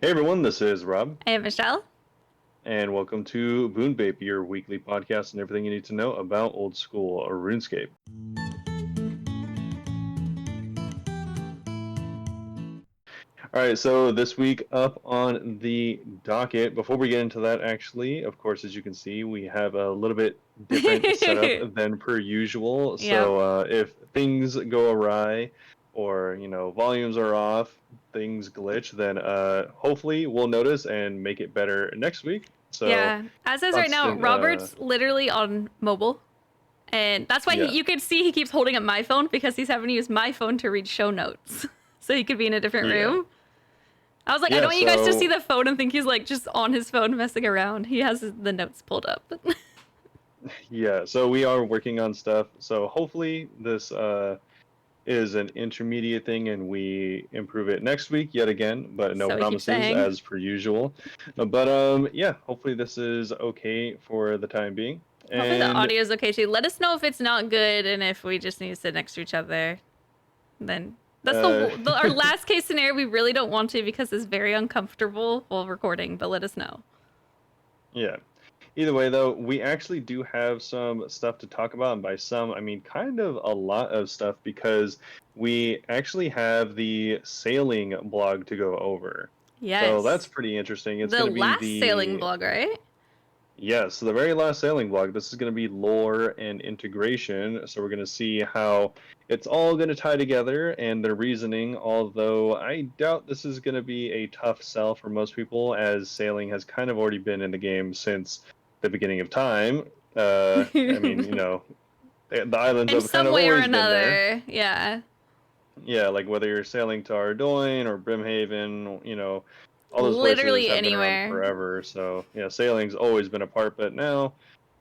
Hey everyone, this is Rob, I am Michelle. and welcome to Bunebape, your weekly podcast and everything you need to know about old school or RuneScape. All right, so this week up on the docket, before we get into that, actually, of course, as you can see, we have a little bit different setup than per usual. Yep. So if things go awry or, volumes are off, things glitch, then hopefully we'll notice and make it better next week. So Yeah. As is right now, constant, Robert's literally on mobile. And that's why yeah. you could see he keeps holding up my phone because he's having to use my phone to read show notes. So he could be in a different Yeah. room. I was like, I Yeah, don't want you guys to see so the phone and think he's like just on his phone messing around. He has the notes pulled up. yeah, so we are working on stuff. So hopefully this is an intermediate thing and we improve it next week yet again, but no So he keeps promises saying. as per usual. But yeah, hopefully this is okay for the time being. Hopefully the And audio is okay too. Let us know if it's not good and if we just need to sit next to each other. Then that's uh our last case scenario. We really don't want to because it's very uncomfortable while recording, but let us know. yeah. Either way, though, we actually do have some stuff to talk about, and by some, I mean kind of a lot of stuff because we actually have the sailing blog to go over. So that's Yes. pretty interesting. It's The going to be last sailing the, blog, right? yes, the very last sailing blog. This is going to be lore and integration. So we're going to see how it's all going to tie together and the reasoning, although I doubt this is going to be a tough sell for most people, as sailing has kind of already been in the game since the beginning of time. I mean, the islands In have kind some of way or always been there. another. Yeah. Yeah, like whether you're sailing to Ardoyne or Brimhaven, all those places Literally have been around anywhere. forever. So yeah, sailing's always been a part, but now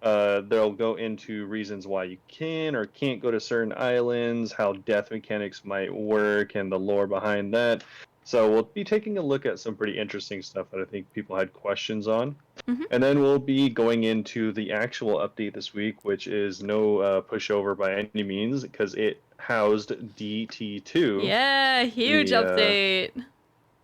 they'll go into reasons why you can or can't go to certain islands, how death mechanics might work, and the lore behind that. So we'll be taking a look at some pretty interesting stuff that I think people had questions on. Hmm. And then we'll be going into the actual update this week, which is no pushover by any means, because it housed DT2, Yeah, huge the update.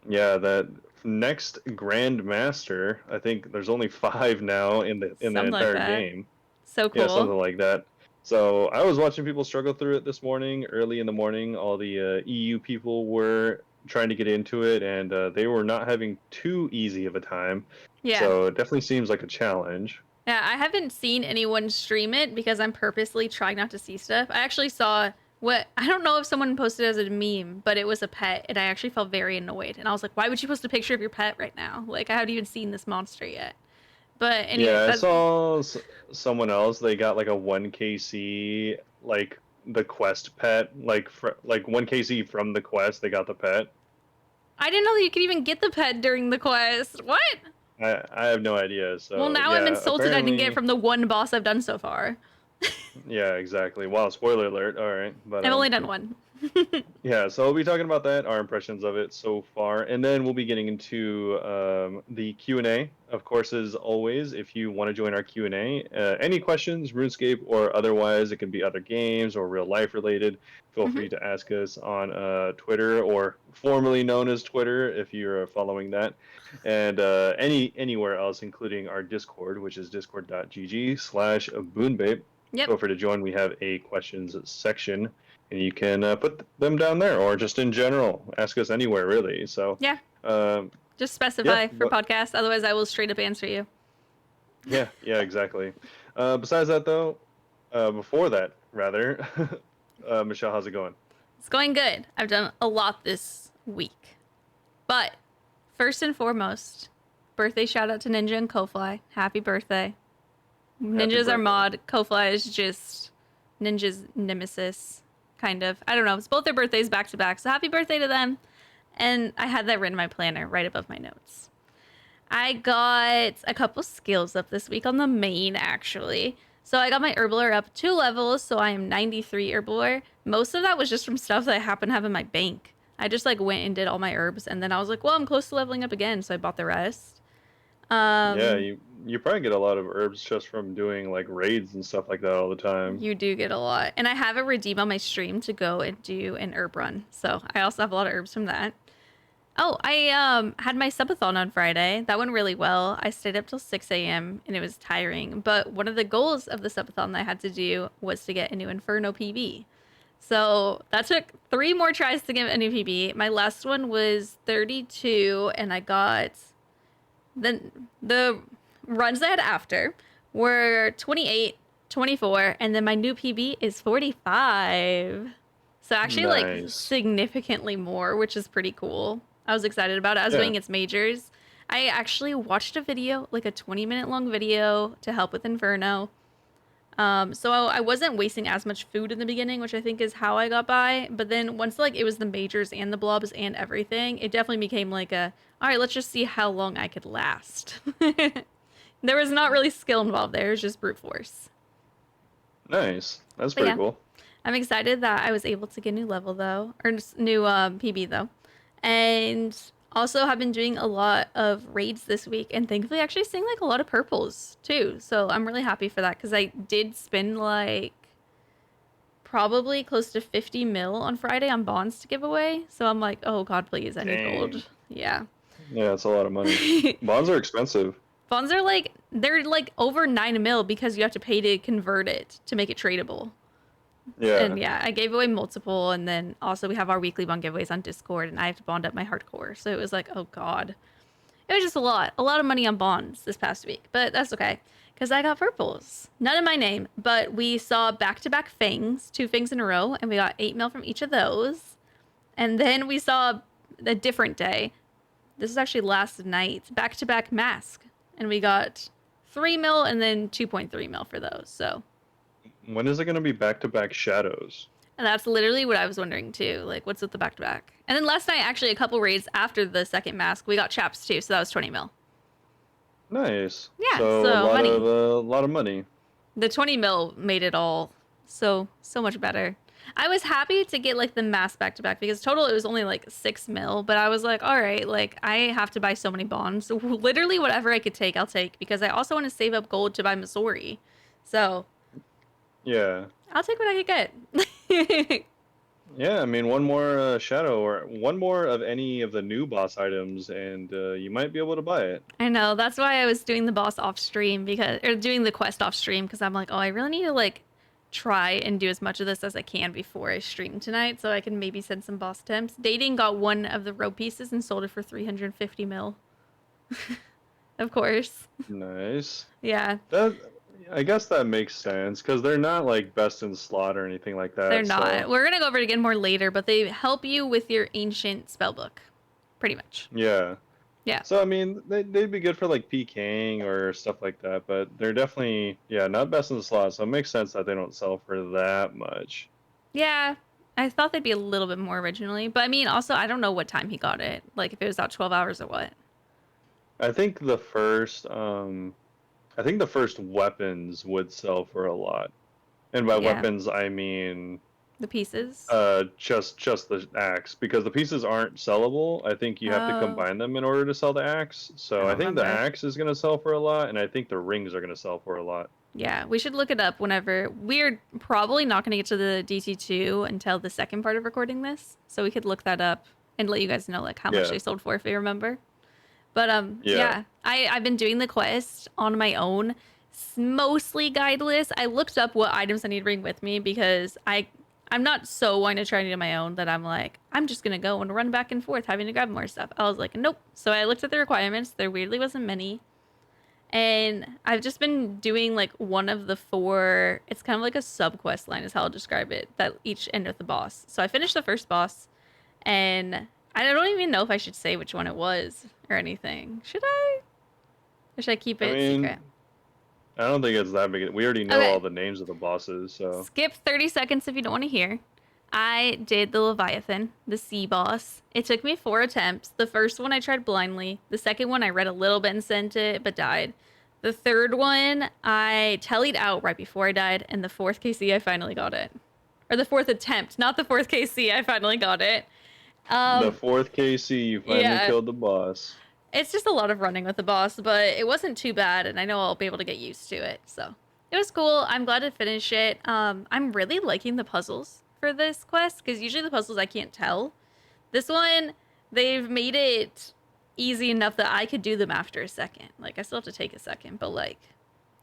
yeah, that next Grand Master. I think there's only five now in the Something like entire that. game. So Yeah, cool. something like that. So I was watching people struggle through it this morning, early in the morning. All the EU people were trying to get into it, and they were not having too easy of a time. Yeah. So it definitely seems like a challenge. Yeah, I haven't seen anyone stream it because I'm purposely trying not to see stuff. I actually saw what I don't know if someone posted as a meme, but it was a pet, and I actually felt very annoyed. And I was like, why would you post a picture of your pet right now? Like, I haven't even seen this monster yet. But anyway, Yeah, I that saw someone else. They got like a 1KC, like the quest pet, like 1KC from the quest. They got the pet. I didn't know that you could even get the pet during the quest. What? I have no idea. Well, So now I'm yeah, insulted I didn't get it apparently, from the one boss I've done so far. yeah, exactly. Wow, spoiler alert. All right, but I've only done one. yeah, so we'll be talking about that, our impressions of it so far, and then we'll be getting into the Q&A. Of course, as always, if you want to join our Q&A, any questions, RuneScape or otherwise, it can be other games or real life related, feel Hmm. free to ask us on Twitter, or formerly known as Twitter, if you're following that, and anywhere else, including our Discord, which is discord.gg/Bunebape. Yep. Feel free to join. We have a questions section and you can put them down there or just in general ask us anywhere really. So Yeah. um, Just yeah, specify for podcast. Otherwise, I will straight up answer you. yeah, exactly. Besides that though, before that rather, Michelle, how's it going? It's going good. I've done a lot this week. But first and foremost, birthday shout out to Ninja and Kofly. Happy birthday. Happy Ninja's our birthday. mod. Kofly is just Ninja's nemesis, kind of. I don't know. It's both their birthdays back to back. So happy birthday to them. And I had that written in my planner right above my notes. I got a couple skills up this week on the main, actually. So I got my Herblore up 2 levels, so I am 93 Herblore. Most of that was just from stuff that I happen to have in my bank. I just like went and did all my herbs, and then I was like, well, I'm close to leveling up again, so I bought the rest. Yeah, Um, you probably get a lot of herbs just from doing like raids and stuff like that all the time. you do get a lot. And I have a redeem on my stream to go and do an herb run. So I also have a lot of herbs from that. Oh, I had my subathon on Friday. That went really well. I stayed up till 6 a.m. and it was tiring. But one of the goals of the subathon that I had to do was to get a new Inferno PB. So that took 3 more tries to get a new PB. My last one was 32, and I got the runs I had after were 28, 24, and then my new PB is 45. So actually, like Nice. significantly more, which is pretty cool. I was excited about it. I was Yeah. doing its majors. I actually watched a video, like a 20-minute long video to help with Inferno. So I wasn't wasting as much food in the beginning, which I think is how I got by. But then once like it was the majors and the blobs and everything, it definitely became like a, all right, let's just see how long I could last. There was not really skill involved there. It was just brute force. Nice. That's But pretty yeah, cool. I'm excited that I was able to get a new level though, or new PB though, and also have been doing a lot of raids this week, and thankfully actually seeing like a lot of purples too. So I'm really happy for that because I did spend like probably close to 50 mil on Friday on bonds to give away. So I'm like, oh god, please, I need Dang. gold. Yeah. Yeah, it's a lot of money. Bonds are expensive. Bonds are like they're like over 9 mil because you have to pay to convert it to make it tradable. And Yeah. yeah, I gave away multiple, and then also we have our weekly bond giveaways on Discord, and I have to bond up my hardcore. So it was like, oh god, it was just a lot of money on bonds this past week. But that's okay, because I got purples. None in my name, but we saw back-to-back fangs, 2 fangs in a row, and we got 8 mil from each of those. And then we saw a different day. This is actually last night, back-to-back mask, and we got 3 mil and then 2.3 mil for those. So. When is it going to be back-to-back shadows? And that's literally what I was wondering too. Like, what's with the back to back? And then last night, actually, a couple raids after the second mask, we got chaps too. So that was 20 mil. Nice. Yeah, So so money. a lot of money. The 20 mil made it all so much better. I was happy to get like the mask back to back because total it was only like 6 mil. But I was like, all right, like I have to buy so many bonds. So literally, whatever I could take, I'll take because I also want to save up gold to buy Missouri. So Yeah. I'll take what I could get. Yeah, I mean, one more shadow or one more of any of the new boss items, and you might be able to buy it. I know. That's why I was doing the boss off stream because, or doing the quest off stream because I'm like, oh, I really need to like try and do as much of this as I can before I stream tonight so I can maybe send some boss attempts. Dating got one of the rope pieces and sold it for 350 mil. Of course. Nice. Yeah, That I guess that makes sense because they're not like best in slot or anything like they're that. not. So We're going to go over it again more later, but they help you with your ancient spellbook. Pretty much. yeah. Yeah. So I mean, they'd be good for like PKing or stuff like that, but they're definitely not best in the slot. So it makes sense that they don't sell for that much. Yeah. I thought they'd be a little bit more originally, but I mean, also, I don't know what time he got it. Like, if it was out 12 hours or what. I think the first I think the first weapons would sell for a lot. And by Yeah. weapons I mean The pieces. just the axe because the pieces aren't sellable. I think you have to Oh, combine them in order to sell the axe. I So I don't think the remember. axe is going to sell for a lot, and I think the rings are going to sell for a lot. Yeah, we should look it up whenever. We're probably not going to get to the DT2 until the second part of recording this. So we could look that up and let you guys know like how much Yeah, they sold for if you remember. But yeah. yeah, I've been doing the quest on my own, mostly guideless. I looked up what items I need to bring with me because I'm not so wanting to try to do my own that I'm like I'm just gonna go and run back and forth having to grab more stuff. I was like nope. So I looked at the requirements. There weirdly wasn't many. And I've just been doing like one of the 4. It's kind of like a sub quest line, is how I'll describe it. That each end with the boss. So I finished the first boss, and I don't even know if I should say which one it was or anything. Should I? Or should I keep I it mean, secret? I don't think it's that big. We already know Okay. all the names of the bosses, so Skip 30 seconds if you don't want to hear. I did the Leviathan, the sea boss. It took me 4 attempts. The first one I tried blindly. The second one I read a little bit and sent it, but died. The third one I tellied out right before I died, and the 4th KC I finally got it. Or the 4th attempt, not the 4th KC. I finally got it. the Um, fourth KC, you finally yeah, killed the boss. it's just a lot of running with the boss, but it wasn't too bad, and I know I'll be able to get used to it. So it was cool. I'm glad to finish it. I'm really liking the puzzles for this quest because usually the puzzles I can't tell. This one, they've made it easy enough that I could do them after a second. Like I still have to take a second, but like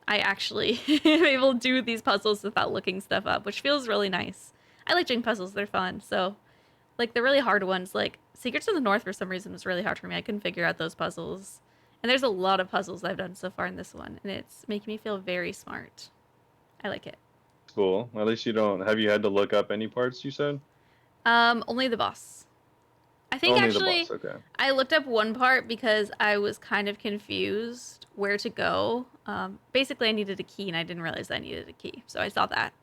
I actually am able to do these puzzles without looking stuff up, which feels really nice. I like doing puzzles, they're fun. So like the really hard ones, like Secrets of the North for some reason was really hard for me. I couldn't figure out those puzzles. And there's a lot of puzzles I've done so far in this one, and it's making me feel very smart. I like it. Cool. At least you don't. Have you had to look up any parts? You said Only the boss. I think only the boss. actually Okay. I looked up one part because I was kind of confused where to go. Basically, I needed a key and I didn't realize I needed a key, so I saw that.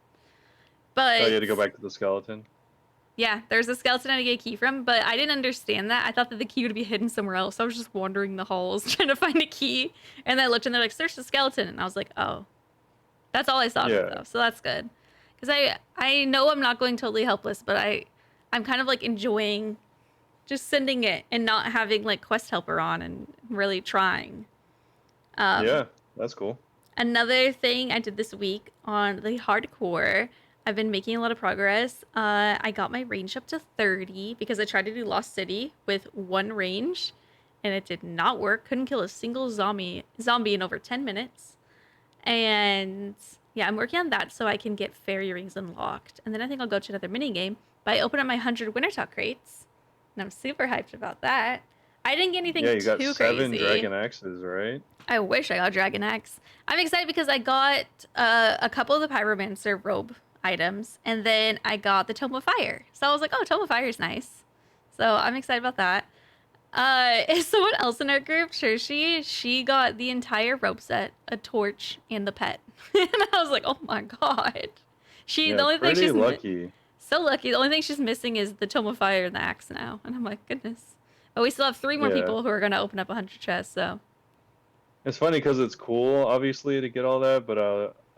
Oh, you But had to go back to the skeleton. yeah, there's a skeleton I had to get a key from, but I didn't understand that. I thought that the key would be hidden somewhere else. I was just wandering the halls trying to find a key, and then I looked and they're like, "Search the skeleton," and I was like, "Oh, that's all I thought of Yeah. though, so that's good." Because I know I'm not going totally helpless, but I'm kind of like enjoying just sending it and not having like quest helper on and really trying. Um, Yeah. That's cool. Another thing I did this week on the hardcore, I've been making a lot of progress. I got my range up to 30 because I tried to do Lost City with one range and it did not work. Couldn't kill a single zombie in over 10 minutes. And yeah, I'm working on that so I can get fairy rings unlocked. And then I think I'll go to another mini game. But I opened up my 100 Winter Talk crates and I'm super hyped about that. I didn't get anything Yeah, you got too 7 crazy. dragon axes, right? I wish I got Dragon Axe. I'm excited because I got a couple of the Pyromancer robe items, and then I got the Tome of Fire. So I was like, oh, Tome of Fire is nice. So I'm excited about that. Someone else in our group, Shershi, she got the entire rope set, a torch, and the pet. And I was like, oh my god. The Yeah, only thing pretty she's lucky. so lucky. The only thing she's missing is the Tome of Fire and the axe now. And I'm like, goodness. But we still have 3 more Yeah. people who are going to open up 100 chests, so. It's funny because it's cool, obviously, to get all that, but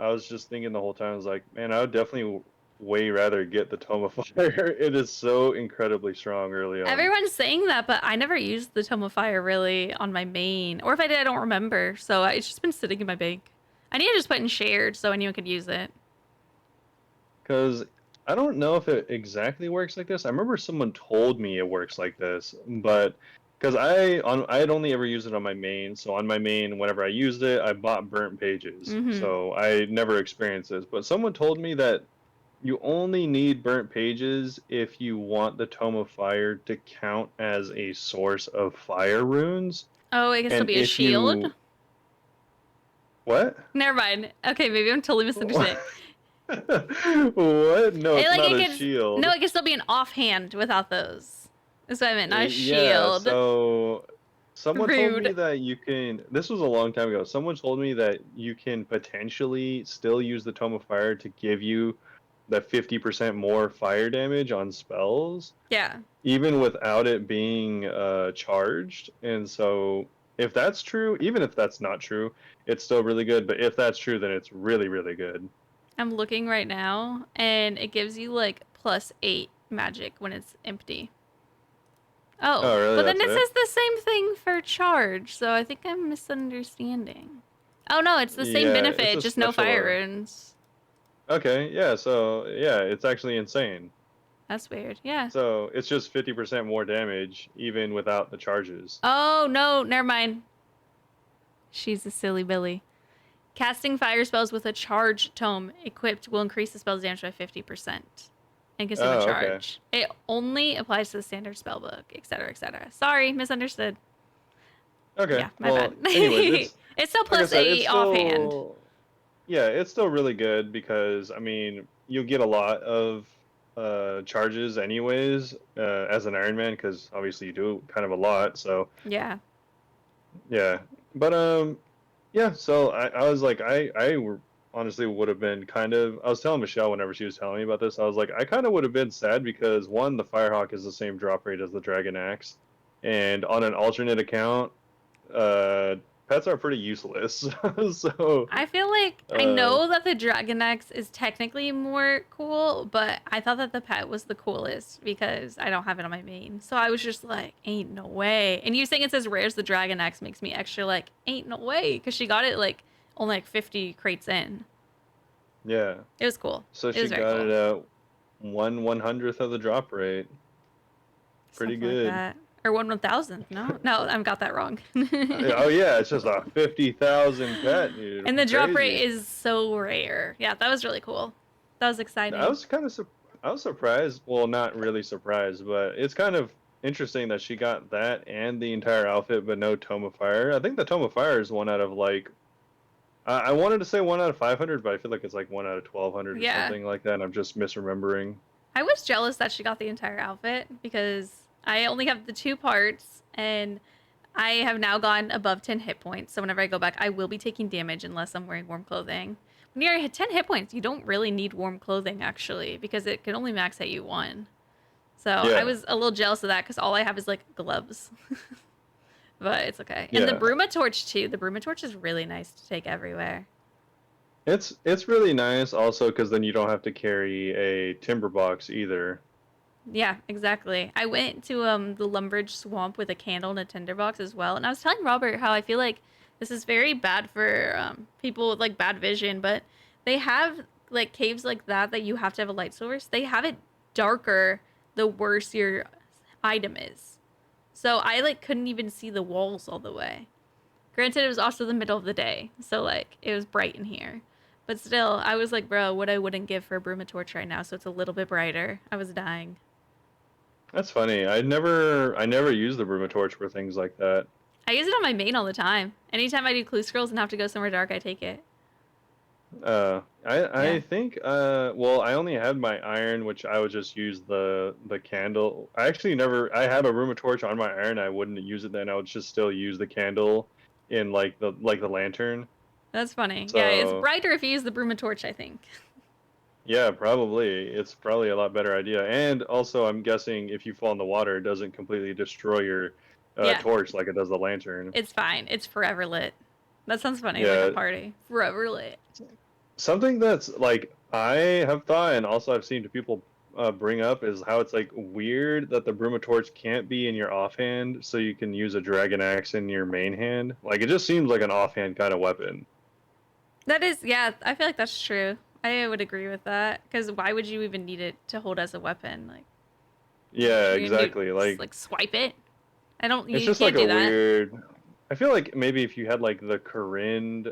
I was just thinking the whole time, I was like, man, I would definitely way rather get the Tome of Fire. It is so incredibly strong early on. Everyone's saying that, but I never used the Tome of Fire really on my main. Or if I did, I don't remember. So it's just been sitting in my bank. I need to just put in shared so anyone could use it. Because I don't know if it exactly works like this. I remember someone told me it works like this, but because I had only ever used it on my main, so on my main, whenever I used it, I bought burnt pages, Mm-hmm. so I never experienced this. But someone told me that you only need burnt pages if you want the Tome of Fire to count as a source of fire runes, Oh, it can still and be a if shield? you what? Never mind. Okay, maybe I'm totally misunderstanding. What? No, It it's like not it a can no, shield. it can still be an offhand without those. That's what I meant, not a Yeah, shield. so someone told me Rude. that you can. This was a long time ago. Someone told me that you can potentially still use the Tome of Fire to give you the 50% more fire damage on spells, Yeah. even without it being charged. And so, if that's true, even if that's not true, it's still really good. But if that's true, then it's really, really good. I'm looking right now and it gives you like +8 magic when it's empty. Oh, Oh, really? but then That's it it? says the same thing for charge, so I think I'm misunderstanding. Oh no, it's the same Yeah, it's benefit, a just no special. fire runes. Okay, yeah. So yeah, it's actually insane. That's weird. Yeah. So it's just 50% more damage, even without the charges. Oh no, never mind. She's a silly Billy. Casting fire spells with a charged tome equipped will increase the spell's damage by 50% and consume a Oh, okay. charge. It only applies to the standard spellbook, etc., etc. Sorry, misunderstood. Okay. Yeah, my bad. Well, anyways, it's It's still like I said, +8 offhand. yeah, it's still really good because I mean, you'll get a lot of charges anyways as an Iron Man because obviously you do kind of a lot. So Yeah. yeah, but yeah. So I was like honestly would have been kind of. I was telling Michelle whenever she was telling me about this. I was like, I kind of would have been sad because one, the Firehawk is the same drop rate as the Dragon Axe, and on an alternate account, uh, pets are pretty useless. So I feel like I uh, know that the Dragon X is technically more cool, but I thought that the pet was the coolest because I don't have it on my main. So I was just like, ain't no way. And you saying it's as rare as the Dragon X makes me extra like, ain't no way. Because she got it like only like 50 crates in. yeah. It was cool. So It she was very got cool. it at 1/100th of the drop rate. Pretty Something like good. that. Or 1/1000th. No, I've got that wrong. Oh yeah, it's just a 50,000 pet, dude. And the drop rate Crazy. is so rare. Yeah, that was really cool. That was I exciting. was kind of I was surprised. Well, not really surprised, but it's kind of interesting that she got that and the entire outfit, but no Tome of Fire. I think the Tome of Fire is one out of like I wanted to say 1 out of 500, but I feel like it's like 1 out of 1,200 or Yeah. something like that. And I'm just misremembering. I was jealous that she got the entire outfit because I only have the 2 parts and I have now gone above 10 hit points. So whenever I go back, I will be taking damage unless I'm wearing warm clothing. When you're at 10 hit points, you don't really need warm clothing actually because it can only max at you 1. So I Yeah, was a little jealous of that because all I have is like gloves. But it's okay. And the yeah. Bruma Torch too. The Bruma Torch is really nice to take everywhere. It's really nice also because then you don't have to carry a timber box either. Yeah, exactly. I went to the Lumbridge Swamp with a candle and a tinderbox as well, and I was telling Robert how I feel like this is very bad for people with like bad vision, but they have like caves like that you have to have a light source. They have it darker the worse your item is. So I like couldn't even see the walls all the way. Granted, it was also the middle of the day, so like it was bright in here. But still, I was like, bro, what I wouldn't give for a Bruma Torch right now, so it's a little bit brighter. I was dying. That's funny. I never use the Bruma Torch for things like that. I use it on my main all the time. Anytime I do clue scrolls and have to go somewhere dark, I take it. I Yeah. think well I only had my iron, which I would just use the candle. I actually never I have a room of torch on my iron. I wouldn't use it then. I would just still use the candle in like the lantern. That's funny. Yeah, it's So brighter if you use the Bruma Torch, I think. yeah, probably it's probably a lot better idea. And also I'm guessing if you fall in the water, it doesn't completely destroy your Yeah, torch like it does the lantern. it's fine. It's forever lit. That sounds funny, like a Yeah, party. Forever lit. something that's like I have thought, and also I've seen people bring up is how it's like weird that the Bruma Torch can't be in your offhand, so you can use a Dragon Axe in your main hand. Like it just seems like an offhand kind of weapon. That is, yeah, I feel like that's true. I would agree with that. Because why would you even need it to hold as a weapon? Like, Yeah, you do exactly. just Like like swipe it? I don't, it's you just can't like a do that. weird. I feel like maybe if you had like the Corinne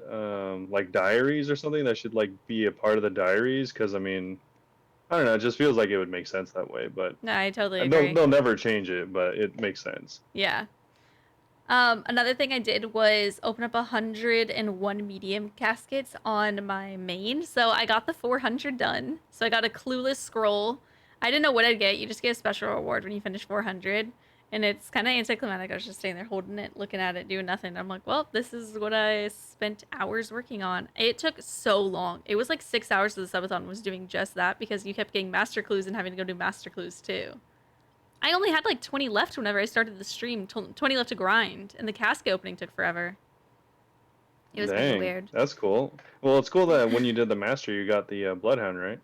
like diaries or something, that should like be a part of the diaries, because I mean I don't know, it just feels like it would make sense that way, but No, I totally and they'll agree. they'll never change it, but it makes sense. Yeah. Another thing I did was open up 101 medium caskets on my main. So I got the 400 done. So I got a clueless scroll. I didn't know what I'd get. You just get a special reward when you finish 400. And it's kind of anticlimactic. I was just sitting there holding it, looking at it, doing nothing. I'm like, well, this is what I spent hours working on. It took so long. It was like 6 hours of the subathon was doing just that because you kept getting master clues and having to go do master clues too. I only had like 20 left whenever I started the stream, 20 left to grind, and the casket opening took forever. It was kind of Dang, weird. that's cool. Well, it's cool that when you did the master, you got the Bloodhound, right?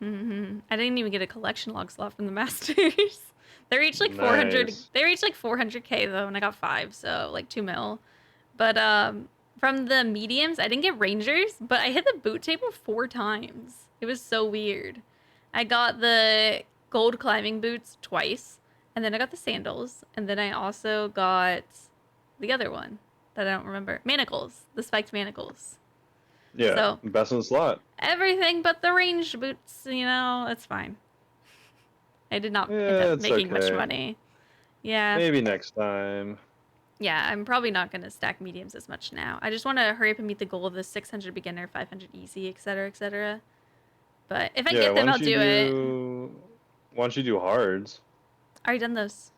I didn't even get a collection log slot from the masters. They're each like 400. Nice. They reached like 400k though, and I got 5, so like 2 mil. But from the mediums, I didn't get rangers, but I hit the boot table 4 times. It was so weird. I got the gold climbing boots twice, and then I got the sandals, and then I also got the other one that I don't remember. Manacles, the spiked manacles. Yeah, So best in the slot. everything but the ranged boots, it's fine. I did not end Yeah, up it's making much okay. money. Yeah. Maybe next time. Yeah, I'm probably not going to stack mediums as much now. I just want to hurry up and meet the goal of the 600 beginner, 500 easy, etc., etc. But if I Yeah, get them, I'll do it. why don't you do hards? I already done those.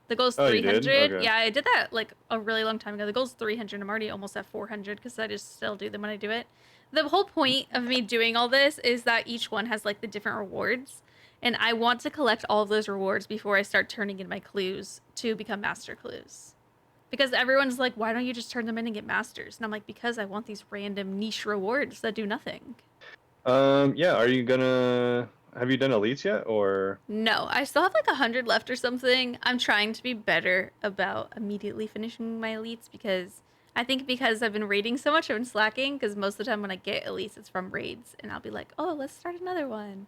The goal's Oh, you did? 300. Okay. Yeah, I did that like a really long time ago. The goal's 300. I'm already almost at 400 because I just still do them when I do it. The whole point of me doing all this is that each one has like the different rewards. And I want to collect all of those rewards before I start turning in my clues to become master clues. Because everyone's like, why don't you just turn them in and get masters? And I'm like, because I want these random niche rewards that do nothing. Yeah, are you gonna have you done elites yet or No, I still have like 100 left or something. I'm trying to be better about immediately finishing my elites because I think because I've been raiding so much, I've been slacking. Because most of the time when I get elites, it's from raids. And I'll be like, oh, let's start another one.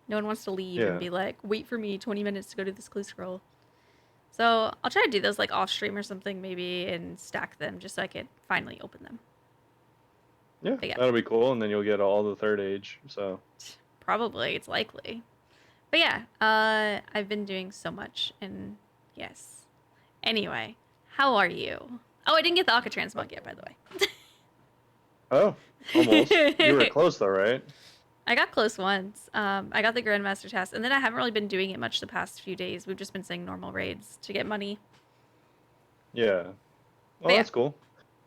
No one wants to leave and yeah. be like, wait for me 20 minutes to go to this clue scroll. So I'll try to do those like off stream or something maybe and stack them just so I could finally open them. Yeah, But yeah, that'll be cool, and then you'll get all the third age. So probably it's likely. But yeah, I've been doing so much and yes. Anyway, how are you? Oh, I didn't get the Alcatraz mug yet, by the oh, almost. You were way. close though, right? I got close once. I got the Grandmaster task, and then I haven't really been doing it much the past few days. We've just been saying normal raids to get money. Yeah. But Well, yeah, that's cool.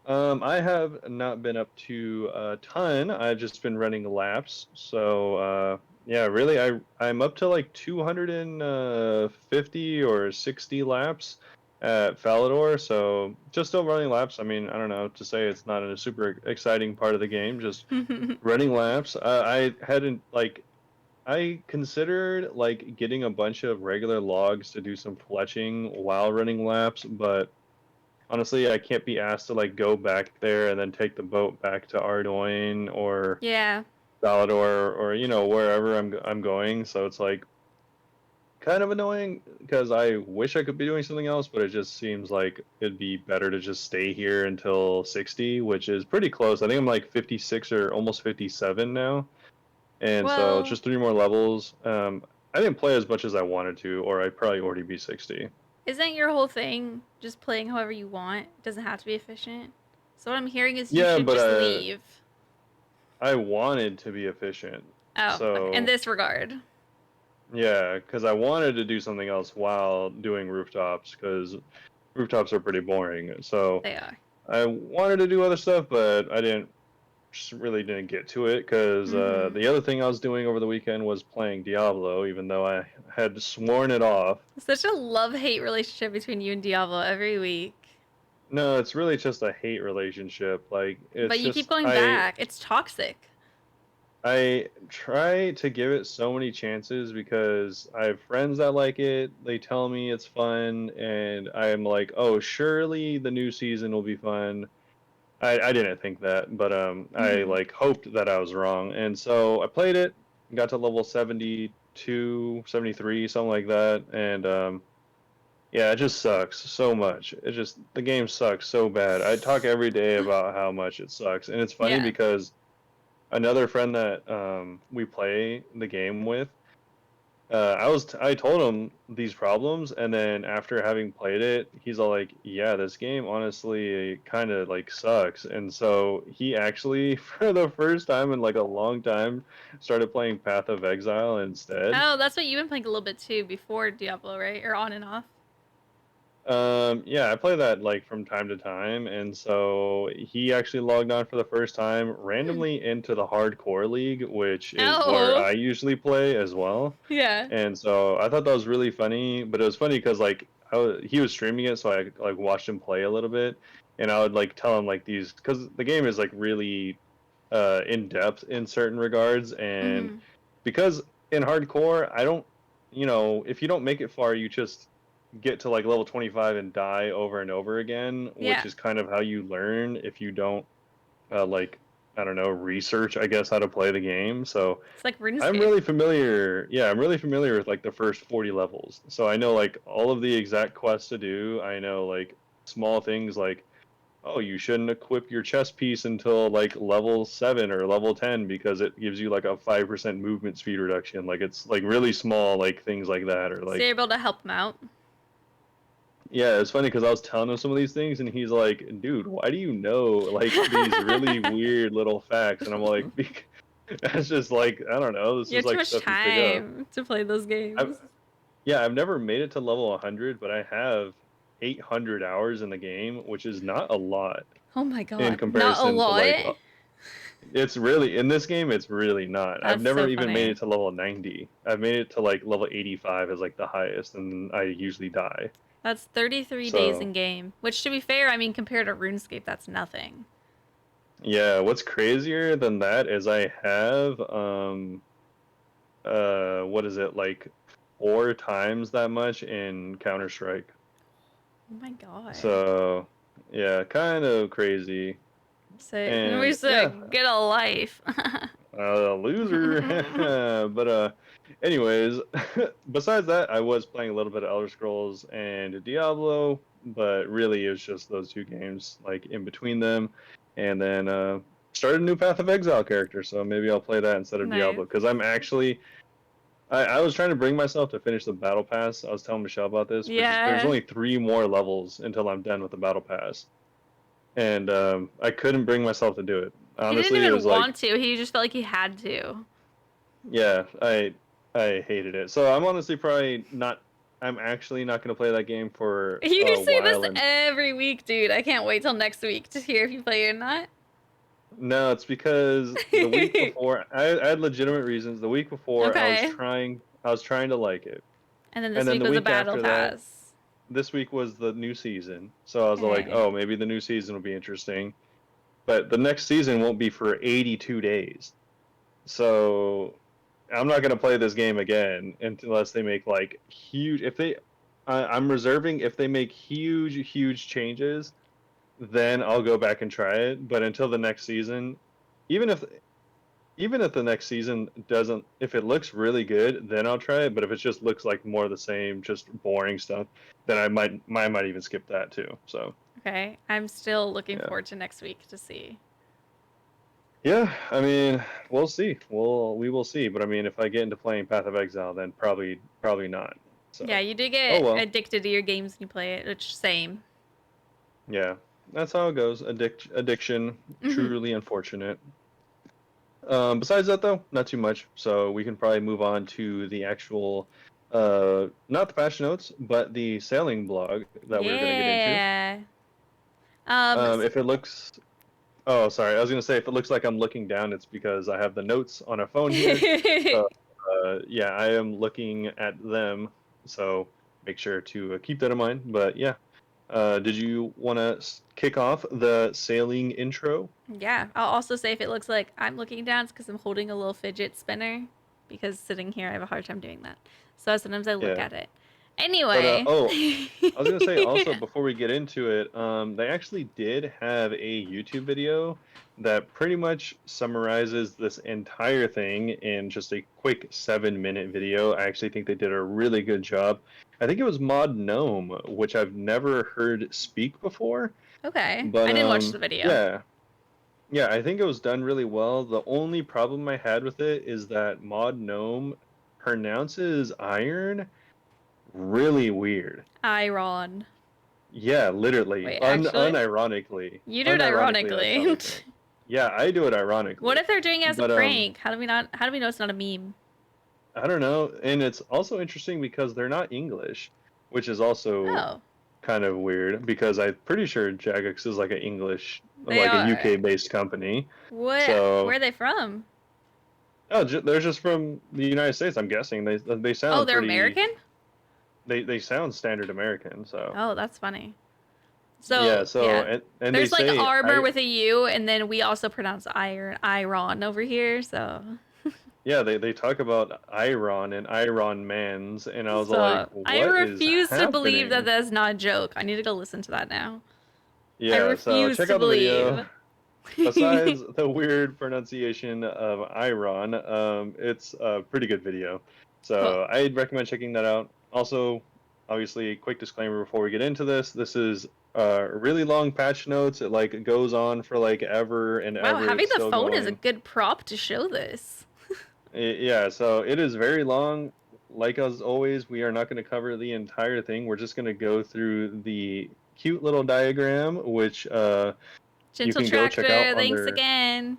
I have not been up to a ton. I've just been running laps. So, yeah, really, I'm up to like 250 or 60 laps at Falador. So, just still running laps. I mean, I don't know to say it's not a super exciting part of the game. Just running laps. I hadn't like I considered like getting a bunch of regular logs to do some fletching while running laps, but honestly, I can't be asked to like go back there and then take the boat back to Ardoin or yeah. Salador or wherever I'm going. So it's like kind of annoying because I wish I could be doing something else, but it just seems like it'd be better to just stay here until 60, which is pretty close. I think I'm like 56 or almost 57 now, and so it's Well, just 3 more levels. I didn't play as much as I wanted to, or I'd probably already be 60. isn't your whole thing just playing however you want? It doesn't have to be efficient. So what I'm hearing is you Yeah, should but just leave. I wanted to be efficient. Oh, okay. In So, this regard, yeah, because I wanted to do something else while doing rooftops, because rooftops are pretty boring. So, they are. I wanted to do other stuff, but I didn't just really didn't get to it because Mm-hmm. the other thing I was doing over the weekend was playing Diablo, even though I had sworn it off. Such a love-hate relationship between you and Diablo every week. No, it's really just a hate relationship. Like it's But you keep just going back. It's toxic. I try to give it so many chances because I have friends that like it. They tell me it's fun, and I'm like, oh, surely the new season will be fun. I didn't think that, but I Mm-hmm. like hoped that I was wrong, and so I played it, got to level 72, 73, something like that, and yeah, it just sucks so much. The game sucks so bad. I talk every day about how much it sucks, and it's funny Yeah. because another friend that we play the game with, I told him these problems, and then after having played it, he's all like, "Yeah, this game honestly kind of like sucks." And so he actually, for the first time in like a long time, started playing Path of Exile instead. Oh, that's what you've been playing a little bit too before Diablo, right? Or on and off. Yeah, I play that like from time to time, and so he actually logged on for the first time Hmm. randomly into the hardcore league, which is where Oh, I usually play as well. yeah. And so I thought that was really funny, but it was funny because like he was streaming it, so I like watched him play a little bit, and I would like tell him like these because the game is like really in depth in certain regards, and Mm-hmm. because in hardcore I don't, if you don't make it far, you just get to like level 25 and die over and over again, which Yeah. is kind of how you learn if you don't like I don't know research I guess how to play the game. So It's like I'm RuneScape. really familiar. Yeah, I'm really familiar with like the first 40 levels. So I know like all of the exact quests to do. I know like small things like, oh, you shouldn't equip your chest piece until like level 7 or level 10 because it gives you like a 5% movement speed reduction. Like it's like really small like things like that or So you're like able to help them out. yeah, it's funny because I was telling him some of these things and he's like, dude, why do you know like these really weird little facts? And I'm like, that's just like I don't know. This You is have too like much stuff you pick up. time to play those I, games. Yeah, I've never made it to level 100, but I have 800 hours in the game, which is not a lot Oh my in god. Not a comparison to like lot? it's really in this game it's really not. I've That's never so even made funny. it to level 90. I've made it to like level 85 as like the highest and I usually die. That's 33 days So, in game. Which, to be fair, I mean, compared to RuneScape, that's nothing. yeah, what's crazier than that is I have what is it like 4 times that much in Counter-Strike. Oh my god. So, yeah, kind of crazy. Say, we And yeah, said, get a life. loser. But Anyways, besides that, I was playing a little bit of Elder Scrolls and Diablo, but really it was just those two games, like in between them, and then started a new Path of Exile character. So maybe I'll play that instead of Nice. Diablo because I'm actually I was trying to bring myself to finish the battle pass. I was telling Michelle about this, but there's Yeah. only 3 more levels until I'm done with the battle pass, and I couldn't bring myself to do it. He didn't Honestly, it even was like, want to. He just felt like he had to. yeah, I hated it. So I'm honestly probably not. I'm actually not going to play that game for You a say this while. And every week, dude. I can't wait till next week to hear if you play it or not. no, it's because the week before I had legitimate reasons. The week before Okay. I was trying to like it, And then and this then week the was a week battle after that, pass. this week was the new season. So I was like, Alright. oh, maybe the new season will be interesting. But the next season won't be for 82 days. So I'm not going to play this game again unless they make like huge. If they, I'm reserving if they make huge changes, then I'll go back and try it. But until the next season, even if even if the next season doesn't, if it looks really good, then I'll try it. But if it just looks like more of the same, just boring stuff, then I might even skip that too. So Okay. I'm still looking yeah. forward to next week to see. Yeah, I mean, we'll see. We will see. But I mean, if I get into playing Path of Exile, then probably not. Yeah, So, you do oh get well. addicted to your games when you play it, which same. Yeah, that's how it goes. Addiction, Hmm. truly unfortunate. Besides that, though, not too much. So we can probably move on to the actual, not the patch notes, but the sailing blog that we are going to get into. Yeah. Um, s- If it looks, oh, sorry, I was going to say if it looks like I'm looking down, it's because I have the notes on a phone here. So, yeah, I am looking at them. So make sure to keep that in mind. But yeah, did you want to kick off the sailing intro? yeah. I'll also say if it looks like I'm looking down, it's because I'm holding a little fidget spinner. Because sitting here, I have a hard time doing that. So sometimes I look Yeah. at it. But Anyway. oh, I was gonna say also before we get into it, they actually did have a YouTube video that pretty much summarizes this entire thing in just a quick 7-minute video. I actually think they did a really good job. I think it was Mod Gnome, which I've never heard speak before, Okay. but I didn't watch the video. yeah, yeah, I think it was done really well. The only problem I had with it is that Mod Gnome pronounces iron really weird. Iron. Yeah, literally, Wait, actually? You do it unironically, that's how ironically. they say it. Yeah, I do it What ironically, if they're doing it as a but prank? How do we know it's not a meme? I don't know, and it's also interesting because they're not English, which is also Oh, kind of weird because I'm pretty sure Jagex is like they like a are. UK based company. Where So, are they from? oh, they're just from the United States, I'm guessing. They Oh, sound they're pretty. American? They sound standard American. So Oh, that's funny. yeah. So, So yeah. and they There's like say armor I with a U, and then we also pronounce iron over here, so. yeah, they talk about Iron and Iron Mans, and I was like, So, I what is refuse to believe that happening? that's not a joke. I need to go listen to that now. I Yeah, so refuse check to out the video. believe. Besides the weird pronunciation of Iron, it's a pretty good video. Cool. So I'd recommend checking that out. Also, obviously, quick disclaimer before we get into this: this is really long patch notes. It like goes on for like ever and Wow, ever. having It's the still phone is a going. good prop to show this. Yeah, so it is very long. Like as always, we are not going to cover the entire thing. We're just going to go through the cute little diagram, which you Gentle can go check out Tractor, on thanks their. again.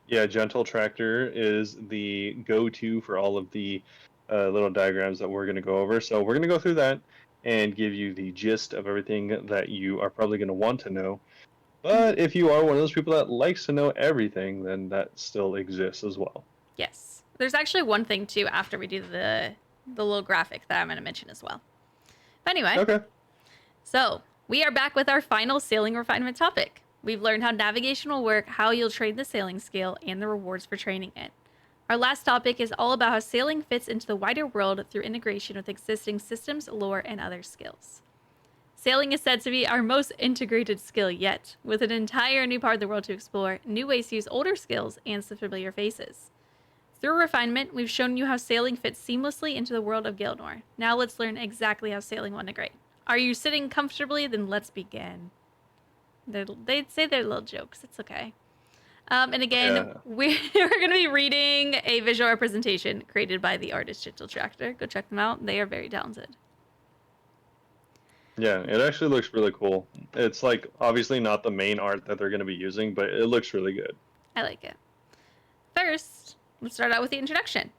Yeah, Gentle Tractor is the go-to for all of the little diagrams that we're going to go over. So we're going to go through that and give you the gist of everything that you are probably going to want to know. Mhm. But if you are one of those people that likes to know everything, then that still exists as well. Yes. There's actually one thing too after we do the little graphic that I'm going to mention as well. But anyway, Okay. so we are back with our final sailing refinement topic. We've learned how navigation will work, how you'll train the sailing skill, and the rewards for training it. Our last topic is all about how sailing fits into the wider world through integration with existing systems, lore, and other skills. Sailing is said to be our most integrated skill yet, with an entire new part of the world to explore, new ways to use older skills, and some familiar faces. Through refinement, we've shown you how sailing fits seamlessly into the world of Gilnor. Now let's learn exactly how sailing will integrate. Are you sitting comfortably? Then let's begin. They'd say their little jokes. It's okay. And again, Yeah. we're going to be reading a visual representation created by the artist Chittle Tractor. Go check them out. They are very talented. Yeah, it actually looks really cool. It's like obviously not the main art that they're going to be using, but it looks really good. I like it. First, let's start out with the introduction.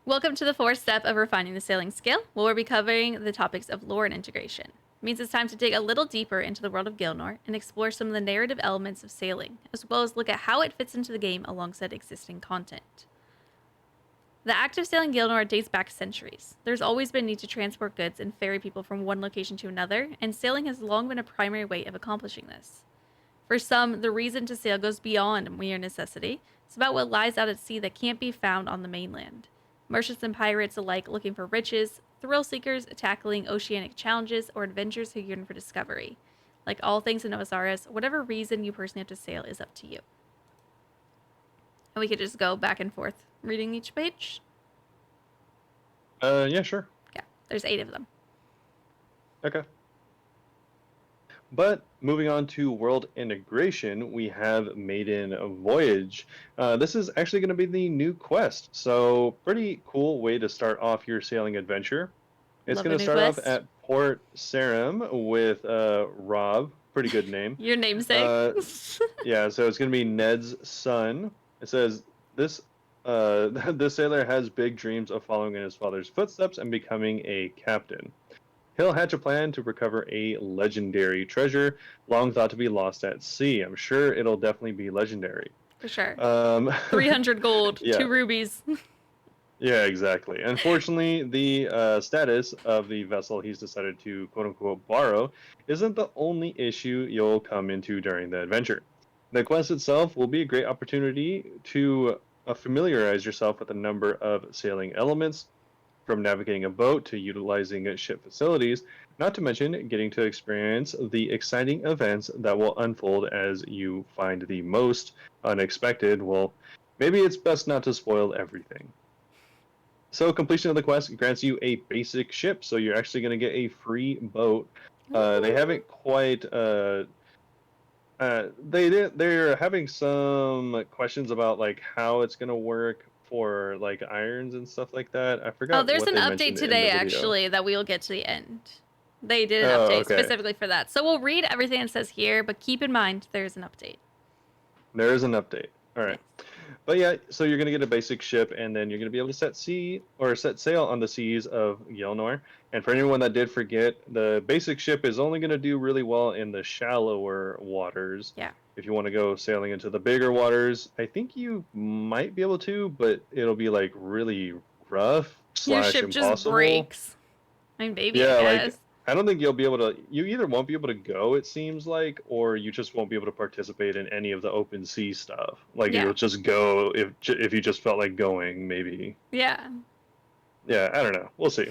Welcome to the fourth step of refining the sailing skill, where we'll be covering the topics of lore and integration. It means it's time to dig a little deeper into the world of Gilnor and explore some of the narrative elements of sailing, as well as look at how it fits into the game alongside existing content. The act of sailing Gilnor dates back centuries. There's always been a need to transport goods and ferry people from one location to another, and sailing has long been a primary way of accomplishing this. For some, the reason to sail goes beyond mere necessity. It's about what lies out at sea that can't be found on the mainland. Merchants and pirates alike looking for riches, thrill seekers tackling oceanic challenges, or adventurers who yearn for discovery. Like all things in OSRS, whatever reason you personally have to sail is up to you. And we could just go back and forth reading each page. Yeah, sure. Yeah, there's 8 of them. Okay. But moving on to world integration, we have Maiden Voyage. This is actually going to be the new quest, so pretty cool way to start off your sailing adventure. It's Love going a to new start off quest. at Port Sarum with Rob. Pretty good name. Your namesake. Yeah, so it's going to be Ned's son. It says this this sailor has big dreams of following in his father's footsteps and becoming a captain. He'll hatch a plan to recover a legendary treasure long thought to be lost at sea. I'm sure it'll definitely be legendary. For sure. Um, 300 gold, yeah, 2 rubies. yeah, exactly. Unfortunately, the status of the vessel he's decided to quote unquote borrow isn't the only issue you'll come into during the adventure. The quest itself will be a great opportunity to familiarize yourself with a number of sailing elements, from navigating a boat to utilizing ship facilities, not to mention getting to experience the exciting events that will unfold as you find the most unexpected. Well, maybe it's best not to spoil everything. So, completion of the quest grants you a basic ship, so you're actually going to get a free boat. They haven't quite. They're having some questions about like how it's going to work for like irons and stuff like that. I Oh, forgot there's what an they update mentioned in the today, video. actually, that we'll get to the end. They did an Oh, update okay. specifically for that. So we'll read everything it says here, but keep in mind there's an update. There is an update. All right. Yes. But yeah, so you're gonna get a basic ship, and then you're gonna be able to set sail on the seas of Gilnor. And for anyone that did forget, the basic ship is only gonna do really well in the shallower waters. Yeah. If you want to go sailing into the bigger waters, I think you might be able to, but it'll be like really rough Your slash ship just impossible. breaks. I mean, maybe, I Yeah, like guess. I don't think you'll be able to. You either won't be able to go, it seems like, or you just won't be able to participate in any of the open sea stuff. Like Yeah. you'll just go if you just felt like going, maybe. Yeah. Yeah, I don't know. We'll see.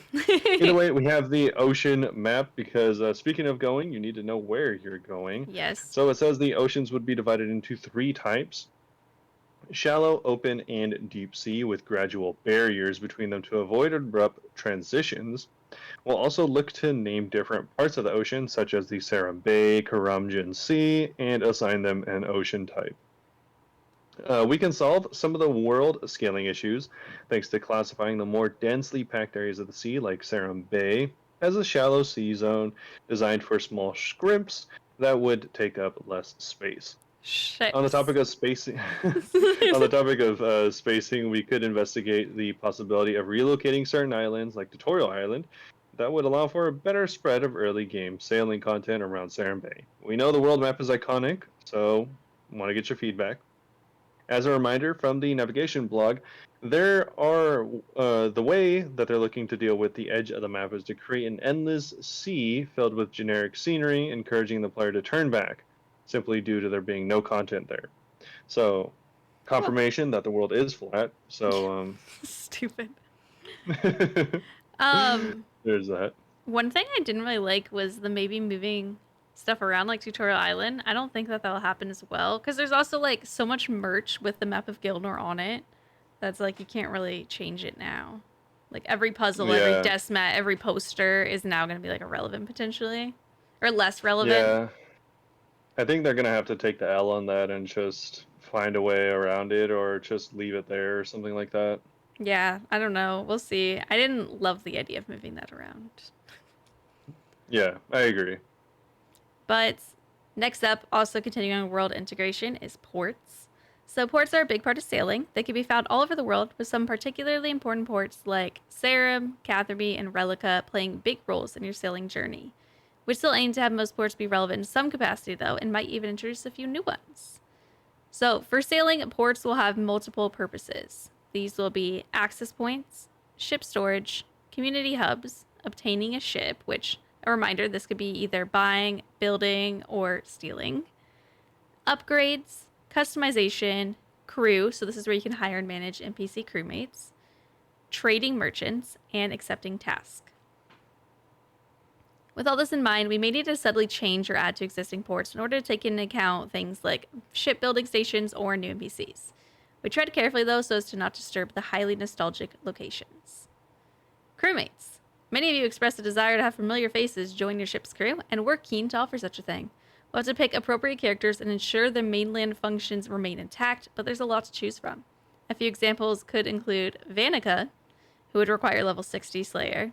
Either way, we have the ocean map because speaking of going, you need to know where you're going. Yes. So it says the oceans would be divided into 3 types: shallow, open, and deep sea, with gradual barriers between them to avoid abrupt transitions. We'll also look to name different parts of the ocean, such as the Sarum Bay, Karamjan Sea, and assign them an ocean type. We can solve some of the world scaling issues thanks to classifying the more densely packed areas of the sea, like Sarum Bay, as a shallow sea zone designed for small scrimps that would take up less space. On the Ships. topic of spacing, on the topic of spacing, we could investigate the possibility of relocating certain islands, like Tutorial Island, that would allow for a better spread of early game sailing content around Sarum Bay. We know the world map is iconic, so want to get your feedback. As a reminder from the navigation blog, there are the way that they're looking to deal with the edge of the map is to create an endless sea filled with generic scenery, encouraging the player to turn back, simply due to there being no content there. So, Cool. confirmation that the world is flat. So, Stupid. there's Um, that. One thing I didn't really like was the maybe moving stuff around like Tutorial Island. I don't think that that'll happen as well because there's also like so much merch with the map of Gilnor on it that's like you can't really change it now. Like every puzzle, every Yeah, decimat, every poster is now going to be like irrelevant potentially, or less relevant. yeah. I think they're gonna have to take the L on that and just find a way around it, or just leave it there, or something like that. Yeah, I don't know. We'll see. I didn't love the idea of moving that around. Yeah, I agree. But next up, also continuing on world integration, is ports. So ports are a big part of sailing. They can be found all over the world, with some particularly important ports like Sarum, Catherby, and Relica playing big roles in your sailing journey. We still aim to have most ports be relevant in some capacity, though, and might even introduce a few new ones. So, for sailing, ports will have multiple purposes. These will be access points, ship storage, community hubs, obtaining a ship, which, a reminder, this could be either buying, building, or stealing, upgrades, customization, crew, so this is where you can hire and manage NPC crewmates, trading merchants, and accepting tasks. With all this in mind, we may need to subtly change or add to existing ports in order to take into account things like shipbuilding stations or new NPCs. We tread carefully though so as to not disturb the highly nostalgic locations. Crewmates. Many of you expressed a desire to have familiar faces join your ship's crew, and we're keen to offer such a thing. We'll have to pick appropriate characters and ensure their mainland functions remain intact, but there's a lot to choose from. A few examples could include Vanica, who would require level 60 Slayer,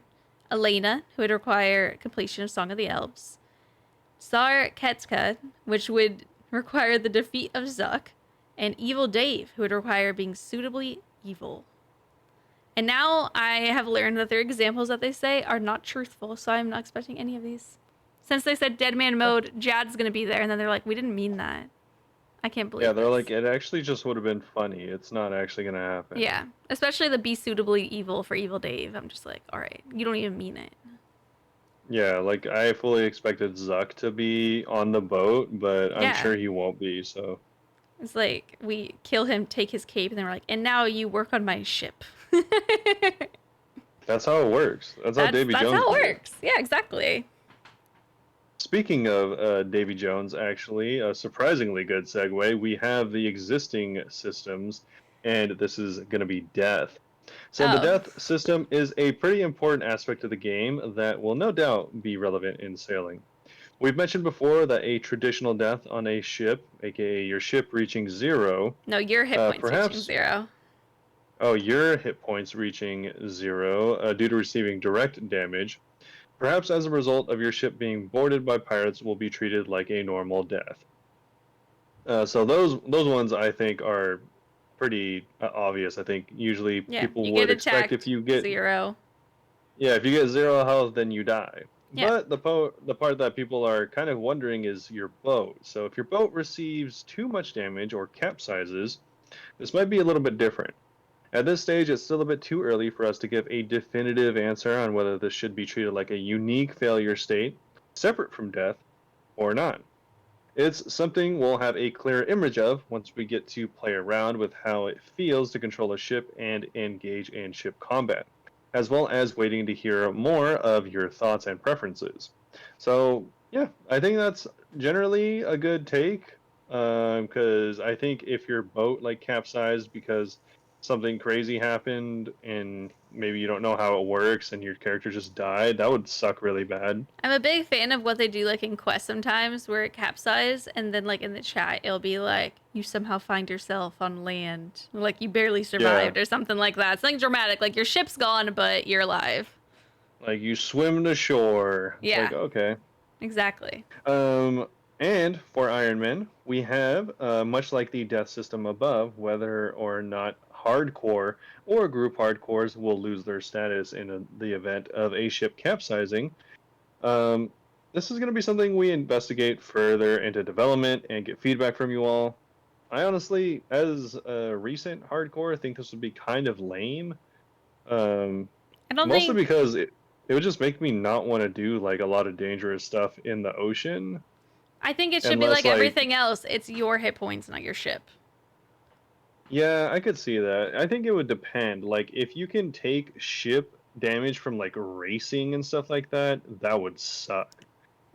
Elena, who would require completion of Song of the Elves, Sar Ketka, which would require the defeat of Zuck, and Evil Dave, who would require being suitably evil. And now I have learned that their examples that they say are not truthful, so I'm not expecting any of these. Since they said Dead Man Mode, Jad's gonna be there, and then they're like, we didn't mean that. I can't Yeah, believe they're this. like, it actually just would have been funny. It's not actually gonna happen. Yeah, especially the be suitably evil for Evil Dave. I'm just like, all right, you don't even mean it. Yeah, like I fully expected Zuck to be on the boat, but I'm Yeah, sure he won't be, so it's like we kill him, take his cape, and then we're like, and now you work on my ship. that's how it works. That's how Davy That's Jones how did it it. works. Yeah, exactly. Speaking of Davy Jones, actually, a surprisingly good segue, we have the existing systems, and this is going to be death. So the Oh, death system is a pretty important aspect of the game that will no doubt be relevant in sailing. We've mentioned before that a traditional death on a ship, aka your ship reaching zero, no, your hit points reaching perhaps, 0. oh, your hit points reaching zero due to receiving direct damage, perhaps as a result of your ship being boarded by pirates, will be treated like a normal death. So those ones I think are pretty obvious. I think usually Yeah, people you get would expect if attacked, you get, 0. yeah, if you get zero health, then you die. Yeah. But the part that people are kind of wondering is your boat. So if your boat receives too much damage or capsizes, this might be a little bit different. At this stage, it's still a bit too early for us to give a definitive answer on whether this should be treated like a unique failure state, separate from death, or not. It's something we'll have a clear image of once we get to play around with how it feels to control a ship and engage in ship combat, as well as waiting to hear more of your thoughts and preferences. So, yeah, I think that's generally a good take, because I think if your boat like capsized because something crazy happened and maybe you don't know how it works and your character just died, that would suck really bad. I'm a big fan of what they do like in Quest sometimes where it capsizes and then like in the chat it'll be like you somehow find yourself on land. Like you barely Yeah, survived or something like that. Something dramatic, like your ship's gone but you're alive. like you swim to shore. It's like, Yeah, okay. exactly. Um, and for Iron Man, we have, much like the death system above, whether or not hardcore or group hardcores will lose their status in the event of a ship capsizing. Um, this is going to be something we investigate further into development and get feedback from you all. I honestly, as a recent hardcore, think this would be kind of lame. Um, I don't Mostly think because it would just make me not want to do like a lot of dangerous stuff in the ocean I think it should be unless like like, everything else. It's your hit points, not your ship. yeah, I could see that. I think it would depend. Like if you can take ship damage from like racing and stuff like that, that would suck.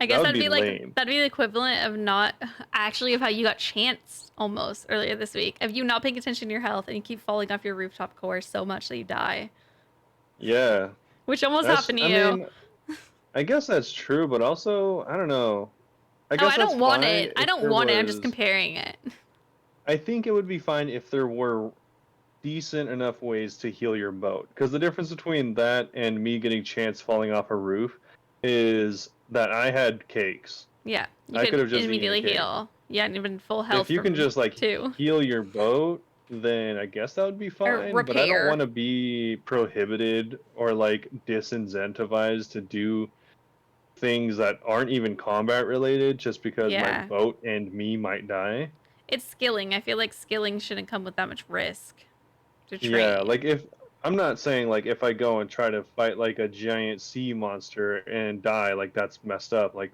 I That guess would that'd be be like lame. that'd be the equivalent of not actually of how you got chanced almost earlier this week. Of you not paying attention to your health and you keep falling off your rooftop course so much that you die. Yeah, Which almost happened to I you. mean, I guess that's true, but also, I don't know. I Oh, guess I that's don't want fine it. I if don't there want it. I'm just was. comparing it. I think it would be fine if there were decent enough ways to heal your boat. Because the difference between that and me getting chance falling off a roof is that I had cakes. Yeah, you I could could have just eaten a immediately cake. heal. Yeah, and even full health If you can from just like two. heal your boat, then I guess that would be Or fine. But I don't repair. want to be prohibited or like disincentivized to do things that aren't even combat related just because my Yeah. boat and me might die. It's skilling. I feel like skilling shouldn't come with that much risk to Yeah, train. like if I'm not saying like if I go and try to fight like a giant sea monster and die, like that's messed up. Like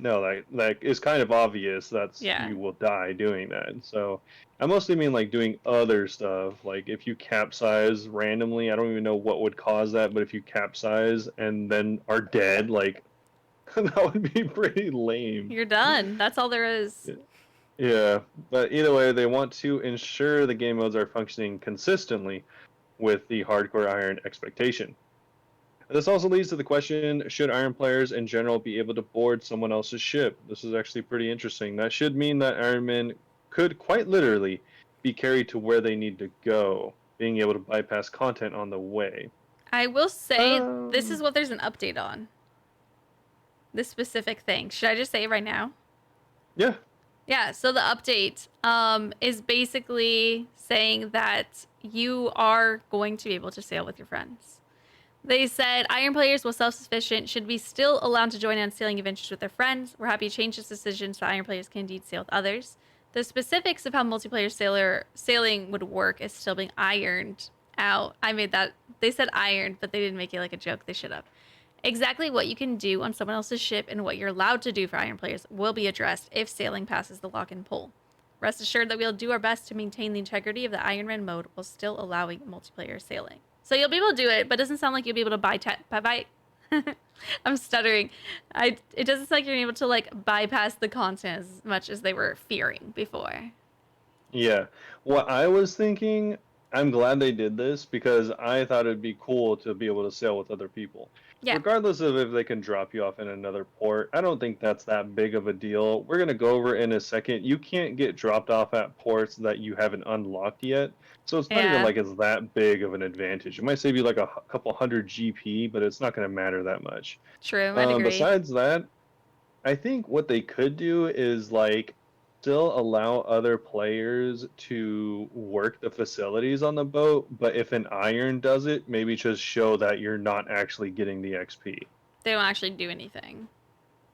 no, like it's kind of obvious that's Yeah. you will die doing that. So I mostly mean like doing other stuff. Like if you capsize randomly, I don't even know what would cause that, but if you capsize and then are dead, like that would be pretty lame. You're done. That's all there is. Yeah, but either way, they want to ensure the game modes are functioning consistently with the hardcore Iron expectation. This also leads to the question, should Iron players in general be able to board someone else's ship? This is actually pretty interesting. That should mean that Iron Men could quite literally be carried to where they need to go, being able to bypass content on the way. I will say this is Um, what there's an update on. This specific thing. Should I just say it right now? yeah, Yeah, so the update is basically saying that you are going to be able to sail with your friends. They said Iron players with self-sufficient should be still allowed to join on sailing adventures with their friends. We're happy to change this decision so Iron players can indeed sail with others. The specifics of how multiplayer sailing would work is still being ironed out. I made that. They said ironed, but they didn't make it like a joke. They should have. Exactly what you can do on someone else's ship and what you're allowed to do for Iron players will be addressed if sailing passes the lock and pull. Rest assured that we'll do our best to maintain the integrity of the Iron Man mode while still allowing multiplayer sailing. So you'll be able to do it, but it doesn't sound like you'll be able to buy I'm stuttering. It doesn't sound like you're able to like bypass the content as much as they were fearing before. yeah. What I was thinking, I'm glad they did this because I thought it'd be cool to be able to sail with other people. Yeah. Regardless of if they can drop you off in another port, I don't think that's that big of a deal. We're going to go over in a second. You can't get dropped off at ports that you haven't unlocked yet. So it's not even Yeah. like it's that big of an advantage. It might save you like a couple hundred GP, but it's not going to matter that much. True. I'd agree. Besides that, I think what they could do is like still allow other players to work the facilities on the boat, but if an iron does it, maybe just show that you're not actually getting the XP. They don't actually do anything.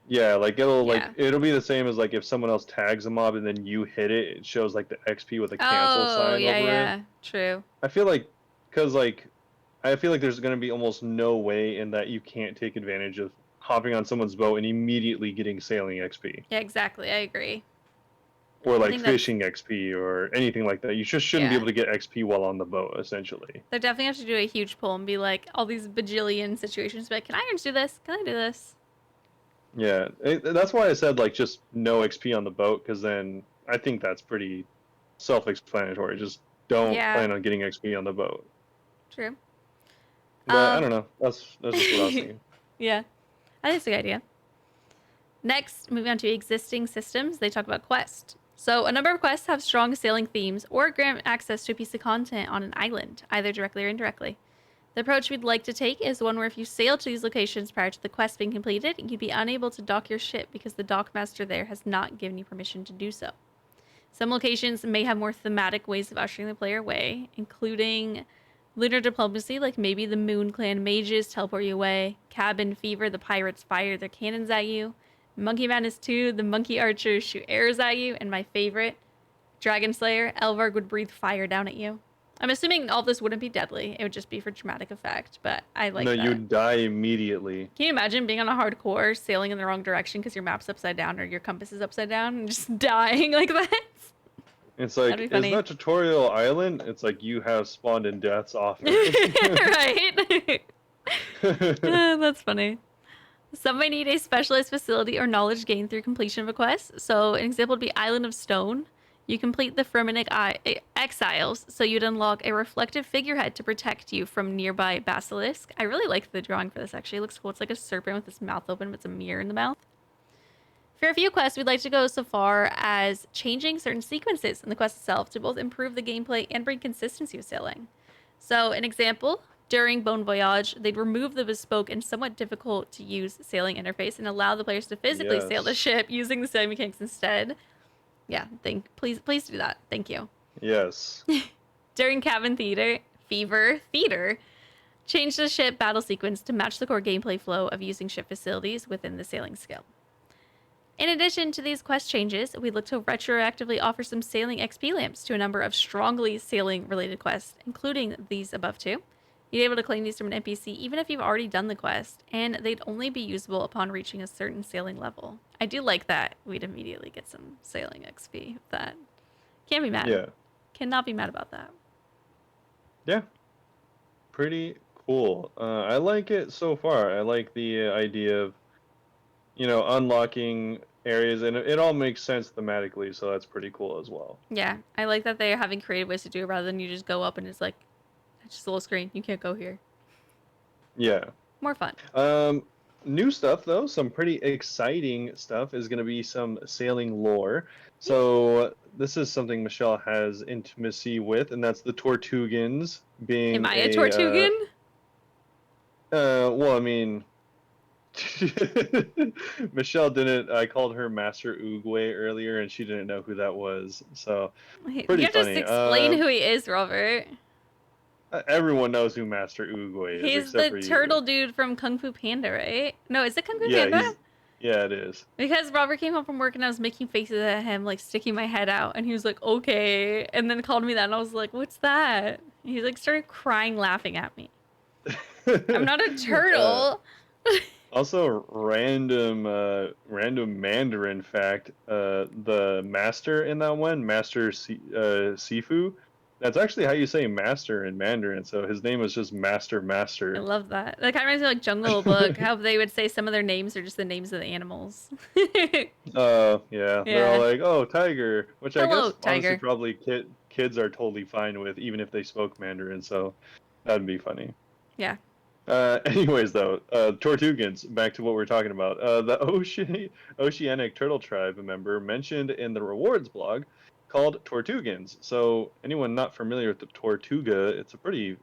Yeah, like Yeah. it'll be the same as like if someone else tags a mob and then you hit it, it shows like the XP with a cancel Oh, sign yeah, over it. yeah. True. I feel like because like I feel like there's going to be almost no way in that you can't take advantage of hopping on someone's boat and immediately getting sailing XP. Yeah, exactly. I agree. Or I like think that's fishing XP or anything like that. You just shouldn't be yeah. able to get XP while on the boat, essentially. They definitely have to do a huge pull and be like all these bajillion situations. Be like, can irons do this? Can I do this? Yeah, that's why I said like just no XP on the boat, because then I think that's pretty self-explanatory. Just don't Yeah. plan on getting XP on the boat. True. But I don't know. That's just what I was thinking. Yeah. I think it's a good idea. Next, moving on to existing systems, they talk about quests. So, a number of quests have strong sailing themes or grant access to a piece of content on an island, either directly or indirectly. The approach we'd like to take is one where if you sail to these locations prior to the quest being completed, you'd be unable to dock your ship because the dockmaster there has not given you permission to do so. Some locations may have more thematic ways of ushering the player away, including lunar diplomacy, like maybe the Moon Clan mages teleport you away, cabin fever, the pirates fire their cannons at you, Monkey Madness 2, the monkey archers shoot arrows at you, and my favorite, Dragon Slayer, Elvarg would breathe fire down at you. I'm assuming all this wouldn't be deadly. It would just be for dramatic effect, but I like No, that. you die immediately. Can you imagine being on a hardcore, sailing in the wrong direction because your map's upside down or your compass is upside down, and just dying like that? It's like, That'd be is funny. that tutorial island? It's like you have spawned in deaths often. Right? That's funny. Some might need a specialized facility or knowledge gained through completion of a quest. So an example would be Island of Stone. You complete the Fremennik Exiles, so you'd unlock a reflective figurehead to protect you from nearby basilisk. I really like the drawing for this, actually. It looks cool. It's like a serpent with its mouth open, but it's a mirror in the mouth. For a few quests, we'd like to go so far as changing certain sequences in the quest itself to both improve the gameplay and bring consistency with sailing. So, an example, during Bon Voyage, they'd remove the bespoke and somewhat difficult to use sailing interface and allow the players to physically sail the Yes. ship using the sailing mechanics instead. Yeah, please do that. Thank you. Yes. During Cabin Fever, change the ship battle sequence to match the core gameplay flow of using ship facilities within the sailing skill. In addition to these quest changes, we look to retroactively offer some sailing XP lamps to a number of strongly sailing related quests, including these above two. You'd be able to claim these from an NPC even if you've already done the quest, and they'd only be usable upon reaching a certain sailing level. I do like that we'd immediately get some sailing XP with that. Can't be mad. Yeah. Cannot be mad about that. Yeah. Pretty cool. I like it so far. I like the idea of, unlocking areas, and it all makes sense thematically, so that's pretty cool as well. Yeah, I like that they're having creative ways to do it rather than you just go up and it's like, it's just a little screen. You can't go here. Yeah. More fun. New stuff though, some pretty exciting stuff is going to be some sailing lore. So this is something Michelle has intimacy with, and that's the Tortugans Am being I a Tortugan? well, I mean, Michelle didn't. I called her Master Oogway earlier, and she didn't know who that was. So You pretty have to just funny. explain who he is, Robert. Everyone knows who Master Oogway is, He's except the for you. turtle dude from Kung Fu Panda, right? No, is it Kung Fu Yeah, Panda? yeah, it is. Because Robert came home from work and I was making faces at him, like sticking my head out, and he was like, okay, and then called me that, and I was like, what's that? He like started crying, laughing at me. I'm not a uh, turtle. Also, random Mandarin fact: the master in that one, Sifu, that's actually how you say master in Mandarin. So his name was just Master I Master. love that. That kind of reminds me of like Jungle Book, how they would say some of their names are just the names of the animals. Yeah, they're all Yeah. like, "Oh, tiger," which I Hello, guess honestly tiger. probably kids are totally fine with, even if they spoke Mandarin. So that'd be funny. Yeah. Anyways, though, Tortugans. Back to what we're talking about. The Oceanic Turtle Tribe member mentioned in the rewards blog called Tortugans. So anyone not familiar with the Tortuga, it's a pretty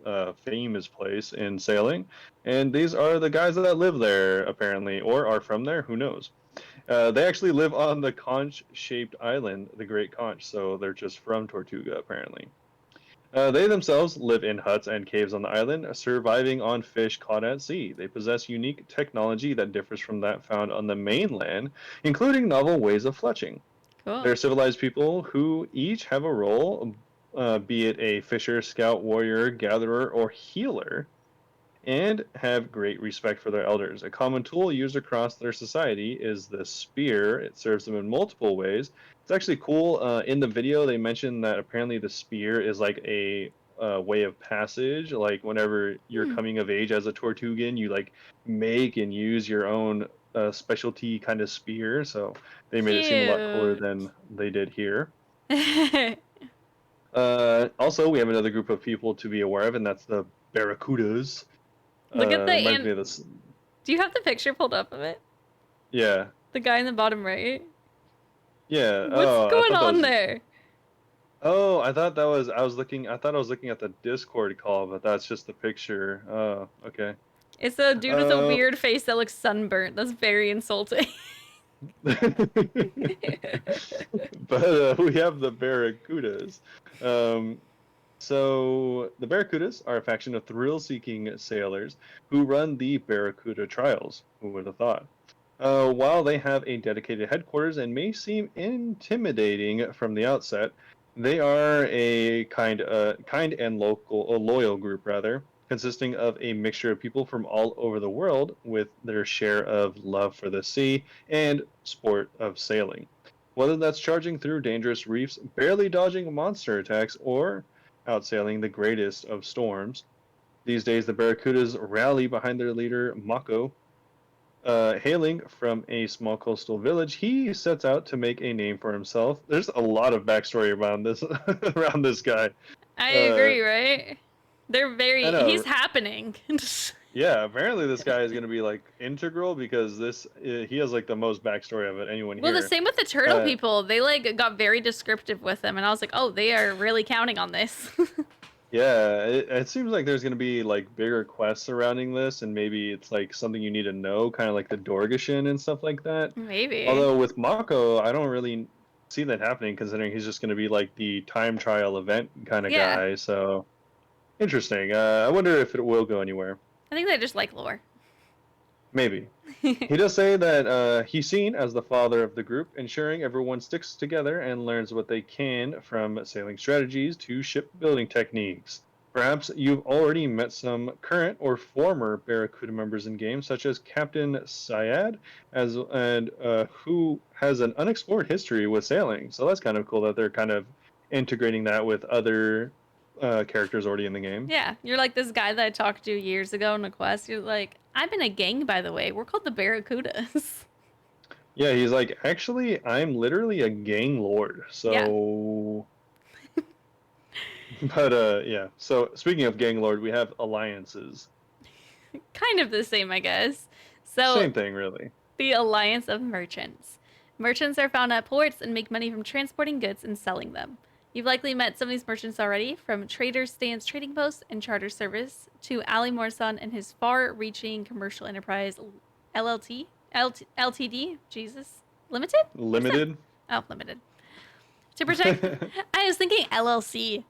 famous place in sailing, and these are the guys that live there apparently, or are from there. Who knows? They actually live on the conch-shaped island, the Great Conch. So they're just from Tortuga apparently. They themselves live in huts and caves on the island, surviving on fish caught at sea. They possess unique technology that differs from that found on the mainland, including novel ways of fletching. Cool. They're civilized people who each have a role, be it a fisher, scout, warrior, gatherer, or healer, and have great respect for their elders. A common tool used across their society is the spear. It serves them in multiple ways. It's actually cool. In the video, they mentioned that apparently the spear is like a way of passage. Like whenever you're Hmm. coming of age as a Tortugan, you like make and use your own specialty kind of spear. So they made it seem a lot cooler Cute. than they did here. Look Also, we have another group of people to be aware of, and that's the Barracudas. at the Reminds ant. me of this. Do you have the picture pulled up of it? Yeah, The guy in the bottom right? yeah. What's Oh, I going thought that on was. there? Oh, I thought that was. I was looking. I thought I was looking at the Discord call, but that's just the picture. Oh, okay. It's a dude with a Uh, weird face that looks sunburnt. That's very insulting. but we have the Barracudas. Um, so the Barracudas are a faction of thrill-seeking sailors who run the Barracuda Trials. Who would have thought? While they have a dedicated headquarters and may seem intimidating from the outset, they are a kind and loyal group rather, consisting of a mixture of people from all over the world with their share of love for the sea and sport of sailing. Whether that's charging through dangerous reefs, barely dodging monster attacks, or outsailing the greatest of storms, these days the Barracudas rally behind their leader Mako, Hailing from a small coastal village, he sets out to make a name for himself. There's a lot of backstory around this around this guy. I Uh, agree, right? They're I very. He's know. happening. Yeah, apparently this guy is going to be like integral because he has like the most backstory of it. Anyone Well, the here? same with the turtle Uh, people. They like got very descriptive with them, and I was like, oh, they are really counting on this. yeah, it seems like there's going to be like bigger quests surrounding this, and maybe it's like something you need to know, kind of like the Dorgeshin and stuff like that. Maybe. Although with Mako, I don't really see that happening, considering he's just going to be like the time trial event kind of Yeah. guy. So interesting. I wonder if it will go anywhere. I think they just like lore. Maybe. He does say that he's seen as the father of the group, ensuring everyone sticks together and learns what they can from sailing strategies to shipbuilding techniques. Perhaps you've already met some current or former Barracuda members in games, such as Captain Syed, who has an unexplored history with sailing. So that's kind of cool that they're kind of integrating that with other characters already in the game. Yeah, you're like this guy that I talked to years ago in a quest. You're like, I'm in a gang, by the way. We're called the Barracudas. Yeah, he's like, actually, I'm literally a gang lord. Yeah, So, but yeah. So speaking of gang lord, we have alliances. kind of the same, I guess. So, Same thing, really. the Alliance of Merchants. Merchants are found at ports and make money from transporting goods and selling them. You've likely met some of these merchants already, from Trader Stan's trading post and charter service to Ali Morrison and his far-reaching commercial enterprise LLT, LTD, Jesus, Limited? What is that? Limited. Oh, Limited. To protect, I was thinking LLC.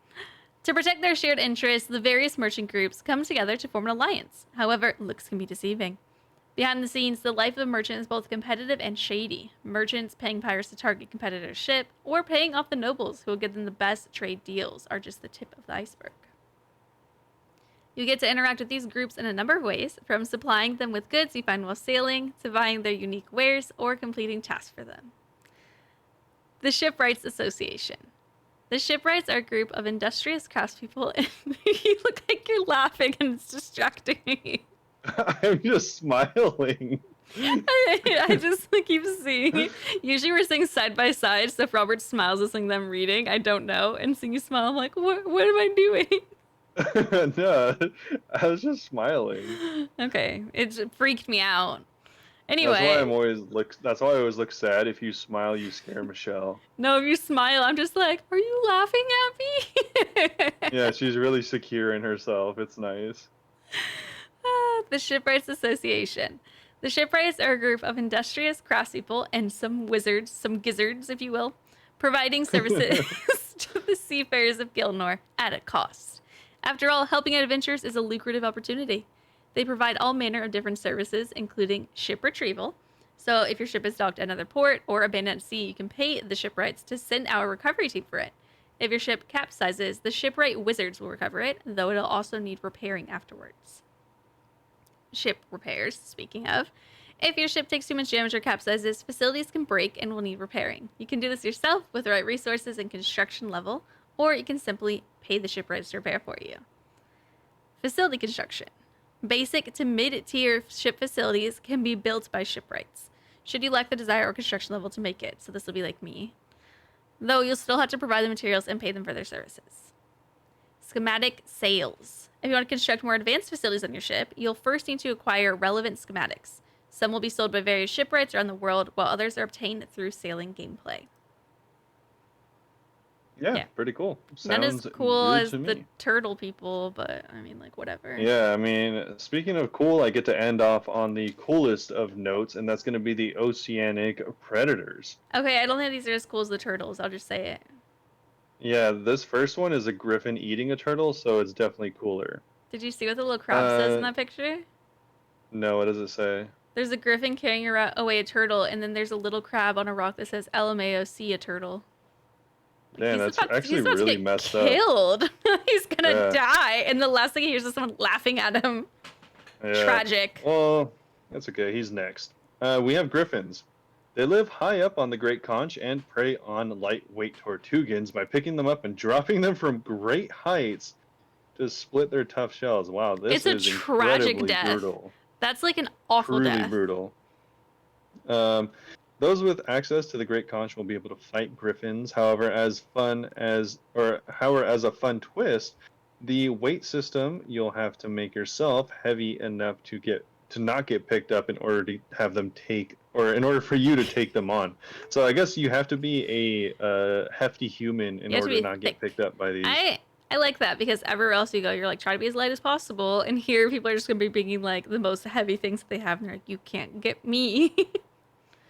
To protect their shared interests, the various merchant groups come together to form an alliance. However, looks can be deceiving. Behind the scenes, the life of a merchant is both competitive and shady. Merchants paying pirates to target competitors' ship, or paying off the nobles who will give them the best trade deals, are just the tip of the iceberg. You get to interact with these groups in a number of ways, from supplying them with goods you find while sailing, to buying their unique wares, or completing tasks for them. The Shipwrights Association. The Shipwrights are a group of industrious craftspeople, and you look like you're laughing and it's distracting me. I'm just smiling. I just keep seeing. Usually we're sitting side by side, so if Robert smiles at something I'm reading, I don't know. And seeing you smile, I'm like, what am I doing? No, I was just smiling. Okay, it freaked me out. That's why I'm Anyway, always look. That's why I always look sad. If you smile, you scare Michelle. no, if you smile, I'm just like, are you laughing at me? Yeah, she's really secure in herself. It's nice. The Shipwrights Association. The Shipwrights are a group of industrious craftspeople and some wizards, some gizzards, if you will, providing services to the seafarers of Gilnor at a cost. After all, helping out adventurers is a lucrative opportunity. They provide all manner of different services, including ship retrieval. So if your ship is docked at another port or abandoned at sea, you can pay the shipwrights to send out a recovery team for it. If your ship capsizes, the shipwright wizards will recover it, though it'll also need repairing afterwards. Ship repairs, speaking of. If your ship takes too much damage or capsizes, facilities can break and will need repairing. You can do this yourself with the right resources and construction level, or you can simply pay the shipwrights to repair for you. Facility construction. Basic to mid-tier ship facilities can be built by shipwrights, should you lack the desire or construction level to make it, so this will be like me. Though you'll still have to provide the materials and pay them for their services. Schematic sales. If you want to construct more advanced facilities on your ship, you'll first need to acquire relevant schematics. Some will be sold by various shipwrights around the world, while others are obtained through sailing gameplay. Yeah, Yeah. pretty cool. Not as Sounds cool good as to the me. turtle people, but I mean, like, whatever. Yeah, I mean, speaking of cool, I get to end off on the coolest of notes, and that's going to be the oceanic predators. Okay, I don't think these are as cool as the turtles, I'll just say it. Yeah, this first one is a griffin eating a turtle, so it's definitely cooler. Did you see what the little crab says in Uh, that picture? no, what does it say? There's a griffin carrying away a turtle, and then there's a little crab on a rock that says LMAO, see a turtle. Like, Damn, that's he's actually about to really get messed up. killed. He's gonna Yeah, die, and the last thing he hears is someone laughing at him. yeah. Tragic. Well, that's okay. He's next. We have griffins. They live high up on the Great Conch and prey on lightweight Tortugans by picking them up and dropping them from great heights to split their tough shells. Wow, this It's a is tragic incredibly death. brutal. That's like an awful Truly death. brutal. Um, those with access to the Great Conch will be able to fight griffins. However, as a fun twist, the weight system you'll have to make yourself heavy enough to not get picked up in order to have them in order for you to take them on. So I guess you have to be a hefty human in You have to order to be not get picked thick. up by these. I like that because everywhere else you go, you're like, try to be as light as possible. And here, people are just going to be bringing like the most heavy things that they have. And they're like, you can't get me.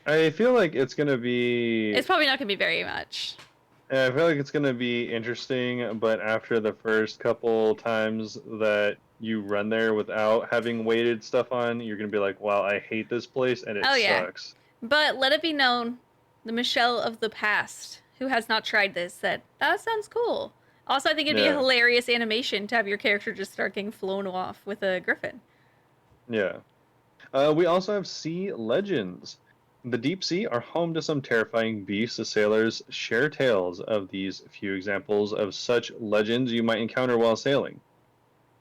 I feel like it's gonna be It's probably not going to be very much. I feel like it's gonna be interesting, but after the first couple times that you run there without having weighted stuff on, you're gonna be like, "Wow, I hate this place and it Oh, yeah. sucks." But let it be known, the Michelle of the past who has not tried this said, that sounds cool. Also, I think it'd be a Yeah, hilarious animation to have your character just start getting flown off with a griffin. yeah. We also have sea legends. The deep sea are home to some terrifying beasts. The sailors share tales of these few examples of such legends you might encounter while sailing.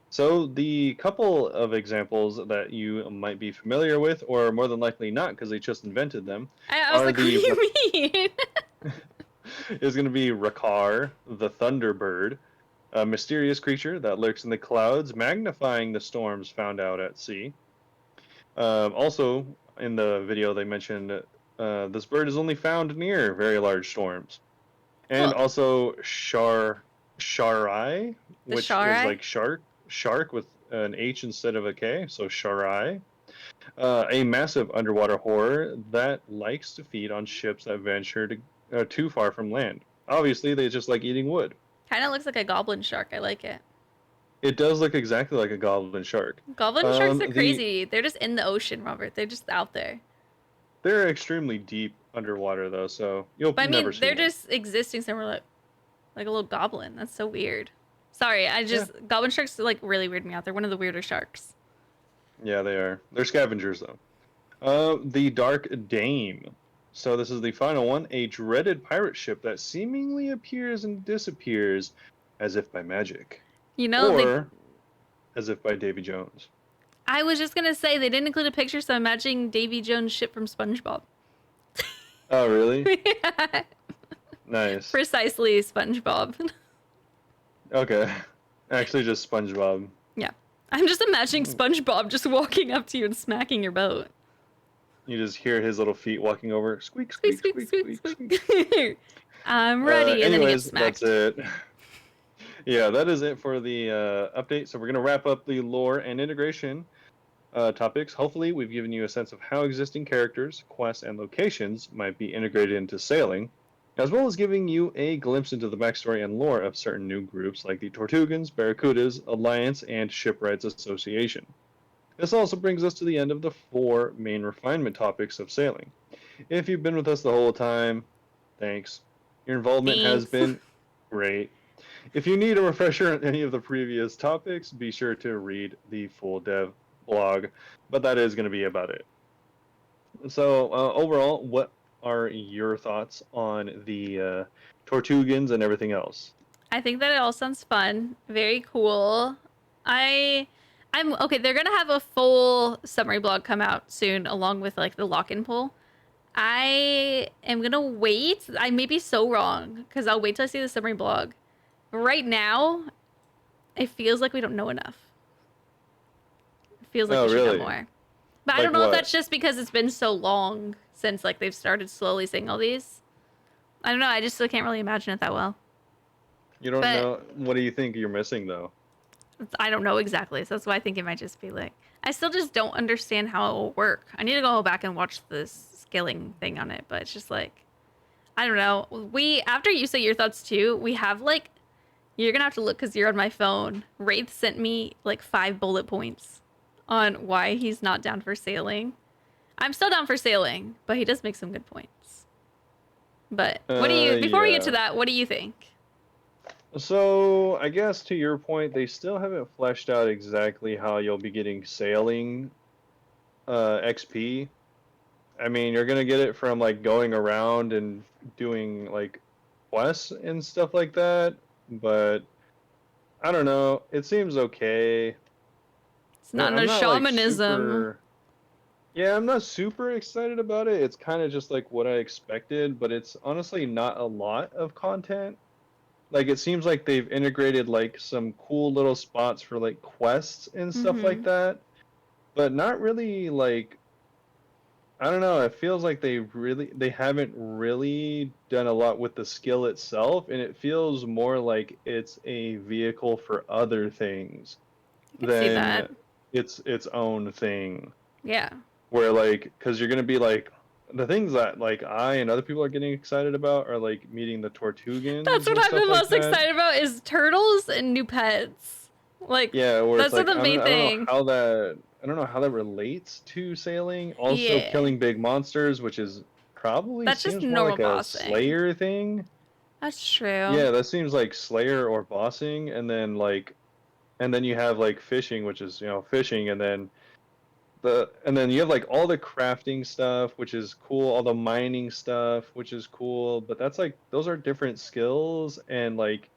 So the couple of examples that you might be familiar with, or more than likely not, because they just invented them, I was are like, what do the you mean? is going to be Rakar, the Thunderbird, a mysterious creature that lurks in the clouds, magnifying the storms found out at sea. Also, in the video, they mentioned this bird is only found near very large storms, and Cool. also Sharai, The which is Sharai? like shark with an H instead of a K, so Sharai, a massive underwater horror that likes to feed on ships that venture too far from land. Obviously, they just like eating wood. Kind of looks like a goblin shark. I like it. It does look exactly like a goblin shark. Goblin sharks are The crazy. They're just in the ocean, Robert. They're just out there. They're extremely deep underwater though, so you'll But I never mean, see they're one. just existing somewhere like a little goblin. That's so weird. Sorry, Yeah, goblin sharks like really weird me out. They're one of the weirder sharks. yeah, they are. They're scavengers though. The Dark Dame. So this is the final one, a dreaded pirate ship that seemingly appears and disappears as if by magic, You know, they. or as if by Davy Jones. I was just gonna say they didn't include a picture, so I'm imagining Davy Jones' ship from SpongeBob. Oh, really? Yeah, Nice. precisely SpongeBob. Okay. Actually, just SpongeBob. Yeah, I'm just imagining SpongeBob just walking up to you and smacking your boat. You just hear his little feet walking over. Squeak, Squeak, squeak, squeak, squeak, squeak, squeak, squeak. squeak. I'm ready, and then he gets Anyways, that's smacked. it. Yeah, that is it for the update. So we're going to wrap up the lore and integration topics. Hopefully, we've given you a sense of how existing characters, quests, and locations might be integrated into sailing, as well as giving you a glimpse into the backstory and lore of certain new groups like the Tortugans, Barracudas, Alliance, and Shipwrights Association. This also brings us to the end of the 4 main refinement topics of sailing. If you've been with us the whole time, thanks. Your involvement has Thanks. been great. If you need a refresher on any of the previous topics, be sure to read the full dev blog, but that is going to be about it. So, overall, what are your thoughts on the Tortugans and everything else? I think that it all sounds fun. Very cool. I I'm okay, they're gonna have a full summary blog come out soon along with like the lock-in poll. I am gonna wait. I may be so wrong because I'll wait till I see the summary blog. But right now, it feels like we don't know enough. It feels like we Oh, should know really? more. But I don't Like know if what? that's just because it's been so long since like they've started slowly saying all these. I don't know. I just still can't really imagine it that well. You don't But know? What do you think you're missing, though? I don't know exactly. So that's why I think it might just be like I still just don't understand how it will work. I need to go back and watch this scaling thing on it, but it's just like I don't know. We after you say your thoughts too, we have like you're gonna have to look because you're on my phone. Wraith sent me like 5 bullet points on why he's not down for sailing. I'm still down for sailing, but he does make some good points. But what do you? Before we get to Yeah. that, what do you think? So, I guess to your point, they still haven't fleshed out exactly how you'll be getting sailing XP. I mean, you're gonna get it from like going around and doing like quests and stuff like that, but I don't know. It seems okay. It's not I'm no not like shamanism. super. Yeah, I'm not super excited about it. It's kind of just like what I expected, but it's honestly not a lot of content. Like it seems like they've integrated like some cool little spots for like quests and stuff like Mm-hmm. that, but not really like I don't know, it feels like they haven't really done a lot with the skill itself, and it feels more like it's a vehicle for other things I could see that. than it's its own thing. Yeah. Where like because you're gonna be like the things that like I and other people are getting excited about are like meeting the That's Tortugans what and I'm stuff the like most that. excited about is turtles and new pets. Like, Yeah, where it's that's like the main thing. I don't know how that relates to sailing. Also Yeah. killing big monsters, which is probably That's just seems more normal like a bossing. Slayer thing. That's true. Yeah, that seems like Slayer or bossing, and then you have like fishing, which is, fishing, and then you have like all the crafting stuff, which is cool, all the mining stuff, which is cool, but that's like those are different skills and like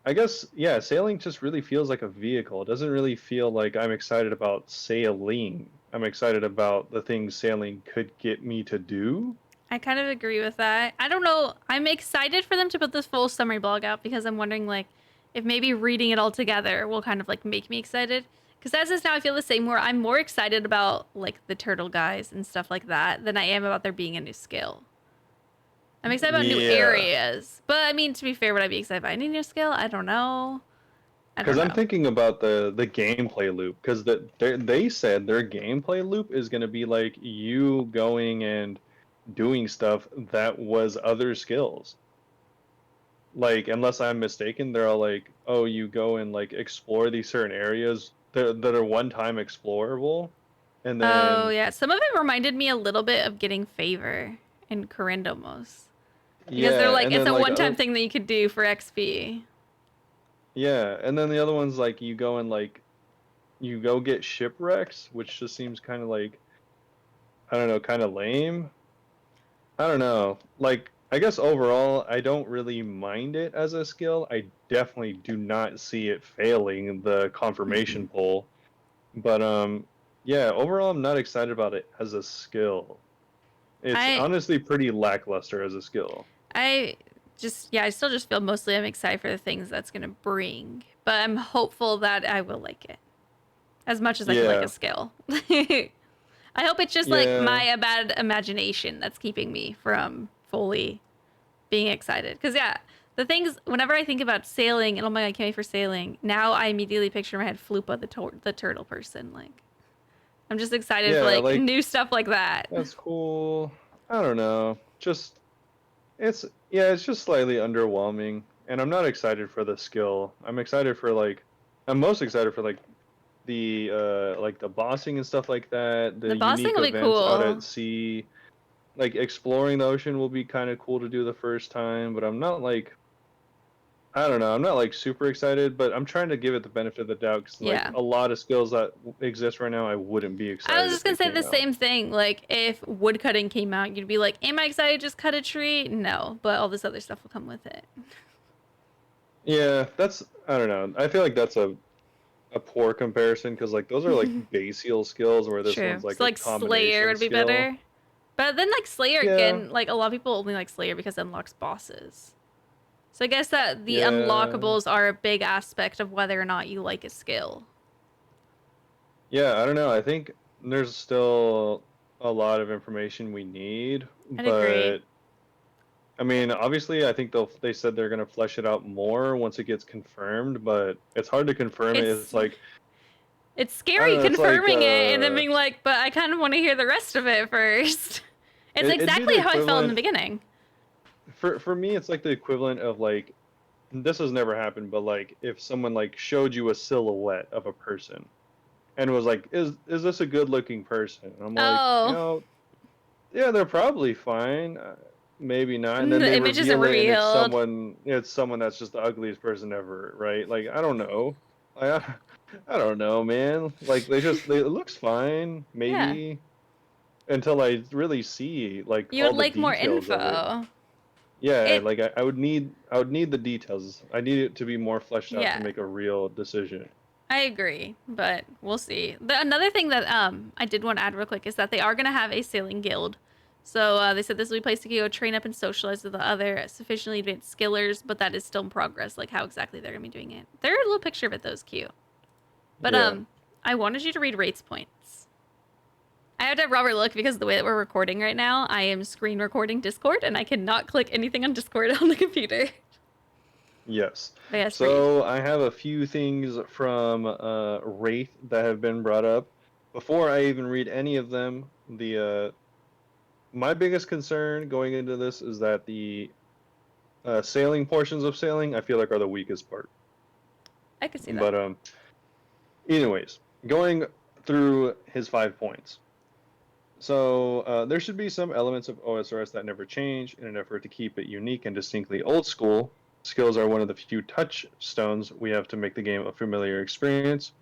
I guess yeah, sailing just really feels like a vehicle. It doesn't really feel like I'm excited about sailing. I'm excited about the things sailing could get me to do. I kind of agree with that. I don't know. I'm excited for them to put this full summary blog out because I'm wondering, like, if maybe reading it all together will kind of like make me excited. Because as is now, I feel the same where I'm more excited about like the turtle guys and stuff like that than I am about there being a new skill. I'm excited about new Yeah, areas. But I mean, to be fair, would I be excited about any new skill? I don't know. I don't because I'm know. thinking about the gameplay loop because they said their gameplay loop is going to be like you going and doing stuff that was other skills. Like unless I'm mistaken, they're all like, oh, you go and like explore these certain areas that are one time explorable, and Oh, then yeah. Some of it reminded me a little bit of getting favor in Corindomos. Because they're yeah, like, and it's then a like one time thing that you could do for XP. yeah, and then the other one's like you go and like you go get shipwrecks, which just seems kind of like I don't know, kind of lame. I don't know. Like I guess overall, I don't really mind it as a skill. I definitely do not see it failing the confirmation poll. But yeah, overall I'm not excited about it as a skill. It's I honestly pretty lackluster as a skill. I I still just feel mostly I'm excited for the things that's gonna bring. But I'm hopeful that I will like it. As much as I could like a Yeah. skill. I hope it's just like Yeah. my bad imagination that's keeping me from fully being excited. Because yeah, the things whenever I think about sailing and oh my god, I can't wait for sailing. Now I immediately picture in my head Floopa the turtle person. Like I'm just excited for Yeah, like like new stuff like that. that's cool. I don't know. Just it's yeah, it's just slightly underwhelming and I'm not excited for the skill. I'm most excited for like the bossing and stuff like that, the The bossing unique will be events out at cool. sea. Like exploring the ocean will be kind of cool to do the first time, but I'm not like I don't know. I'm not like super excited, but I'm trying to give it the benefit of the doubt because like Yeah. a lot of skills that exist right now, I wouldn't be I was excited just if gonna they say came the out. same thing. Like, if woodcutting came out, you'd be like, "Am I excited to just cut a tree?" No, but all this other stuff will come with it. Yeah, that's I don't know. I feel like that's a poor comparison because like those are like basial skills where this True. one's like So a like Slayer combination would be skill. better, but then like Slayer Yeah, again, like a lot of people only like Slayer because it unlocks bosses. So I guess that the yeah, unlockables are a big aspect of whether or not you like a skill. yeah. I don't know. I think there's still a lot of information we need, I'd agree. but I mean, obviously, I think they said they're gonna flesh it out more once it gets confirmed, but it's hard to confirm it. It's It's like it's I don't scary know. It's like confirming it and then being like, but I kind of want to hear the rest of it first. It's it'd be the exactly how I felt in the equivalent beginning. for me. It's like the equivalent of like this has never happened, but like if someone like showed you a silhouette of a person and was like, "Is this a good looking person?" And I'm like, Oh, yeah, they're probably fine. Maybe not. And and then the they image isn't reveal it, and revealed. it's someone that's just the ugliest person ever, right? Like I don't know. I don't know, man. Like it looks fine, Yeah. maybe until I really see like You would all the like more details of it. info. Yeah, It, like I would need the details. I need it to be more fleshed out to yeah. make a real decision. I agree, but we'll see. Another thing that I did want to add real quick is that they are going to have a sailing guild. So they said this will be a place to go train up and socialize with the other sufficiently advanced skillers, but that is still in progress, like how exactly they're going to be doing it. Their little picture of it, though, is cute. But Yeah. I wanted you to read rates points. I have to have Robert look because the way that we're recording right now, I am screen recording Discord, and I cannot click anything on Discord on the computer. Yes. But yes, read. So I have a few things from Wraith that have been brought up. Before I even read any of them, the my biggest concern going into this is that the sailing portions of sailing I feel like are the weakest part. I could see that. But anyways, going through his 5 points. So there should be some elements of OSRS that never change in an effort to keep it unique and distinctly old school. Skills are one of the few touchstones we have to make the game a familiar experience.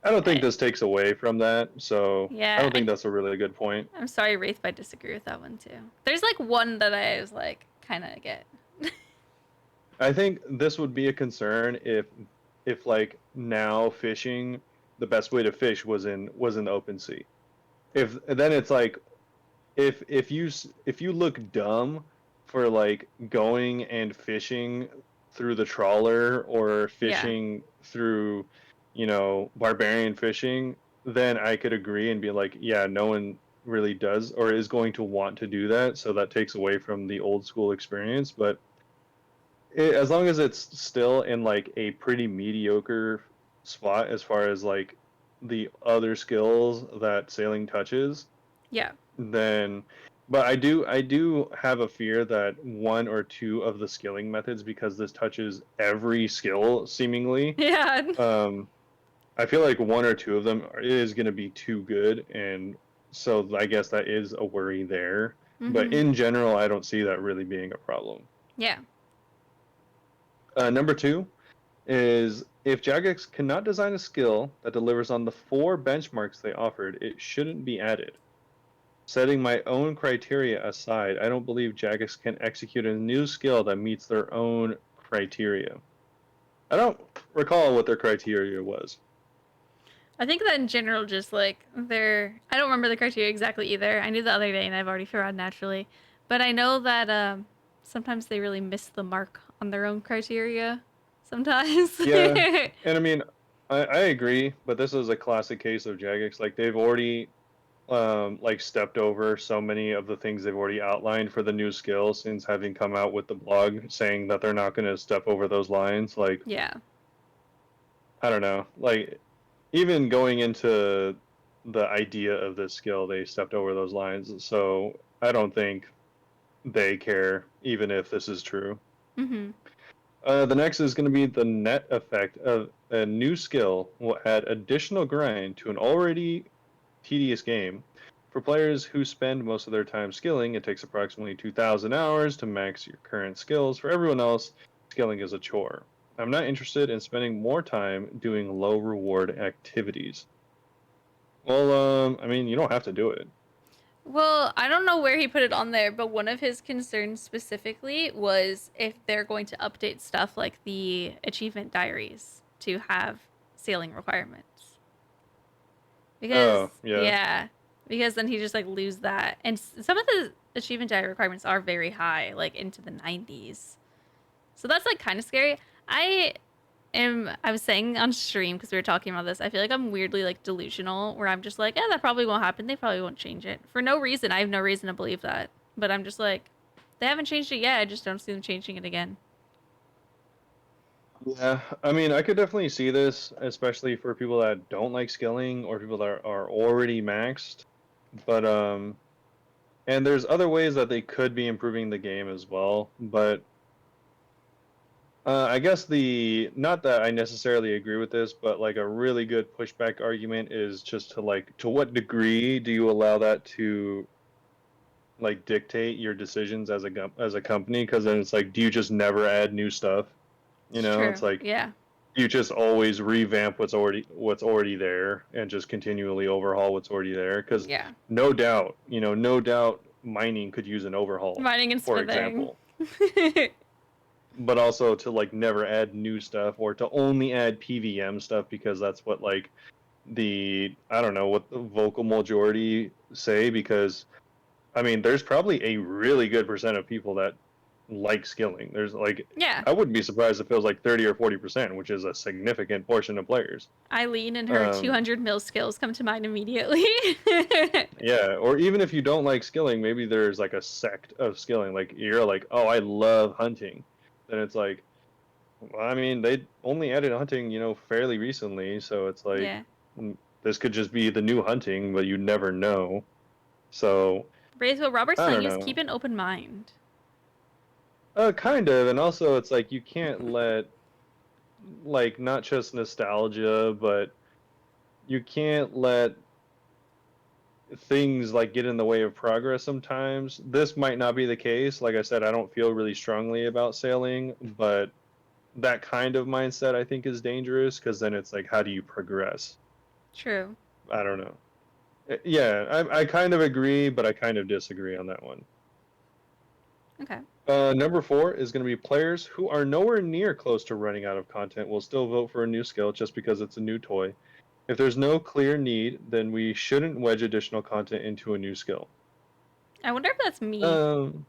I don't think I, this takes away from that, so I yeah, don't think that's a really good point. I'm sorry, Wraith, but I disagree with that one too. There's like one that I was like, kind of get. I think this would be a concern if like now fishing, the best way to fish was in the open sea. If then it's like if you look dumb for like going and fishing through the trawler or Yeah. fishing through, barbarian fishing, then I could agree and be like, yeah, no one really does or is going to want to do that, so that takes away from the old school experience. But as long as it's still in like a pretty mediocre spot as far as like the other skills that sailing touches, Yeah. then but I do have a fear that one or two of the skilling methods, because this touches every skill seemingly, Yeah. um I feel like one or two of them is going to be too good, and so I guess that is a worry there. But Mhm. in general, I don't see that really being a problem. Yeah. Number two is, if Jagex cannot design a skill that delivers on the four benchmarks they offered, it shouldn't be added. Setting my own criteria aside, I don't believe Jagex can execute a new skill that meets their own criteria. I don't recall what their criteria was. I think that in general, just like I don't remember the criteria exactly either. I knew the other day and I've already forgotten naturally. But I know that sometimes they really miss the mark on their own criteria. Sometimes. Yeah, and I mean, I agree, but this is a classic case of Jagex. Like they've already like stepped over so many of the things they've already outlined for the new skill since having come out with the blog saying that they're not going to step over those lines. Like, Yeah. I don't know, like even going into the idea of this skill, they stepped over those lines. So I don't think they care, even if this is true. Mhm. The next is going to be the net effect of a new skill will add additional grind to an already tedious game. For players who spend most of their time skilling, it takes approximately 2,000 hours to max your current skills. For everyone else, skilling is a chore. I'm not interested in spending more time doing low reward activities. Well, I mean, you don't have to do it. Well, I don't know where he put it on there, but one of his concerns specifically was if they're going to update stuff like the achievement diaries to have sailing requirements. Because Oh, yeah. yeah, because then he just like lose that. And some of the achievement diary requirements are very high, like into the 90s. So that's like kind of scary. I was saying on stream because we were talking about this. I feel like I'm weirdly like delusional where I'm just like, yeah, that probably won't happen. They probably won't change it for no reason. I have no reason to believe that, but I'm just like, they haven't changed it yet. I just don't see them changing it again. Yeah, I mean, I could definitely see this, especially for people that don't like skilling or people that are already maxed. But and there's other ways that they could be improving the game as well. But I guess the not that I necessarily agree with this, but like a really good pushback argument is just to like, to what degree do you allow that to like dictate your decisions as as a company? Because then it's like, do you just never add new stuff? It's It's true. like Yeah. you just always revamp what's already there and just continually overhaul what's already there. Because Yeah. no doubt mining could use an overhaul, Mining and for smithing. example. but also to like never add new stuff or to only add PVM stuff because that's what like I don't know what the vocal majority say, because I mean there's probably a really good percent of people that like skilling. There's like, Yeah. I wouldn't be surprised if it was like 30 or 40%, which is a significant portion of players. Eileen and her Um, 200 mil skills come to mind immediately. yeah, or even if you don't like skilling, maybe there's like a sect of skilling. Like you're like, oh, I love hunting. Then it's like, well, I mean, they only added hunting, fairly recently, so it's like Yeah. this could just be the new hunting, but you never know. So Brace, what Robert's I saying don't is keep know. an open mind. Kind of, and also it's like you can't let like not just nostalgia, but you can't let things like get in the way of progress sometimes. This might not be the case. Like I said, I don't feel really strongly about sailing, but that kind of mindset I think is dangerous because then it's like, how do you progress? True. I don't know. Yeah, I kind of agree, but I kind of disagree on that one. Okay. Number 4 is going to be players who are nowhere near close to running out of content will still vote for a new skill just because it's a new toy. If there's no clear need, then we shouldn't wedge additional content into a new skill. I wonder if that's me. Um,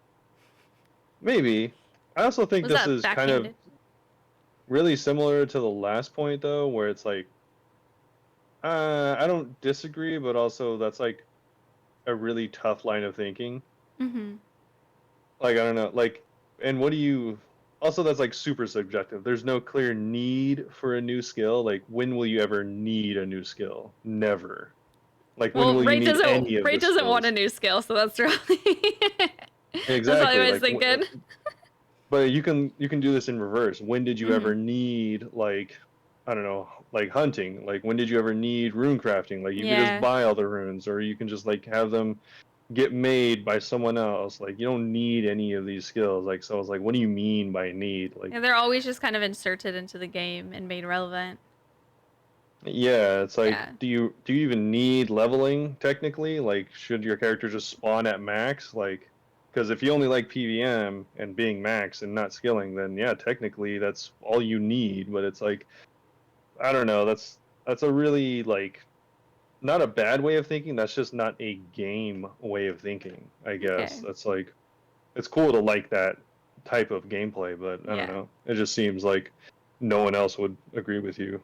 Maybe. I also think Was this that is kind of backhanded? really similar to the last point, though, where it's like, I don't disagree, but also that's like a really tough line of thinking. Mm-hmm. Like, I don't know, like, and what do you, also that's like super subjective. There's no clear need for a new skill. Like, when will you ever need a new skill? Never. Like, when Well, will you need any of Ray the doesn't want a skills? new skill, so that's really that's probably Exactly. what I was Like, thinking. but you can do this in reverse. When did you Mm-hmm. ever need like, I don't know, like hunting? Like when did you ever need rune crafting? Like you could just Yeah. buy all the runes, or you can just like have them get made by someone else. Like you don't need any of these skills. Like so, it's like, what do you mean by need? Like, Yeah, they're always just kind of inserted into the game and made relevant. yeah, it's like, Yeah. do you even need leveling technically? Like, should your character just spawn at max? Like, because if you only like PVM and being max and not skilling, then yeah, technically that's all you need. But it's like, I don't know. That's a really like not a bad way of thinking. That's just not a game way of thinking. I guess Okay. that's like it's cool to like that type of gameplay, but I don't Yeah. know. It just seems like no one else would agree with you.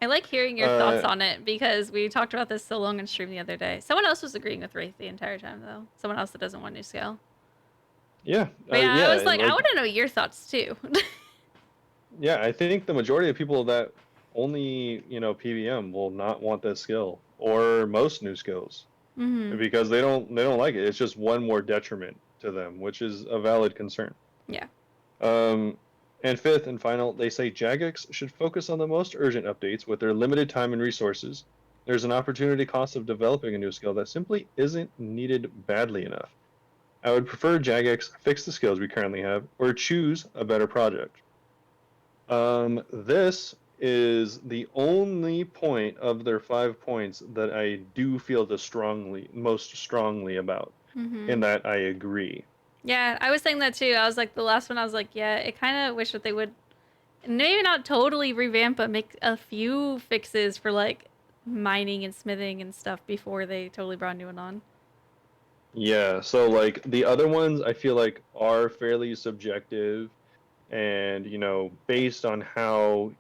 I like hearing your thoughts Uh, on it because we talked about this so long on stream the other day. Someone else was agreeing with Wraith the entire time, though. Someone else that doesn't want new scale. yeah, But yeah, I yeah, was and like, I like want to know your thoughts too. yeah, I think the majority of people that only PVM will not want this skill or most new skills Mm-hmm. because they don't like it. It's just one more detriment to them, which is a valid concern. Yeah. Um, and fifth and final, they say Jagex should focus on the most urgent updates with their limited time and resources. There's an opportunity cost of developing a new skill that simply isn't needed badly enough. I would prefer Jagex fix the skills we currently have or choose a better project. This is the only point of their 5 points that I do feel most strongly about, Mm-hmm. in that I agree. Yeah, I was saying that too. I was like, the last one, I was like, yeah, it kind of wish that they would maybe not totally revamp, but make a few fixes for like mining and smithing and stuff before they totally brought a new one on. Yeah, so like the other ones I feel like are fairly subjective and, based on how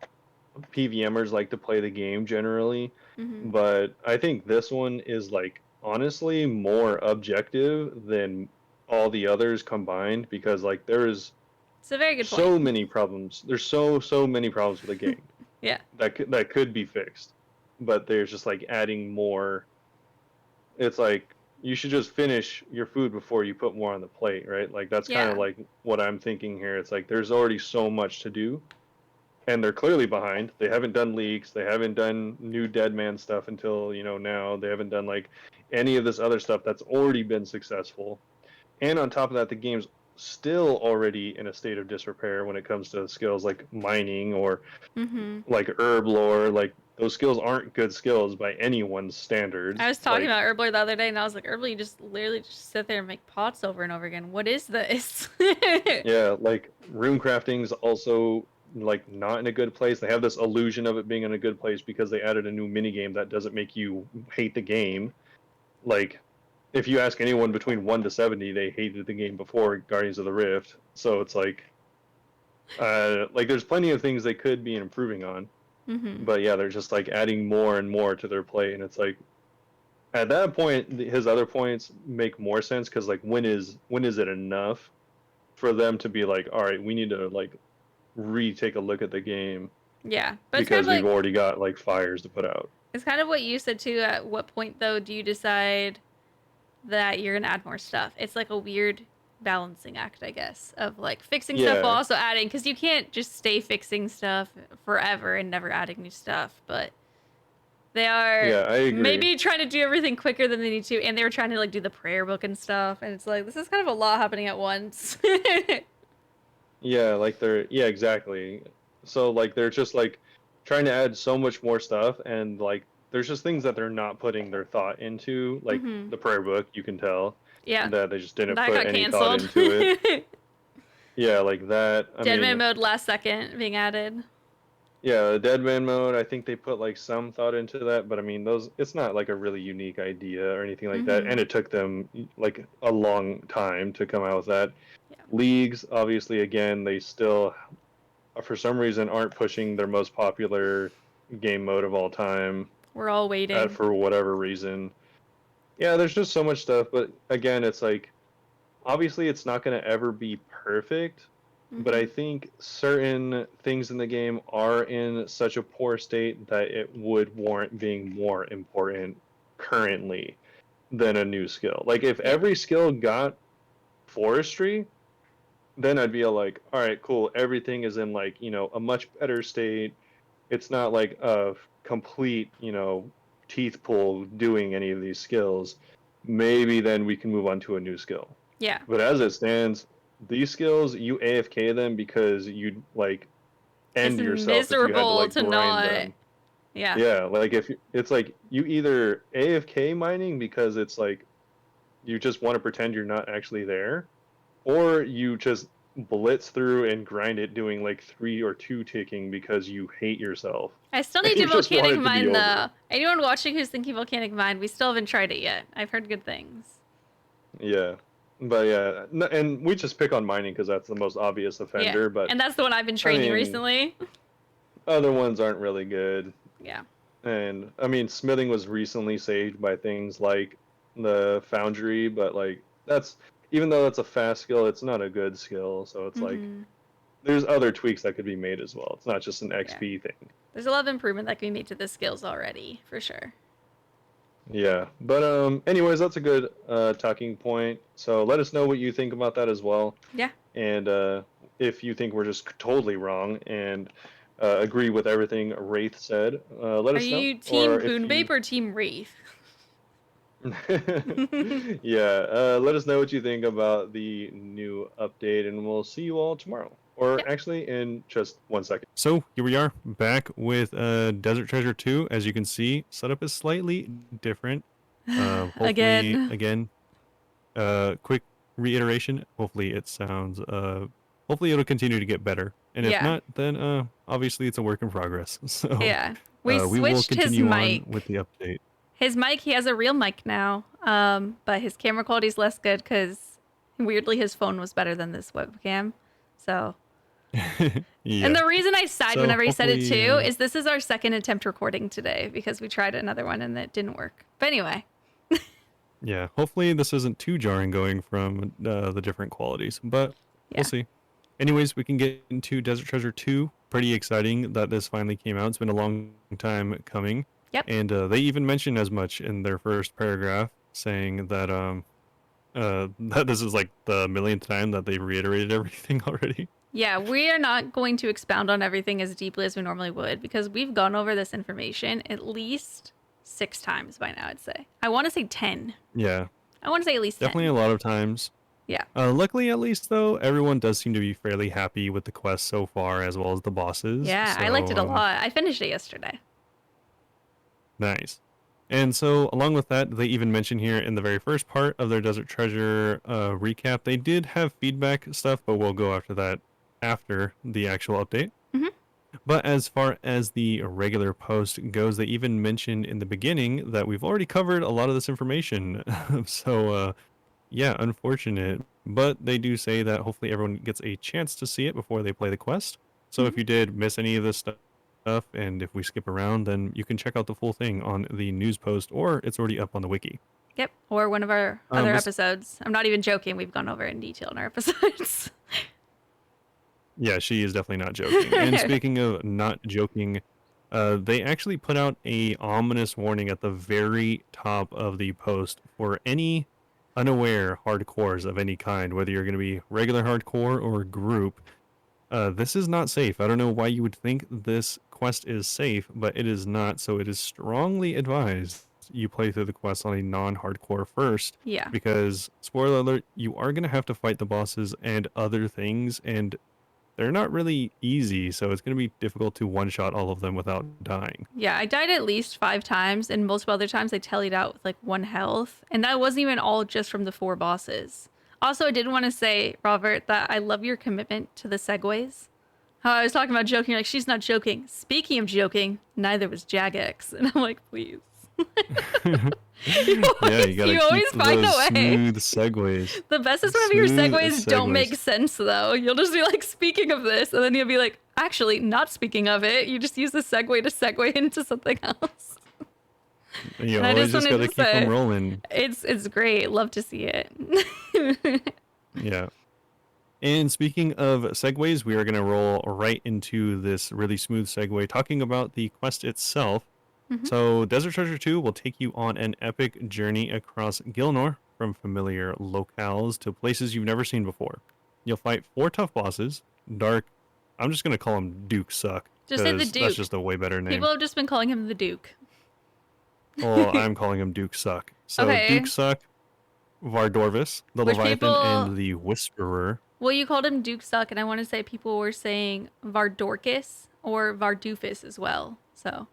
PVMers like to play the game generally, Mm-hmm. but I think this one is like honestly more objective than all the others combined because like there's It's a very good point. so many problems. There's so many problems with the game Yeah. that could be fixed, but there's just like adding more. It's like you should just finish your food before you put more on the plate, right? Like that's kind of Yeah. like what I'm thinking here. It's like there's already so much to do, and they're clearly behind. They haven't done leaks. They haven't done new Dead Man stuff until now. They haven't done like any of this other stuff that's already been successful. And on top of that, the game's still already in a state of disrepair when it comes to skills like mining or Mm-hmm. like herb lore. Like those skills aren't good skills by anyone's I standards. was talking Like about Herbler the other day, and I was like, Herbler, you just literally just sit there and make pots over and over again. What is this? yeah, like rune crafting's also like not in a good place. They have this illusion of it being in a good place because they added a new mini game that doesn't make you hate the game. Like if you ask anyone between 1 to 70, they hated the game before Guardians of the Rift. So it's like there's plenty of things they could be improving on. Mm-hmm. But yeah, they're just like adding more and more to their play, and it's like at that point his other points make more sense because like when is it enough for them to be like, all right, we need to like retake a look at the game Yeah, but it's kind of because we've like already got like fires to put out. it's kind of what you said too. At what point though do you decide that you're gonna add more stuff? It's like a weird balancing act, I guess, of like fixing stuff while Yeah, also adding, because you can't just stay fixing stuff forever and never adding new stuff. But they are yeah, I agree. maybe trying to do everything quicker than they need to, and they were trying to like do the prayer book and stuff, and it's like this is kind of a lot happening at once. Yeah, like they're yeah, exactly. So like they're just like trying to add so much more stuff and like there's just things that they're not putting their thought into, like Mm-hmm. the prayer book, you can tell Yeah, that they just didn't that put got any thought canceled. into it. Yeah, like that. I Deadman mean, mode last second being added. yeah, the dead man mode, I think they put like some thought into that, but I mean those it's not like a really unique idea or anything like that. Mm-hmm. And it took them like a long time to come out with that. Yeah, Leagues, obviously again, they still for some reason aren't pushing their most popular game mode of all time we're all waiting. for whatever reason. Yeah, there's just so much stuff, but again, it's like obviously it's not going to ever be perfect, but Mm-hmm. I think certain things in the game are in such a poor state that it would warrant being more important currently than a new skill. Like if Yeah, every skill got forestry, then I'd be like, all right, cool. Everything is in like, a much better state. It's not like a complete, teeth pull doing any of these skills. Maybe then we can move on to a new skill. yeah. But as it stands, these skills you AFK them because you'd like It's end yourself if you had to miserable like to grind not. them. Yeah, Yeah, like if it's like you either AFK mining because it's like you just want to pretend you're not actually there, or you just blitz through and grind it doing like 3 or 2 ticking because you hate yourself I still and need to you do just want volcanic it to be mine though. over. Anyone watching who's thinking volcanic mine, we still haven't tried it yet. I've heard good things. Yeah. But yeah, and we just pick on mining because that's the most obvious Yeah, offender. But and that's the one I've been I training mean, recently. other ones aren't really good. Yeah. And I mean, smithing was recently saved by things like the foundry, but like that's even though that's a fast skill, it's not a good skill. So it's like Mm-hmm. there's other tweaks that could be made as well. It's not just an Yeah. XP thing. There's a lot of improvement that can be made to the skills already, for sure. Yeah, but anyways, that's a good talking point. So let us know what you think about that as well, Yeah. and if you think we're just totally wrong and agree with everything Wraith said, let Are us know. you Or team if Bunebape you, or team Wraith? yeah, let us know what you think about the new update, and we'll see you all tomorrow. Or Yep. actually, in just 1 second. So here we are back with Desert Treasure 2. As you can see, setup is slightly different. Hopefully, Again. again, quick reiteration. Hopefully it sounds, hopefully it'll continue to get better. And if Yeah. not, then obviously it's a work in progress. So Yeah. We we will switched his continue on with mic. the update. His mic, he has a real mic now. But his camera quality is less good because weirdly his phone was better than this webcam. So, and Yeah. the reason I sighed So whenever he said it hopefully, too is this is our second attempt recording today because we tried another one and it didn't work. But anyway, yeah, hopefully this isn't too jarring going from the different qualities, but yeah. we'll see. Anyways, we can get into Desert Treasure 2. Pretty exciting that this finally came out. It's been a long time coming. Yep. And they even mentioned as much in their first paragraph, saying that that this is like the millionth time that they've reiterated everything already. Yeah, we are not going to expound on everything as deeply as we normally would because we've gone over this information at least 6 times by now, I'd say. I want to say 10. Yeah, I want to say at least 10. definitely a lot of times. Yeah. Luckily, at least though, everyone does seem to be fairly happy with the quest so far, as well as the bosses. Yeah, I liked it a lot. I finished it yesterday. Nice. And so, along with that, they even mention here in the very first part of their Desert Treasure recap, they did have feedback stuff, but we'll go after that after the actual update. Mhm. But as far as the regular post goes, they even mentioned in the beginning that we've already covered a lot of this information. So, yeah, unfortunate. But they do say that hopefully everyone gets a chance to see it before they play the quest. So if Mhm. you did miss any of this stuff, and if we skip around, then you can check out the full thing on the news post, or it's already up on the wiki. Yep. Or one of our other This, episodes. I'm not even joking. We've gone over it in detail in our episodes. yeah, she is definitely not joking. And speaking of not joking, they actually put out a ominous warning at the very top of the post for any unaware hardcores of any kind, whether you're going to be regular hardcore or group. This is not safe. I don't know why you would think this quest is safe, but it is not. So it is strongly advised you play through the quest on a non-hardcore first, Yeah. because spoiler alert, you are going to have to fight the bosses and other things, and they're not really easy, so it's going to be difficult to one-shot all of them without dying. Yeah, I died at least 5 times, and most other times I tallied out with like 1 health, and that wasn't even all just from the 4 bosses. Also, I did want to say, Robert, that I love your commitment to the segues. How I was talking about joking, like she's not joking. Speaking of joking, neither was Jagex, and I'm like, please. Yeah, you gotta you keep always find those a way. smooth segues. The best is whenever your Smooth segues don't segues. make sense, though. You'll just be like, speaking of this, and then you'll be like, actually, not speaking of it. You just use the segue to segue into something else. You And I always just just wanted gotta to keep them say, rolling. it's great. Love to see it. Yeah. And speaking of segues, we are going to roll right into this really smooth segue talking about the quest itself. Mhm. So, Desert Treasure 2 will take you on an epic journey across Gilnor, from familiar locales to places you've never seen before. You'll fight 4 tough bosses. Dark, I'm just going to call him Duke Suck, Just say the because that's Duke. just a way better name. People have just been calling him the Duke. Well, I'm calling him Duke Suck. So, Okay. Duke Suck, Vardorvis, the Which Leviathan, people- and the Whisperer. Well, you called him Duke Suck, and I want to say people were saying Vardorkis or Vardoofus as well. So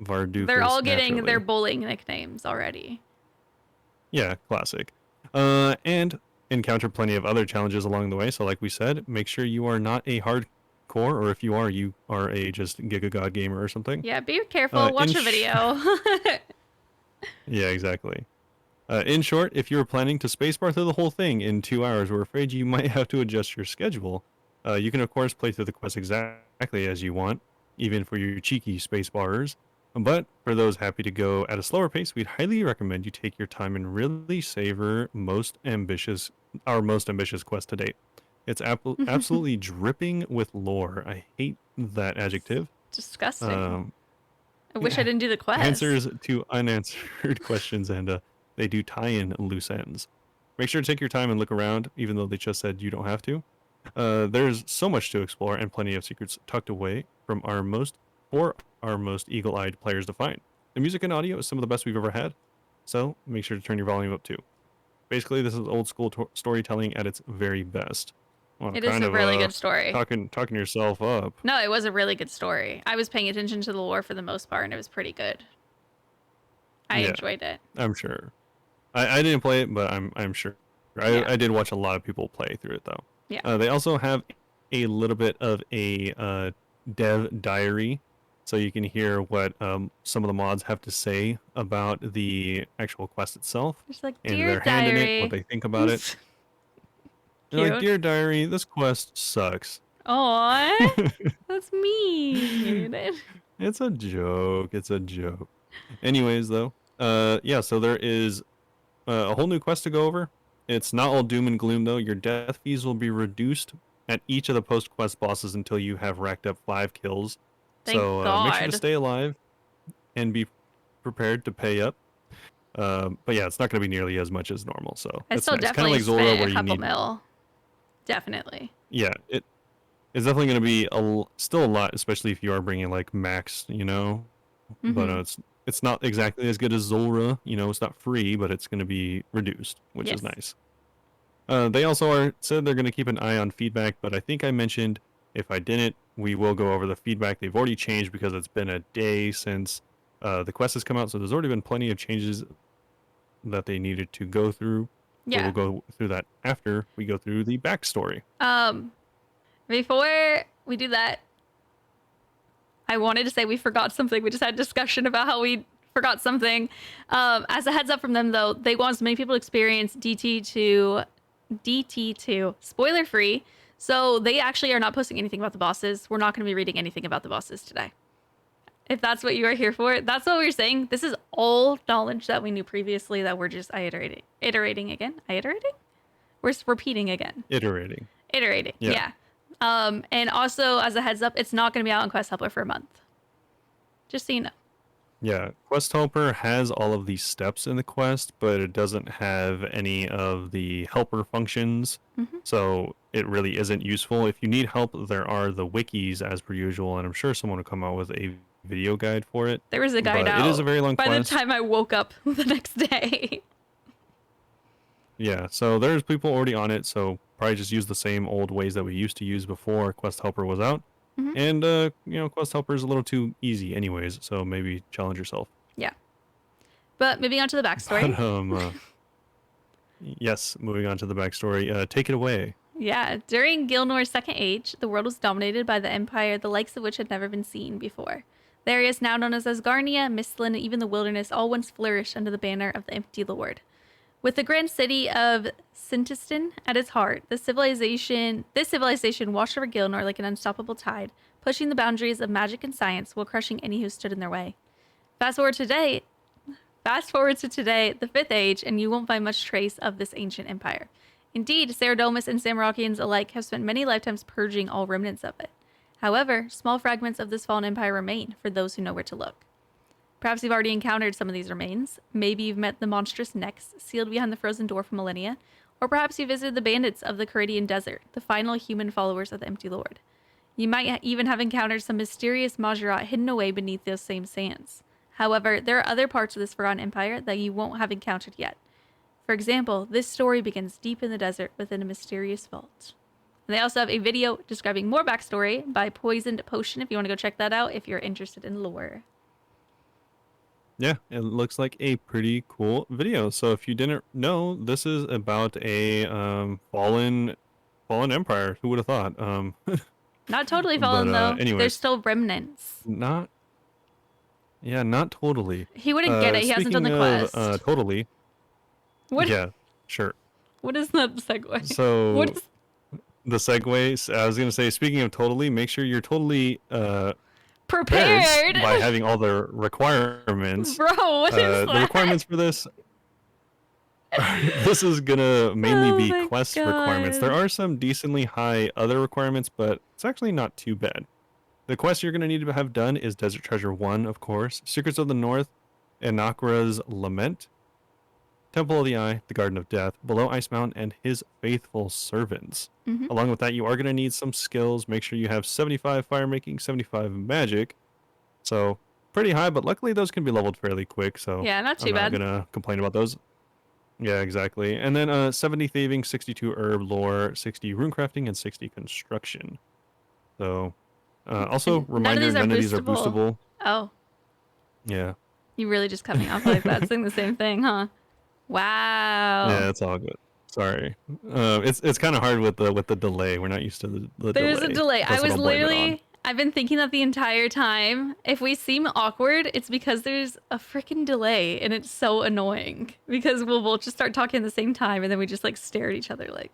Vardoofus, they're all getting naturally. their bullying nicknames already. Yeah, classic. And encounter plenty of other challenges along the way. So, like we said, make sure you are not a hardcore, or if you are a just Giga God gamer or something. Yeah, be careful. Watch in your video. Yeah, exactly. In short, if you're planning to spacebar through the whole thing in 2 hours, we're afraid you might have to adjust your schedule. You can, of course, play through the quest exactly as you want, even for your cheeky spacebarers. But for those happy to go at a slower pace, we'd highly recommend you take your time and really savor our most ambitious quest to date. It's absolutely dripping with lore. I hate that adjective. Disgusting. I wish I didn't do the quest. Answers to unanswered questions, and they do tie in loose ends. Make sure to take your time and look around, even though they just said you don't have to. There's so much to explore and plenty of secrets tucked away for our most eagle-eyed players to find. The music and audio is some of the best we've ever had, so make sure to turn your volume up too. Basically, this is old school storytelling at its very best. Well, It is a really good story. Talking yourself up. No, it was a really good story. I was paying attention to the lore for the most part, and it was pretty good. I enjoyed it. I'm sure. I didn't play it, but I'm sure. I did watch a lot of people play through it though. Yeah. They also have a little bit of a dev diary, so you can hear what some of the mods have to say about the actual quest itself, It's like, and dear their hand in it, diary. what they think about it. They're like, dear diary, this quest sucks. Aww, that's mean. It's a joke. It's a joke. Anyways, though, yeah. So there is a whole new quest to go over. It's not all doom and gloom though. Your death fees will be reduced at each of the post-quest bosses until you have racked up 5 kills. Thank So make sure to God. stay alive and be prepared to pay up. But yeah, it's not going to be nearly as much as normal. So I it's still nice. Kind of definitely like Zora, spent where a you couple need. mil. Definitely. Yeah, it's definitely going to be still a lot, especially if you are bringing like max, you know. But it's not exactly as good as Zora. You know, it's not free, but it's going to be reduced, which is nice. They also said they're going to keep an eye on feedback, but I think I mentioned if I didn't, we will go over the feedback. They've already changed because it's been a day since the quest has come out, so there's already been plenty of changes that they needed to go through. But Yeah. we'll go through that after we go through the backstory. Before we do that, I wanted to say we forgot something. We just had a discussion about how we forgot something. As a heads up from them, though, they want as many people to experience DT2 spoiler free. So they actually are not posting anything about the bosses. We're not going to be reading anything about the bosses today. If that's what you are here for, that's what we're saying. This is all knowledge that we knew previously that we're just iterating again. We're repeating again. Iterating. Yeah. And also, as a heads up, it's not going to be out on Quest Helper for a month. Just so you know. Yeah, Quest Helper has all of these steps in the quest, but it doesn't have any of the helper functions. So it really isn't useful. If you need help, there are the wikis as per usual, and I'm sure someone will come out with a video guide for it. There was a guide but out. It is a very long by quest. the time I woke up the next day. Yeah, so there's people already on it, so probably just use the same old ways that we used to use before Quest Helper was out. And, Quest Helper is a little too easy anyways, so maybe challenge yourself. Yeah. But moving on to the backstory. But, yes, moving on to the backstory. Take it away. Yeah, during Gilnor's Second Age, the world was dominated by the empire, the likes of which had never been seen before. The areas now known as Asgarnia, Mistland, and even the wilderness all once flourished under the banner of the Empty Lord. With the grand city of Sintiston at its heart, this civilization washed over Gilnor like an unstoppable tide, pushing the boundaries of magic and science while crushing any who stood in their way. Fast forward to today, the Fifth Age, and you won't find much trace of this ancient empire. Indeed, Saradomus and Samarokians alike have spent many lifetimes purging all remnants of it. However, small fragments of this fallen empire remain for those who know where to look. Perhaps you've already encountered some of these remains. Maybe you've met the monstrous necks sealed behind the frozen door for millennia, or perhaps you visited the bandits of the Caridian Desert, the final human followers of the Empty Lord. You might even have encountered some mysterious Majorat hidden away beneath those same sands. However, there are other parts of this forgotten empire that you won't have encountered yet. For example, this story begins deep in the desert within a mysterious vault. And they also have a video describing more backstory by Poisoned Potion if you want to go check that out if you're interested in lore. Yeah, it looks like a pretty cool video. So if you didn't know, this is about a fallen empire. Who would have thought? Not totally fallen though. Anyways, there's still remnants. Not totally. He wouldn't get it. He hasn't done the quest. Totally. What? Yeah, sure. What is that segue? So what is the segue? I was gonna say, speaking of totally, make sure you're totally prepared by having all the requirements. Bro, what is that? The requirements for this? This is gonna mainly be quest requirements. There are some decently high other requirements, but it's actually not too bad. The quest you're gonna need to have done is Desert Treasure 1, of course, Secrets of the North, Anakra's Lament, Temple of the Eye, the Garden of Death, Below Ice Mountain, and His Faithful Servants. Along with that, you are gonna need some skills. Make sure you have 75 fire making, 75 magic. So pretty high, but luckily those can be leveled fairly quick. So yeah, not too bad. I'm not gonna complain about those. Yeah, exactly. And then 70 thieving, 62 herb lore, 60 runecrafting, and 60 construction. So also And reminder, none of these are boostable. Oh. Yeah. You really just cut me off like that, saying the same thing, huh? Wow. Yeah, it's all good. Sorry. It's kind of hard with the delay. We're not used to the delay. There's a delay. That's I what was I'll blame it on. literally, I've been thinking that the entire time. If we seem awkward, it's because there's a freaking delay and it's so annoying because we'll both just start talking at the same time and then we just like stare at each other like,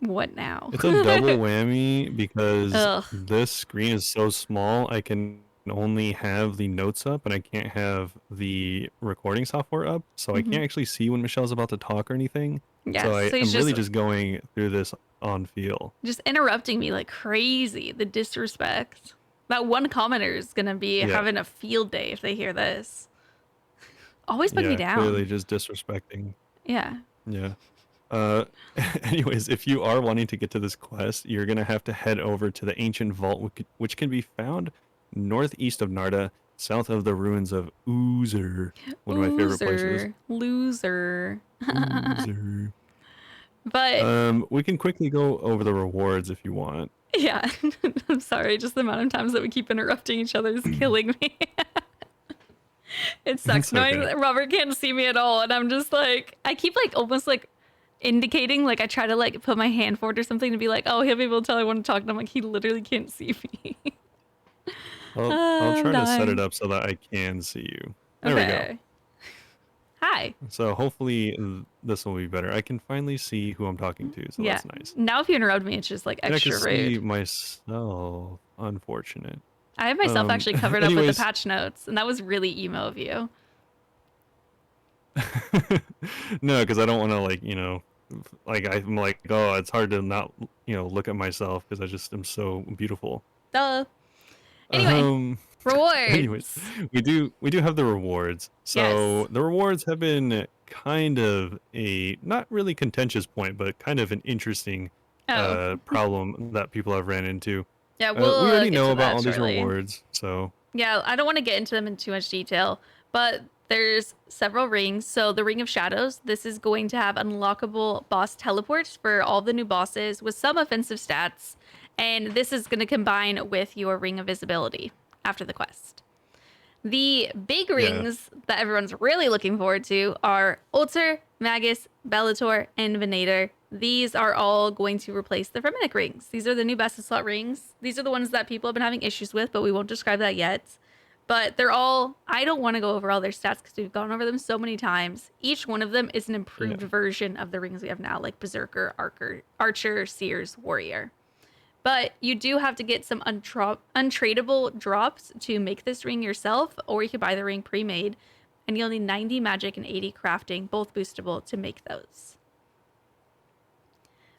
what now? It's a double whammy because Ugh. this screen is so small. I can only have the notes up and I can't have the recording software up. So I can't actually see when Michelle's about to talk or anything. Yeah, So so I'm he's really just going through this on feel. just interrupting me like crazy. The disrespect. That one commenter is going to be having a field day if they hear this. Always put me down. Clearly just disrespecting. Yeah. Yeah. Anyways, if you are wanting to get to this quest, you're going to have to head over to the ancient vault, which can be found northeast of Narda, south of the ruins of Oozer, one of my favorite places. Loser. Oozer. But We can quickly go over the rewards if you want. yeah, I'm sorry. Just the amount of times that we keep interrupting each other is killing me. It sucks It's knowing okay. that Robert can't see me at all, and I'm just like, I keep like almost like indicating, like I try to like put my hand forward or something to be like, oh, he'll be able to tell I want to talk, and I'm like, he literally can't see me. I'll I'm try to set it dying. up so that I can see you. There we go. Okay. Hi. So hopefully this will be better. I can finally see who I'm talking to, so Yeah. that's nice. Now if you interrupt me, it's just like And I can extra see rude. myself. Unfortunate. I have myself actually covered up with the Anyways, patch notes, and that was really emo of you. no, because I don't want to like I'm like, oh, it's hard to not look at myself because I just am so beautiful. Duh. Anyway, Um, anyways, rewards. we do have the rewards. Yes. So the rewards have been kind of a not really contentious point, but kind of an interesting Oh. problem that people have ran into. Yeah, We we'll already get know to about that all these shortly. rewards, so Yeah, I don't want to get into them in too much detail, but there's several rings. So the Ring of Shadows, this is going to have unlockable boss teleports for all the new bosses with some offensive stats, and this is going to combine with your Ring of Visibility after the quest. The big yeah, rings that everyone's really looking forward to are Ulcer, Magus, Bellator, and Venator. These are all going to replace the Fremennik rings. These are the new best in slot rings. These are the ones that people have been having issues with, but we won't describe that yet. But they're all, I don't want to go over all their stats because we've gone over them so many times. Each one of them is an improved yeah. version of the rings we have now, like Berserker, Archer, Seers, Warrior. But you do have to get some untradeable drops to make this ring yourself, or you could buy the ring pre-made, and you'll need 90 magic and 80 crafting, both boostable, to make those.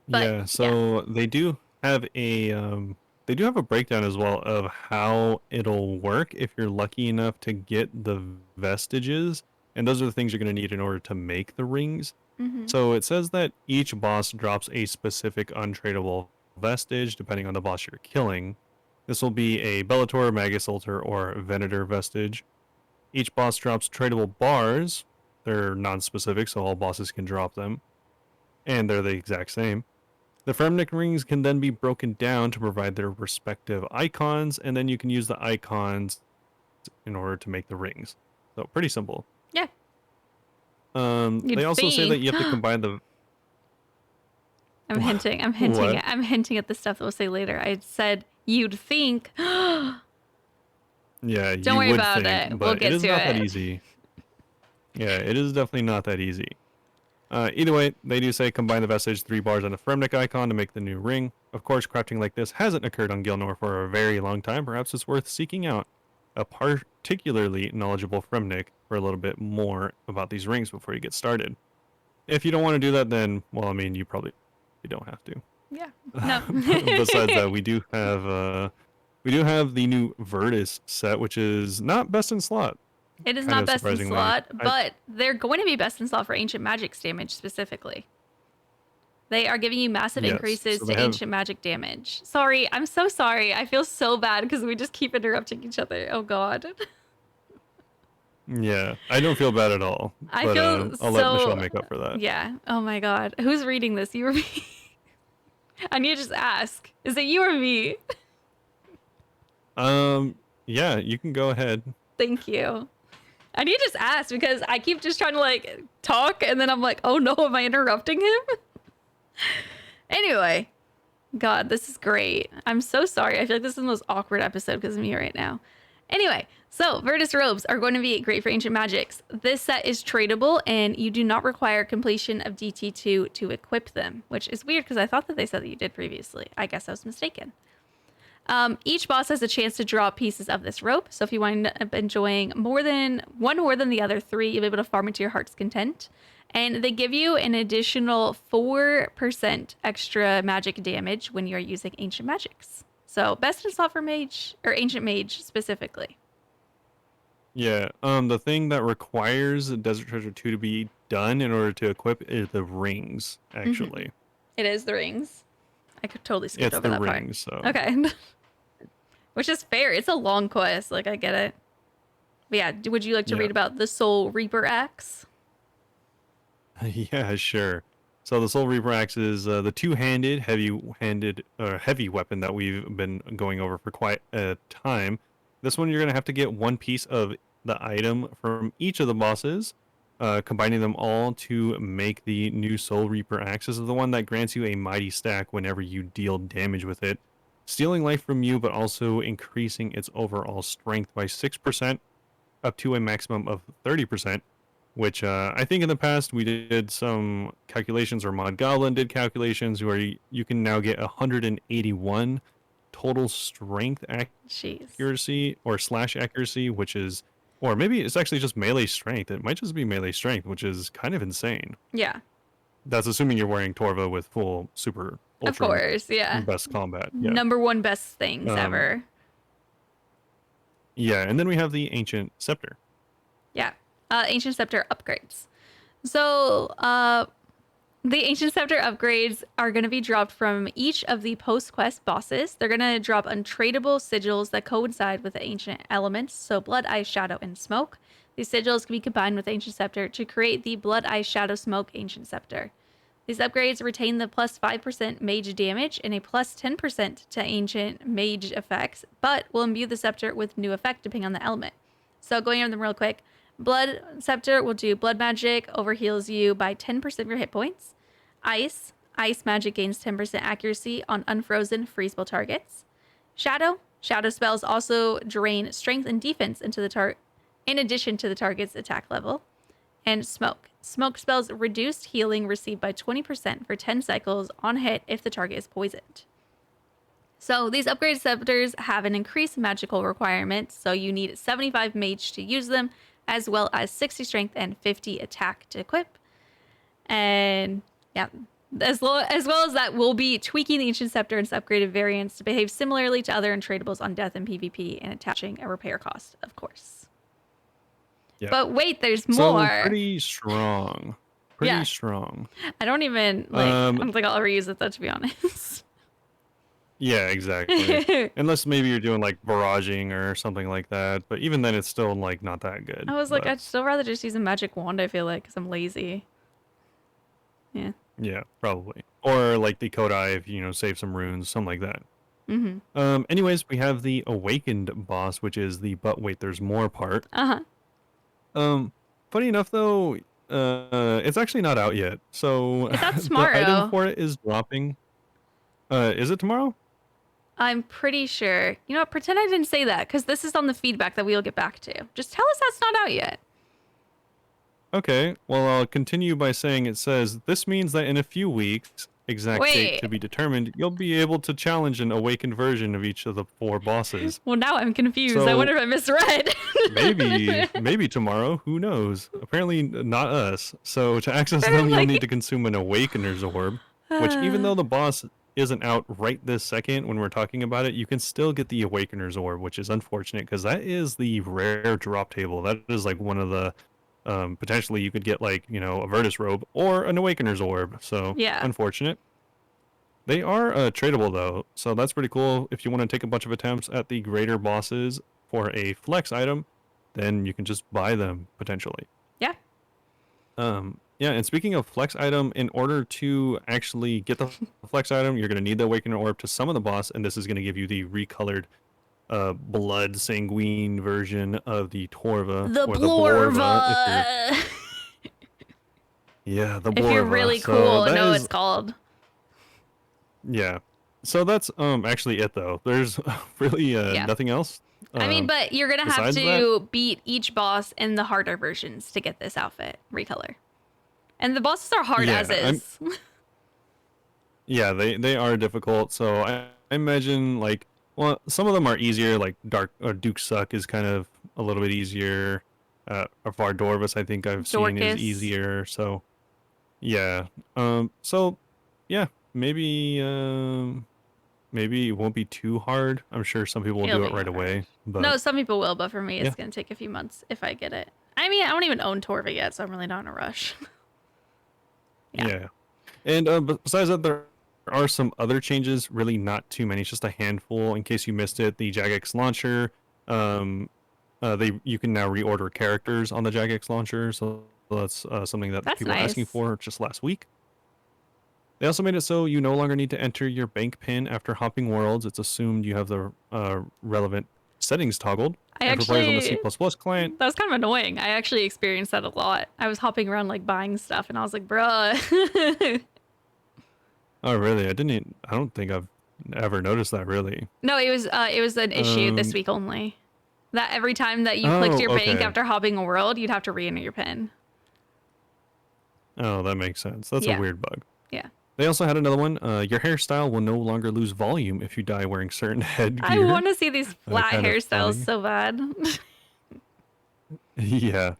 But Yeah, yeah, so they do have a breakdown as well of how it'll work if you're lucky enough to get the vestiges, and those are the things you're going to need in order to make the rings. hmm So it says that each boss drops a specific untradeable vestige depending on the boss you're killing. This will be a Bellator, Magus Ultor, or Venator vestige. Each boss drops tradable bars. They're non-specific, so all bosses can drop them, and they're the exact same. The Fremnik rings can then be broken down to provide their respective icons, and then you can use the icons in order to make the rings. So pretty simple. yeah, They you'd also say that think. you have to combine the I'm hinting. I'm hinting. what? I'm hinting at the stuff that we'll say later. I said you'd think. Don't Yeah, you worry would about think, it. We'll but it get is to not that it. easy. Yeah, it is definitely not that easy. Either way, they do say combine the vestige 3 bars and a Fremnik icon to make the new ring. Of course, crafting like this hasn't occurred on Gilnor for a very long time. Perhaps it's worth seeking out a particularly knowledgeable Fremnik for a little bit more about these rings before you get started. If you don't want to do that, then, well, I mean, you don't have to. Yeah. No. Besides that, we do have the new Virtus set, which is not best in slot. It is Kind not of best in surprisingly. slot, but they're going to be best in slot for Ancient Magic's damage specifically. They are giving you massive Yes, increases so to they have. Ancient Magic damage. Sorry, I'm so sorry. I feel so bad because we just keep interrupting each other. Oh god. Yeah, I don't feel bad at all. I But feel I'll let Michelle so make up for that. yeah. Oh my god. Who's reading this? You or me? I need to just ask. Is it you or me? Yeah, you can go ahead. Thank you. I need to just ask because I keep just trying to like talk and then I'm like, oh no, am I interrupting him? Anyway, God, this is great. I'm so sorry. I feel like this is the most awkward episode because of me right now. Anyway, so Virtus robes are going to be great for Ancient Magics. This set is tradable and you do not require completion of DT2 to equip them, which is weird because I thought that they said that you did previously. I guess I was mistaken. Each boss has a chance to draw pieces of this rope. So if you wind up enjoying one more than the other 3, you'll be able to farm it to your heart's content. And they give you an additional 4% extra magic damage when you're using Ancient Magics. So best in slot for Mage, or Ancient Mage specifically. Yeah, the thing that requires Desert Treasure 2 to be done in order to equip is the rings, actually. It is the rings. I could totally skip It's over the that part. rings, so. Okay. Which is fair. It's a long quest. Like, I get it. But yeah, would you like to Yeah. read about the Soul Reaper Axe? Yeah, sure. So the Soul Reaper axe is the two-handed, heavy weapon that we've been going over for quite a time. This one you're gonna have to get one piece of the item from each of the bosses, combining them all to make the new Soul Reaper axe. This is the one that grants you a mighty stack whenever you deal damage with it, stealing life from you, but also increasing its overall strength by 6%, up to a maximum of 30%. Which I think in the past we did some calculations, or Mod Goblin did calculations, where you can now get 181 total strength Jeez. accuracy or slash accuracy, which is, or maybe it's actually just melee strength. It might just be melee strength, which is kind of insane. Yeah. That's assuming you're wearing Torva with full super ultra Of course, yeah. best combat. Yeah. Number one best things ever. Yeah, and then we have the Ancient Scepter. Yeah. Ancient Scepter upgrades. So, the Ancient Scepter upgrades are going to be dropped from each of the post-quest bosses. They're going to drop untradeable sigils that coincide with the ancient elements, so Blood, Ice, Shadow, and Smoke. These sigils can be combined with Ancient Scepter to create the Blood, Ice, Shadow, Smoke Ancient Scepter. These upgrades retain the plus 5% mage damage and a plus 10% to ancient mage effects, but will imbue the scepter with new effect depending on the element. So going over them real quick, Blood Scepter will do blood magic, overheals you by 10% of your hit points. Ice magic gains 10% accuracy on unfrozen freezable targets. Shadow spells also drain strength and defense into the in addition to the target's attack level. And Smoke spells reduced healing received by 20% for 10 cycles on hit if the target is poisoned. So these upgraded scepters have an increased magical requirement, so you need 75 mage to use them, as well as 60 strength and 50 attack to equip. And yeah, as well as that, we'll be tweaking the Ancient Scepter and its upgraded variants to behave similarly to other untradables on death and PvP, and attaching a repair cost, of course. Yeah. But wait, there's more. So pretty strong. Pretty strong. I don't even I don't think I'll ever use it though, to be honest. Yeah, exactly. Unless maybe you're doing like barraging or something like that, but even then it's still like not that good. I was like, I'd still rather just use a magic wand, I feel like, because I'm lazy. Yeah. Yeah, probably. Or like the Kodai if save some runes, something like that. Mm-hmm. Anyways, we have the Awakened boss, which is the but wait, there's more part. Funny enough though, it's actually not out yet. So it's out tomorrow. The item for it is dropping. Is it tomorrow? I'm pretty sure. You know what? Pretend I didn't say that, because this is on the feedback that we'll get back to. Just tell us that's not out yet. Okay. Well, I'll continue by saying it says, this means that in a few weeks, exact date to be determined, you'll be able to challenge an awakened version of each of the 4 bosses. Well, now I'm confused. So, I wonder if I misread. maybe tomorrow. Who knows? Apparently not us. So to access them, you'll need to consume an Awakener's Orb, which even though the boss isn't out right this second when we're talking about it, you can still get the Awakener's Orb, which is unfortunate because that is the rare drop table. That is like one of the potentially you could get like a Virtus Robe or an Awakener's Orb. So yeah, unfortunate. They are tradable though, so that's pretty cool. If you want to take a bunch of attempts at the greater bosses for a flex item, then you can just buy them potentially. Yeah. Yeah, and speaking of flex item, in order to actually get the flex item, you're going to need the Awakener Orb to summon the boss, and this is going to give you the recolored blood sanguine version of the Torva. The Blorva! Yeah, the Blorva. If you're really cool and know what it's called. Yeah. So that's actually it, though. There's really nothing else. I mean, but you're going to have to beat each boss in the harder versions to get this outfit recolor. And the bosses are hard as is. Yeah, they are difficult. So I imagine some of them are easier. Like Duke Suck is kind of a little bit easier. Vardorvis, I think I've seen is easier. So yeah. So yeah, maybe it won't be too hard. I'm sure some people will do it right away. But no, some people will. But for me, it's gonna take a few months if I get it. I mean, I don't even own Torva yet, so I'm really not in a rush. Yeah. And besides that, there are some other changes, really not too many, just a handful. In case you missed it, the Jagex launcher, you can now reorder characters on the Jagex launcher, so that's something that people were asking for just last week. They also made it so you no longer need to enter your bank PIN after hopping worlds. It's assumed you have the relevant settings toggled. I And for players on the actually, C++ client, that was kind of annoying. I actually experienced that a lot. I was hopping around like buying stuff, and I was like, bruh. oh really? I don't think I've ever noticed that really. No, it was an issue this Um, week only. That every time that you clicked oh, your bank okay. after hopping a world, you'd have to re-enter your PIN. Oh, that makes sense. That's a Yeah, weird bug. yeah. They also had another one. Your hairstyle will no longer lose volume if you die wearing certain I headgear. want to see these flat Kind of hairstyles funny. so bad. Yeah.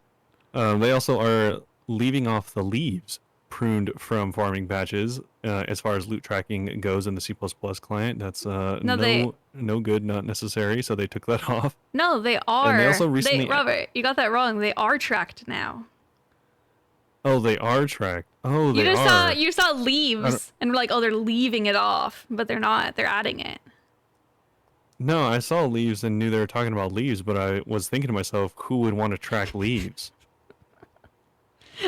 They also are leaving off the leaves pruned from farming patches. As far as loot tracking goes in the C++ client, that's No, they no good, not necessary. So they took that off. no, they And they are. also They recently, Robert, you got that wrong. They are tracked now. oh, they are tracked. Oh, You they just saw are. you saw I don't, leaves and were like, oh, they're leaving it off, but they're not. They're adding it. no, I saw leaves and knew they were talking about leaves, but I was thinking to myself, who would want to track leaves?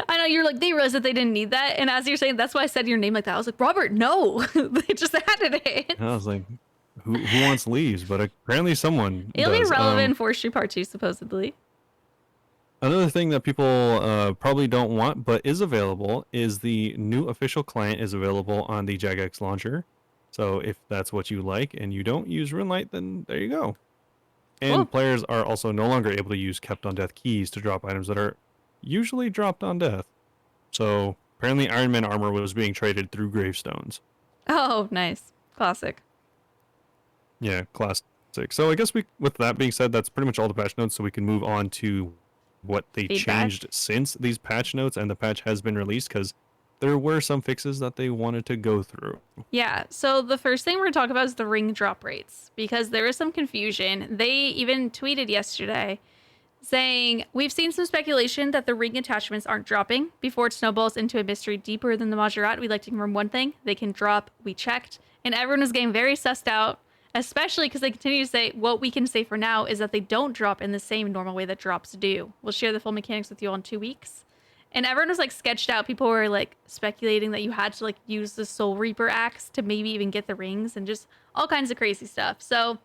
I know you're like they realized that they didn't need that, and as you're saying, that's why I said your name like that. I was like, Robert, no, they just added it. And I was like, who wants leaves? But apparently someone It'll be does. relevant in Forestry Part 2, supposedly. Another thing that people probably don't want but is available is the new official client is available on the Jagex launcher. So if that's what you like and you don't use Runelight, then there you go. And Cool. players are also no longer able to use kept on death keys to drop items that are usually dropped on death. So apparently Iron Man armor was being traded through gravestones. Oh, nice. Classic. Yeah, classic. So I guess with that being said, that's pretty much all the patch notes. So we can move on to what they Feedback. changed since these patch notes and the patch has been released, because there were some fixes that they wanted to go through. Yeah, so the first thing we're going to talk about is the ring drop rates because there is some confusion. They even tweeted yesterday saying, we've seen some speculation that the ring attachments aren't dropping. Before it snowballs into a mystery deeper than the Majorat, we'd like to confirm one thing. They can drop. We checked. And everyone was getting very sussed out, especially because they continue to say, what we can say for now is that they don't drop in the same normal way that drops do. We'll share the full mechanics with you all in 2 weeks. And everyone was like sketched out. People were like speculating that you had to like use the Soul Reaper axe to maybe even get the rings and just all kinds of crazy stuff. So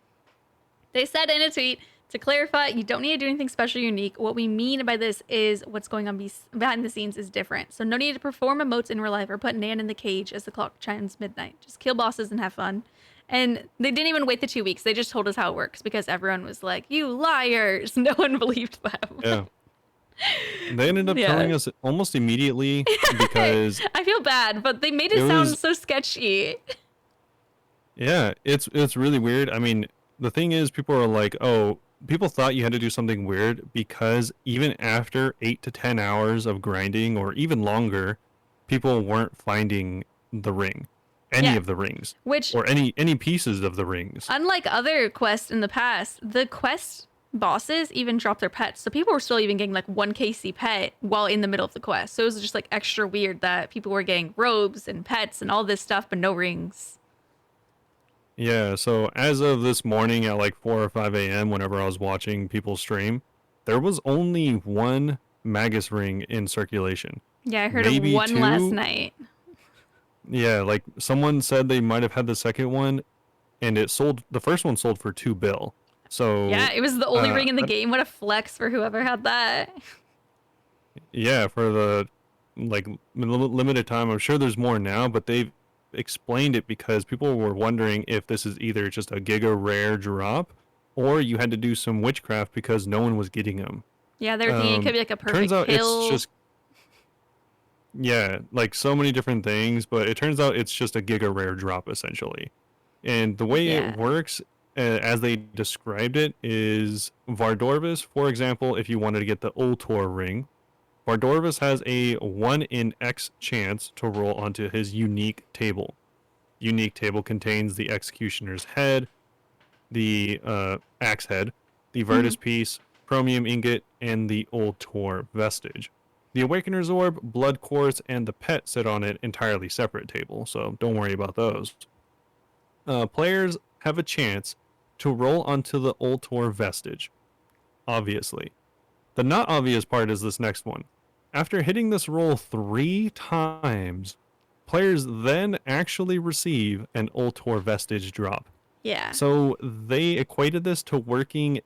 they said in a tweet, to clarify, you don't need to do anything special or unique. What we mean by this is what's going on behind the scenes is different. So no need to perform emotes in real life or put Nan in the cage as the clock chimes midnight. Just kill bosses and have fun. And they didn't even wait the 2 weeks. They just told us how it works because everyone was like, you liars. No one believed them. Yeah. They ended up Yeah. telling us almost immediately because I feel bad, but they made it it sound was, so sketchy. yeah, it's really weird. I mean, the thing is, people are like, oh, people thought you had to do something weird because even after 8 to 10 hours of grinding or even longer, people weren't finding the ring, any Yeah. of the rings, Which, or any pieces of the rings. unlike other quests in the past, the quest bosses even drop their pets. So people were still even getting like 1 KC pet while in the middle of the quest. So it was just like extra weird that people were getting robes and pets and all this stuff, but no rings. Yeah, so as of this morning at like 4 or 5 a.m., whenever I was watching people stream, there was only 1 Magus ring in circulation. Yeah, I heard Maybe of one last 2. night. Yeah, like someone said they might have had the second one, and the first one sold for 2 bill. So Yeah, it was the only ring in the I- game. What a flex for whoever had that. yeah, for the like limited time. I'm sure there's more now, but they've explained it because people were wondering if this is either just a giga rare drop or you had to do some witchcraft because no one was getting them. Yeah, they were thinking it could be like a perfect Turns out kill. it's just, yeah, like so many different things, but it turns out it's just a giga rare drop essentially. And the way Yeah. it works, as they described it, is Vardorvis, for example, if you wanted to get the Ultor ring, Vardorvis has a 1 in X chance to roll onto his unique table. Unique table contains the Executioner's head, the axe head, the Virtus piece, chromium ingot, and the Ultor vestige. The Awakener's orb, blood quartz, and the pet sit on an entirely separate table, so don't worry about those. Players have a chance to roll onto the Ultor vestige, obviously. The not obvious part is this next one. After hitting this roll 3 times, players then actually receive an Ultor Vestige drop. Yeah. So they equated this to working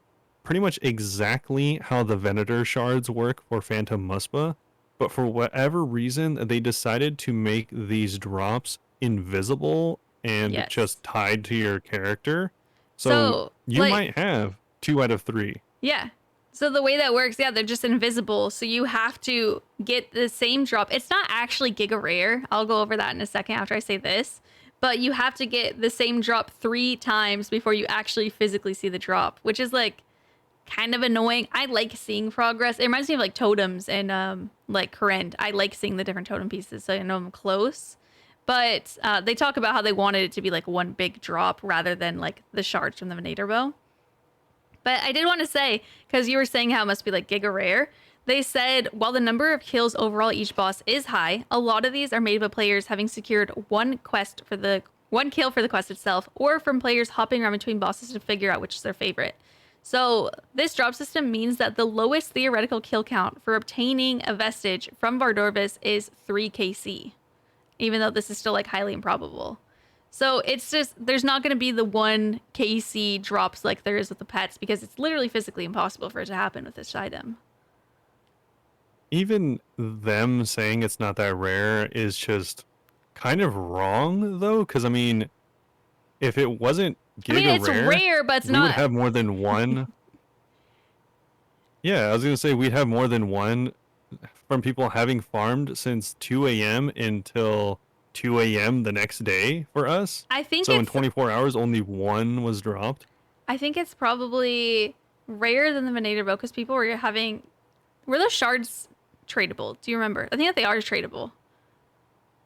pretty much exactly how the Venator shards work for Phantom Muspa, but for whatever reason, they decided to make these drops invisible and Yes. just tied to your character. So So, you might have 2 out of 3. Yeah. So the way that works, yeah, they're just invisible. So you have to get the same drop. It's not actually Giga Rare. I'll go over that in a second after I say this. But you have to get the same drop 3 times before you actually physically see the drop, which is like kind of annoying. I like seeing progress. It reminds me of like totems and like Current. I like seeing the different totem pieces so I know I'm close. But they talk about how they wanted it to be like one big drop rather than like the shards from the Venator bow. But I did want to say, because you were saying how it must be like Giga Rare, they said while the number of kills overall each boss is high, a lot of these are made by players having secured one kill for the quest itself, or from players hopping around between bosses to figure out which is their favorite. So this drop system means that the lowest theoretical kill count for obtaining a vestige from Vardorvis is 3 KC, even though this is still like highly improbable. So it's just, there's not going to be the 1 KC drops like there is with the pets because it's literally physically impossible for it to happen with this item. Even them saying it's not that rare is just kind of wrong, though, because I mean, if it wasn't Giga it's rare, but it's we not. would have more than one. Yeah, I was going to say we'd have more than one from people having farmed since 2 a.m. until 2 a.m. the next day for us. I think so in 24 hours, only one was dropped. I think it's probably rarer than the Venator bow because people were having. Were those shards tradable? Do you remember? I think that they are tradable.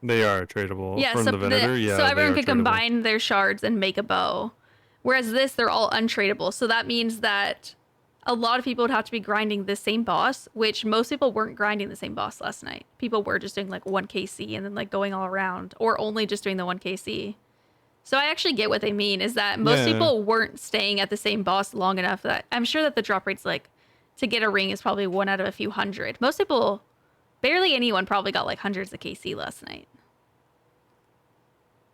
They are tradable. Yeah, from so the Venator, yeah. So everyone they are could tradable. combine their shards and make a bow. Whereas this, they're all untradable. So that means that a lot of people would have to be grinding the same boss, which most people weren't grinding the same boss last night. People were just doing like 1 KC and then like going all around, or only just doing the 1 KC. So I actually get what they mean, is that most people weren't staying at the same boss long enough that I'm sure that the drop rate's like, to get a ring is probably 1 out of a few hundred. Most people, barely anyone probably got like hundreds of KC last night.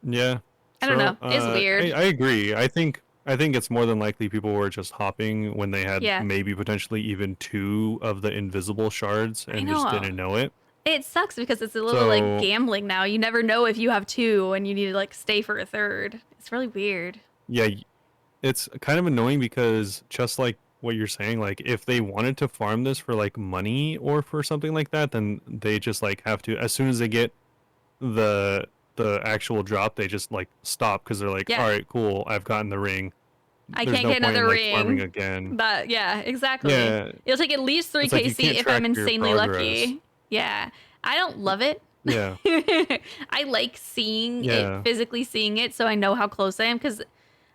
Yeah. I don't know. It's weird. I agree. I think it's more than likely people were just hopping when they had maybe potentially even 2 of the invisible shards and just didn't know it. It sucks because it's a little like gambling now. You never know if you have 2 and you need to like stay for a 3rd. It's really weird. Yeah, it's kind of annoying because just like what you're saying, like if they wanted to farm this for like money or for something like that, then they just like have to, as soon as they get the actual drop, they just like stop because they're like, all right, cool, I've gotten the ring. I can't get another ring. Farming again. But yeah, exactly. Yeah. It'll take at least 3 KC if I'm insanely lucky. Yeah. I don't love it. Yeah. I like seeing it, physically seeing it, so I know how close I am, because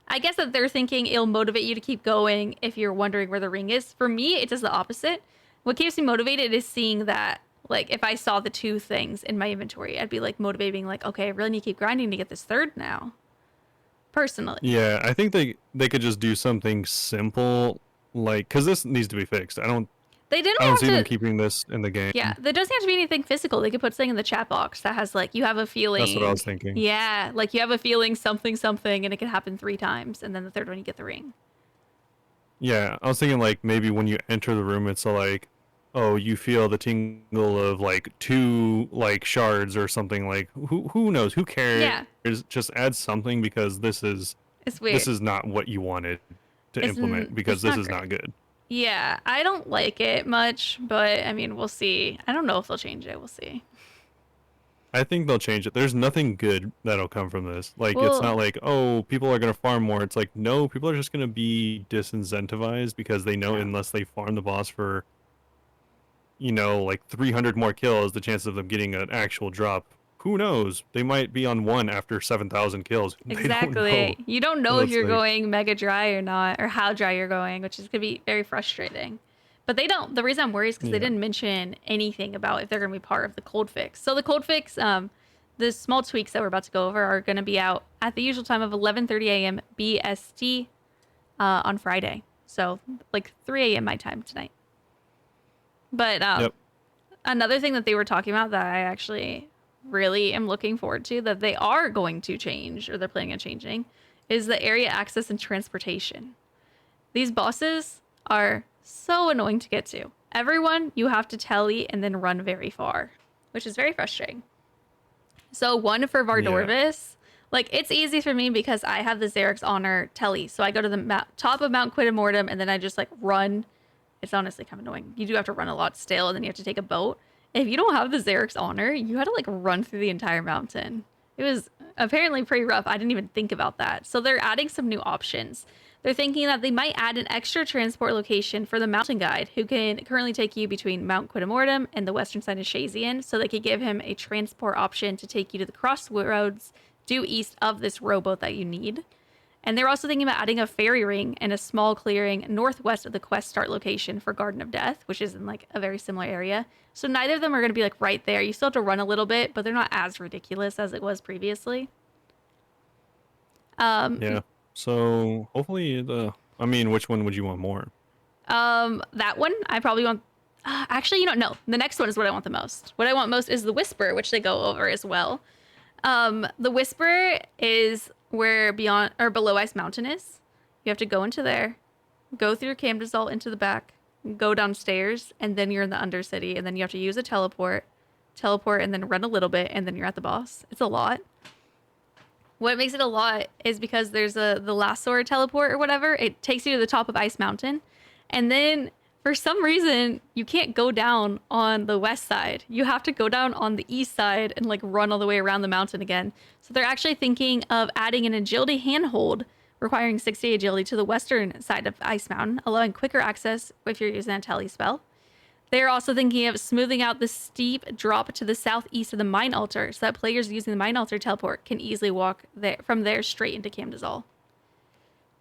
I guess that they're thinking it'll motivate you to keep going if you're wondering where the ring is. For me, it does the opposite. What keeps me motivated is seeing that, like, if I saw the 2 things in my inventory, I'd be like motivating, like, okay, I really need to keep grinding to get this 3rd now. Personally. Yeah, I think they could just do something simple, like, because this needs to be fixed. I don't see them keeping this in the game. Yeah, there doesn't have to be anything physical. They could put something in the chat box that has like, you have a feeling. That's what I was thinking. Yeah, like you have a feeling something, and it can happen 3 times, and then the 3rd one you get the ring. Yeah, I was thinking like maybe when you enter the room, it's like, oh, you feel the tingle of like 2 like shards or something. Like who knows? Who cares? Yeah. Just add something because it's weird. This is not what you wanted to implement because this is not good. Yeah, I don't like it much, but I mean, we'll see. I don't know if they'll change it. We'll see. I think they'll change it. There's nothing good that'll come from this. Like, it's not like, oh, people are going to farm more. It's like, no, people are just going to be disincentivized because they know unless they farm the boss for, like 300 more kills, the chances of them getting an actual drop, who knows? They might be on 1 after 7,000 kills. Exactly. You don't know if you're going mega dry or not, or how dry you're going, which is going to be very frustrating. But they don't. The reason I'm worried is because they didn't mention anything about if they're going to be part of the cold fix. So the cold fix, the small tweaks that we're about to go over are going to be out at the usual time of 11:30 a.m. BST on Friday. So like 3 a.m. my time tonight. But another thing that they were talking about that I actually really am looking forward to that they are going to change or they're planning on changing is the area access and transportation. These bosses are so annoying to get to. Everyone you have to telly and then run very far, which is very frustrating. So one for Yeah. Vardorvis, like it's easy for me because I have the Xerix Honor telly. So I go to the top of Mount Quidamortem and then I just like run. It's honestly kind of annoying. You do have to run a lot still and then you have to take a boat. If you don't have the Xerix Honor, you had to like run through the entire mountain. It was apparently pretty rough. I didn't even think about that. So they're adding some new options. They're thinking that they might add an extra transport location for the mountain guide who can currently take you between Mount Quidamortem and the western side of Shazian. So they could give him a transport option to take you to the crossroads due east of this rowboat that you need. And they're also thinking about adding a fairy ring and a small clearing northwest of the quest start location for Garden of Death, which is in like a very similar area. So neither of them are going to be like right there. You still have to run a little bit, but they're not as ridiculous as it was previously. Yeah. So hopefully I mean, which one would you want more? That one I probably want. Actually, you don't know. The next one is what I want the most. What I want most is the Whisper, which they go over as well. The Whisper is where beyond or below Ice Mountain is. You have to go into there, go through Camdesal into the back, go downstairs, and then you're in the Undercity, and then you have to use a teleport, and then run a little bit, and then you're at the boss. It's a lot. What makes it a lot is because there's the Lasor teleport or whatever. It takes you to the top of Ice Mountain, and then for some reason you can't go down on the west side. You have to go down on the east side and like run all the way around the mountain again. So they're actually thinking of adding an agility handhold requiring 60 agility to the western side of Ice Mountain, allowing quicker access if you're using a tele spell. They're also thinking of smoothing out the steep drop to the southeast of the Mine Altar so that players using the Mine Altar teleport can easily walk there from there straight into Camdesal,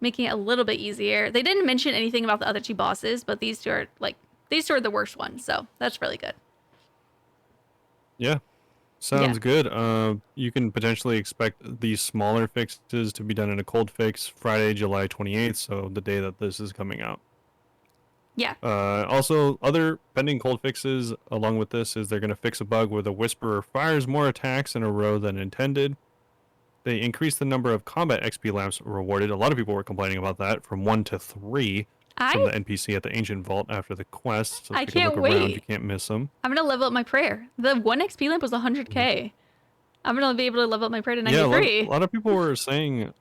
making it a little bit easier. They didn't mention anything about the other two bosses, but these two are the worst ones, so that's really good. Yeah. Sounds good. You can potentially expect these smaller fixes to be done in a cold fix Friday, July 28th, so the day that this is coming out. Yeah. Also, other pending cold fixes along with this is they're going to fix a bug where the Whisperer fires more attacks in a row than intended. They increased the number of combat XP lamps rewarded. A lot of people were complaining about that from 1 to 3 from the NPC at the Ancient Vault after the quest. So I take a can't look around. wait. You can't miss them. I'm going to level up my prayer. The 1 XP lamp was 100k. I'm going to be able to level up my prayer to 93. Yeah, a lot of people were saying,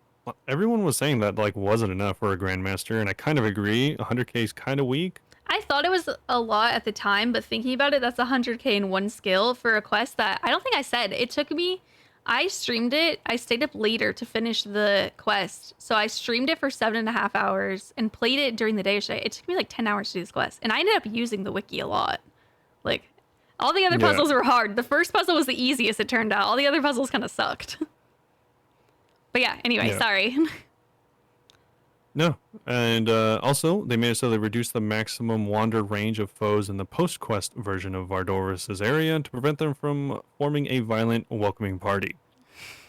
everyone was saying that like wasn't enough for a Grandmaster, and I kind of agree. 100k is kind of weak. I thought it was a lot at the time, but thinking about it, that's 100k in one skill for a quest that I don't think I said. It took me, I streamed it. I stayed up later to finish the quest. So I streamed it for 7.5 hours and played it during the day. It took me like 10 hours to do this quest. And I ended up using the wiki a lot. Like, all the other puzzles were hard. The first puzzle was the easiest, it turned out. All the other puzzles kind of sucked. But yeah, anyway, sorry. No, and also they made it so they reduced the maximum wander range of foes in the post-quest version of Vardorvis' area to prevent them from forming a violent, welcoming party.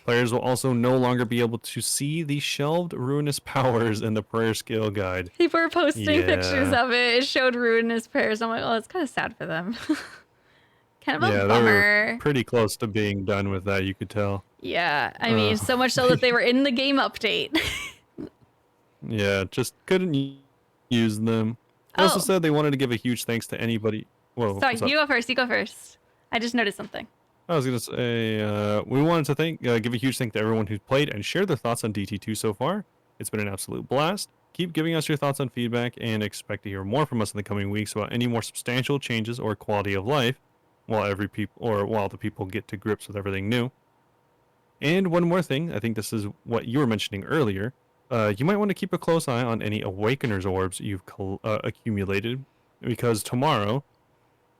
Players will also no longer be able to see the shelved ruinous powers in the prayer skill guide. People were posting pictures of it. It showed ruinous prayers. I'm like, oh, it's kind of sad for them. Kind of a bummer. They were pretty close to being done with that, you could tell. Yeah, I mean, so much so that they were in the game update. Yeah, just couldn't use them. They also said they wanted to give a huge thanks to anybody. Whoa, sorry, you go first. You go first. I just noticed something. I was gonna say we wanted to give a huge thank to everyone who's played and shared their thoughts on DT2 so far. It's been an absolute blast. Keep giving us your thoughts on feedback and expect to hear more from us in the coming weeks about any more substantial changes or quality of life while the people get to grips with everything new. And one more thing, I think this is what you were mentioning earlier. You might want to keep a close eye on any Awakener's orbs you've accumulated, because tomorrow,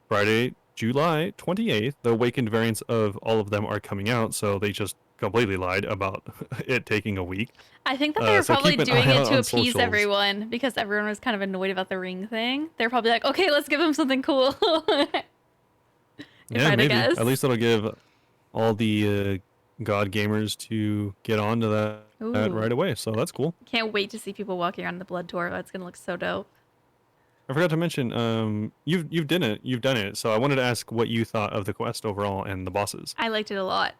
Friday, July 28th, the Awakened variants of all of them are coming out, so they just completely lied about it taking a week. I think that they were probably doing it to appease everyone, because everyone was kind of annoyed about the ring thing. They're probably like, okay, let's give them something cool. Yeah, maybe. At least it'll give all the God gamers to get onto that right away, so that's cool. Can't wait to see people walking around the Blood Tour. That's gonna look so dope. I forgot to mention, you've done it. So I wanted to ask what you thought of the quest overall and the bosses. I liked it a lot.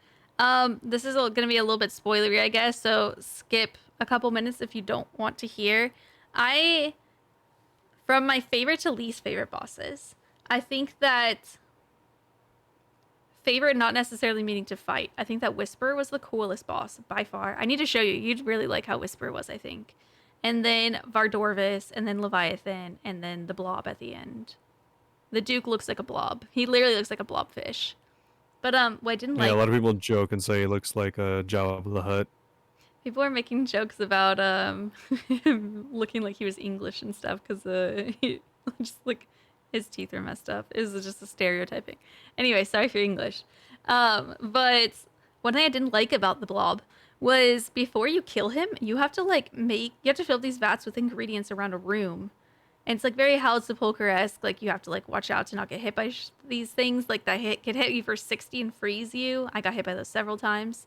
This is going to be a little bit spoilery, I guess, so skip a couple minutes if you don't want to hear. I, from my favorite to least favorite bosses, I think that favorite not necessarily meaning to fight. I think that Whisper was the coolest boss by far. I need to show you. You'd really like how Whisper was, I think. And then Vardorvis, and then Leviathan, and then the Blob at the end. The Duke looks like a blob. He literally looks like a blobfish. But what I didn't Yeah, a like, lot of people joke and say it looks like a Jabba the Hutt. people are making jokes about him looking like he was English and stuff because he just like his teeth were messed up. It was just a stereotyping. Anyway, sorry for English. But one thing I didn't like about the Blob was before you kill him, you have to you have to fill these vats with ingredients around a room. And it's like very Howl's Sepulchre-esque. Like you have to like watch out to not get hit by these things. Like that could hit you for 60 and freeze you. I got hit by those several times.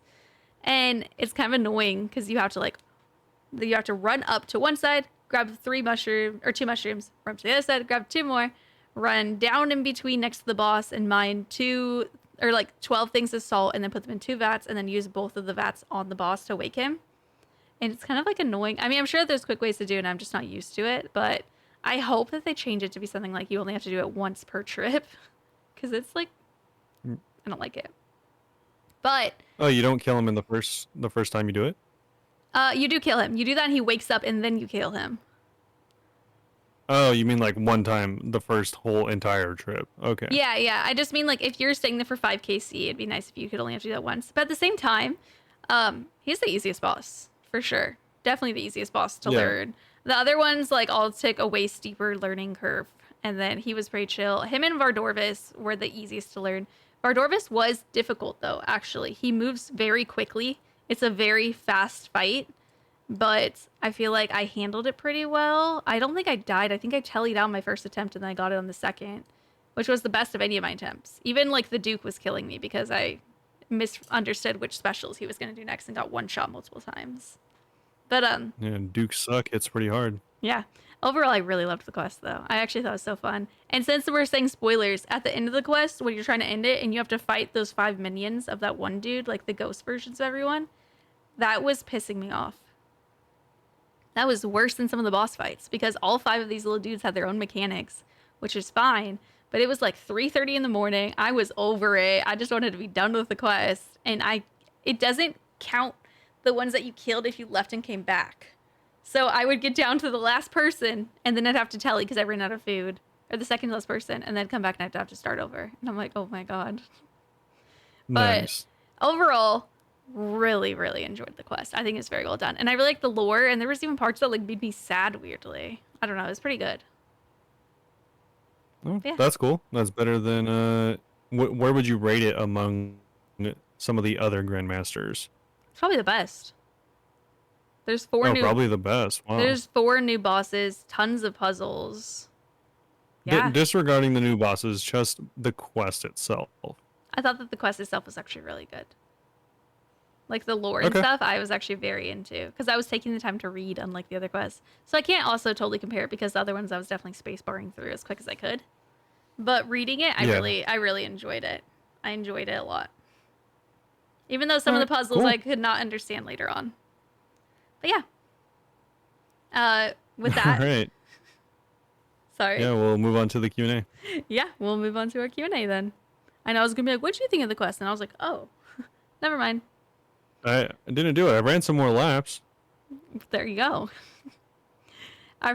And it's kind of annoying because you have to run up to one side, grab 2 mushrooms, run to the other side, grab 2 more, run down in between next to the boss and mine 12 things of salt and then put them in 2 vats and then use both of the vats on the boss to wake him. And it's kind of like annoying. I mean, I'm sure there's quick ways to do it and I'm just not used to it, but I hope that they change it to be something like you only have to do it once per trip because it's like, I don't like it. But Oh, you don't kill him in the first time you do it? you do kill him. You do that and he wakes up and then you kill him. Oh, you mean like one time the first whole entire trip? Okay. Yeah. I just mean like if you're staying there for 5kc, it'd be nice if you could only have to do that once. But at the same time, he's the easiest boss for sure. Definitely the easiest boss to learn. The other ones like all took a way steeper learning curve, and then he was pretty chill. Him and Vardorvis were the easiest to learn. Vardorvis was difficult though. Actually, he moves very quickly. It's a very fast fight. But I feel like I handled it pretty well. I don't think I died. I think I tallied out my first attempt and then I got it on the second, which was the best of any of my attempts. Even like the Duke was killing me because I misunderstood which specials he was going to do next and got one shot multiple times. But Yeah, Dukes suck. It's pretty hard. yeah. Overall, I really loved the quest though. I actually thought it was so fun. And since we're saying spoilers, at the end of the quest, when you're trying to end it and you have to fight those 5 minions of that one dude, like the ghost versions of everyone, that was pissing me off. That was worse than some of the boss fights because all 5 of these little dudes had their own mechanics, which is fine. But it was like 3:30 in the morning. I was over it. I just wanted to be done with the quest. And it doesn't count the ones that you killed if you left and came back. So I would get down to the last person and then I'd have to tally because I ran out of food. Or the second last person and then come back and I'd have to start over. And I'm like, oh my God. But Nice. overall, really, really enjoyed the quest. I think it's very well done. And I really like the lore, and there was even parts that like made me sad weirdly. I don't know, it was pretty good. Oh, Yeah. that's cool. That's better than where would you rate it among some of the other grandmasters? It's probably the best. There's 4 Oh, new probably the best. Wow. There's 4 new bosses, tons of puzzles. Yeah. Disregarding the new bosses, just the quest itself. I thought that the quest itself was actually really good. Like the lore and Okay. stuff, I was actually very into because I was taking the time to read, unlike the other quests. So I can't also totally compare it because the other ones I was definitely spacebarring through as quick as I could. But reading it, I really enjoyed it. I enjoyed it a lot. Even though some of the puzzles cool. I could not understand later on. But yeah. With that, All right. sorry. Yeah, we'll move on to the Q&A. Yeah, we'll move on to our Q&A then. I know I was gonna be like, "What did you think of the quest?" And I was like, "Oh, never mind." I didn't do it. I ran some more laps. There you go.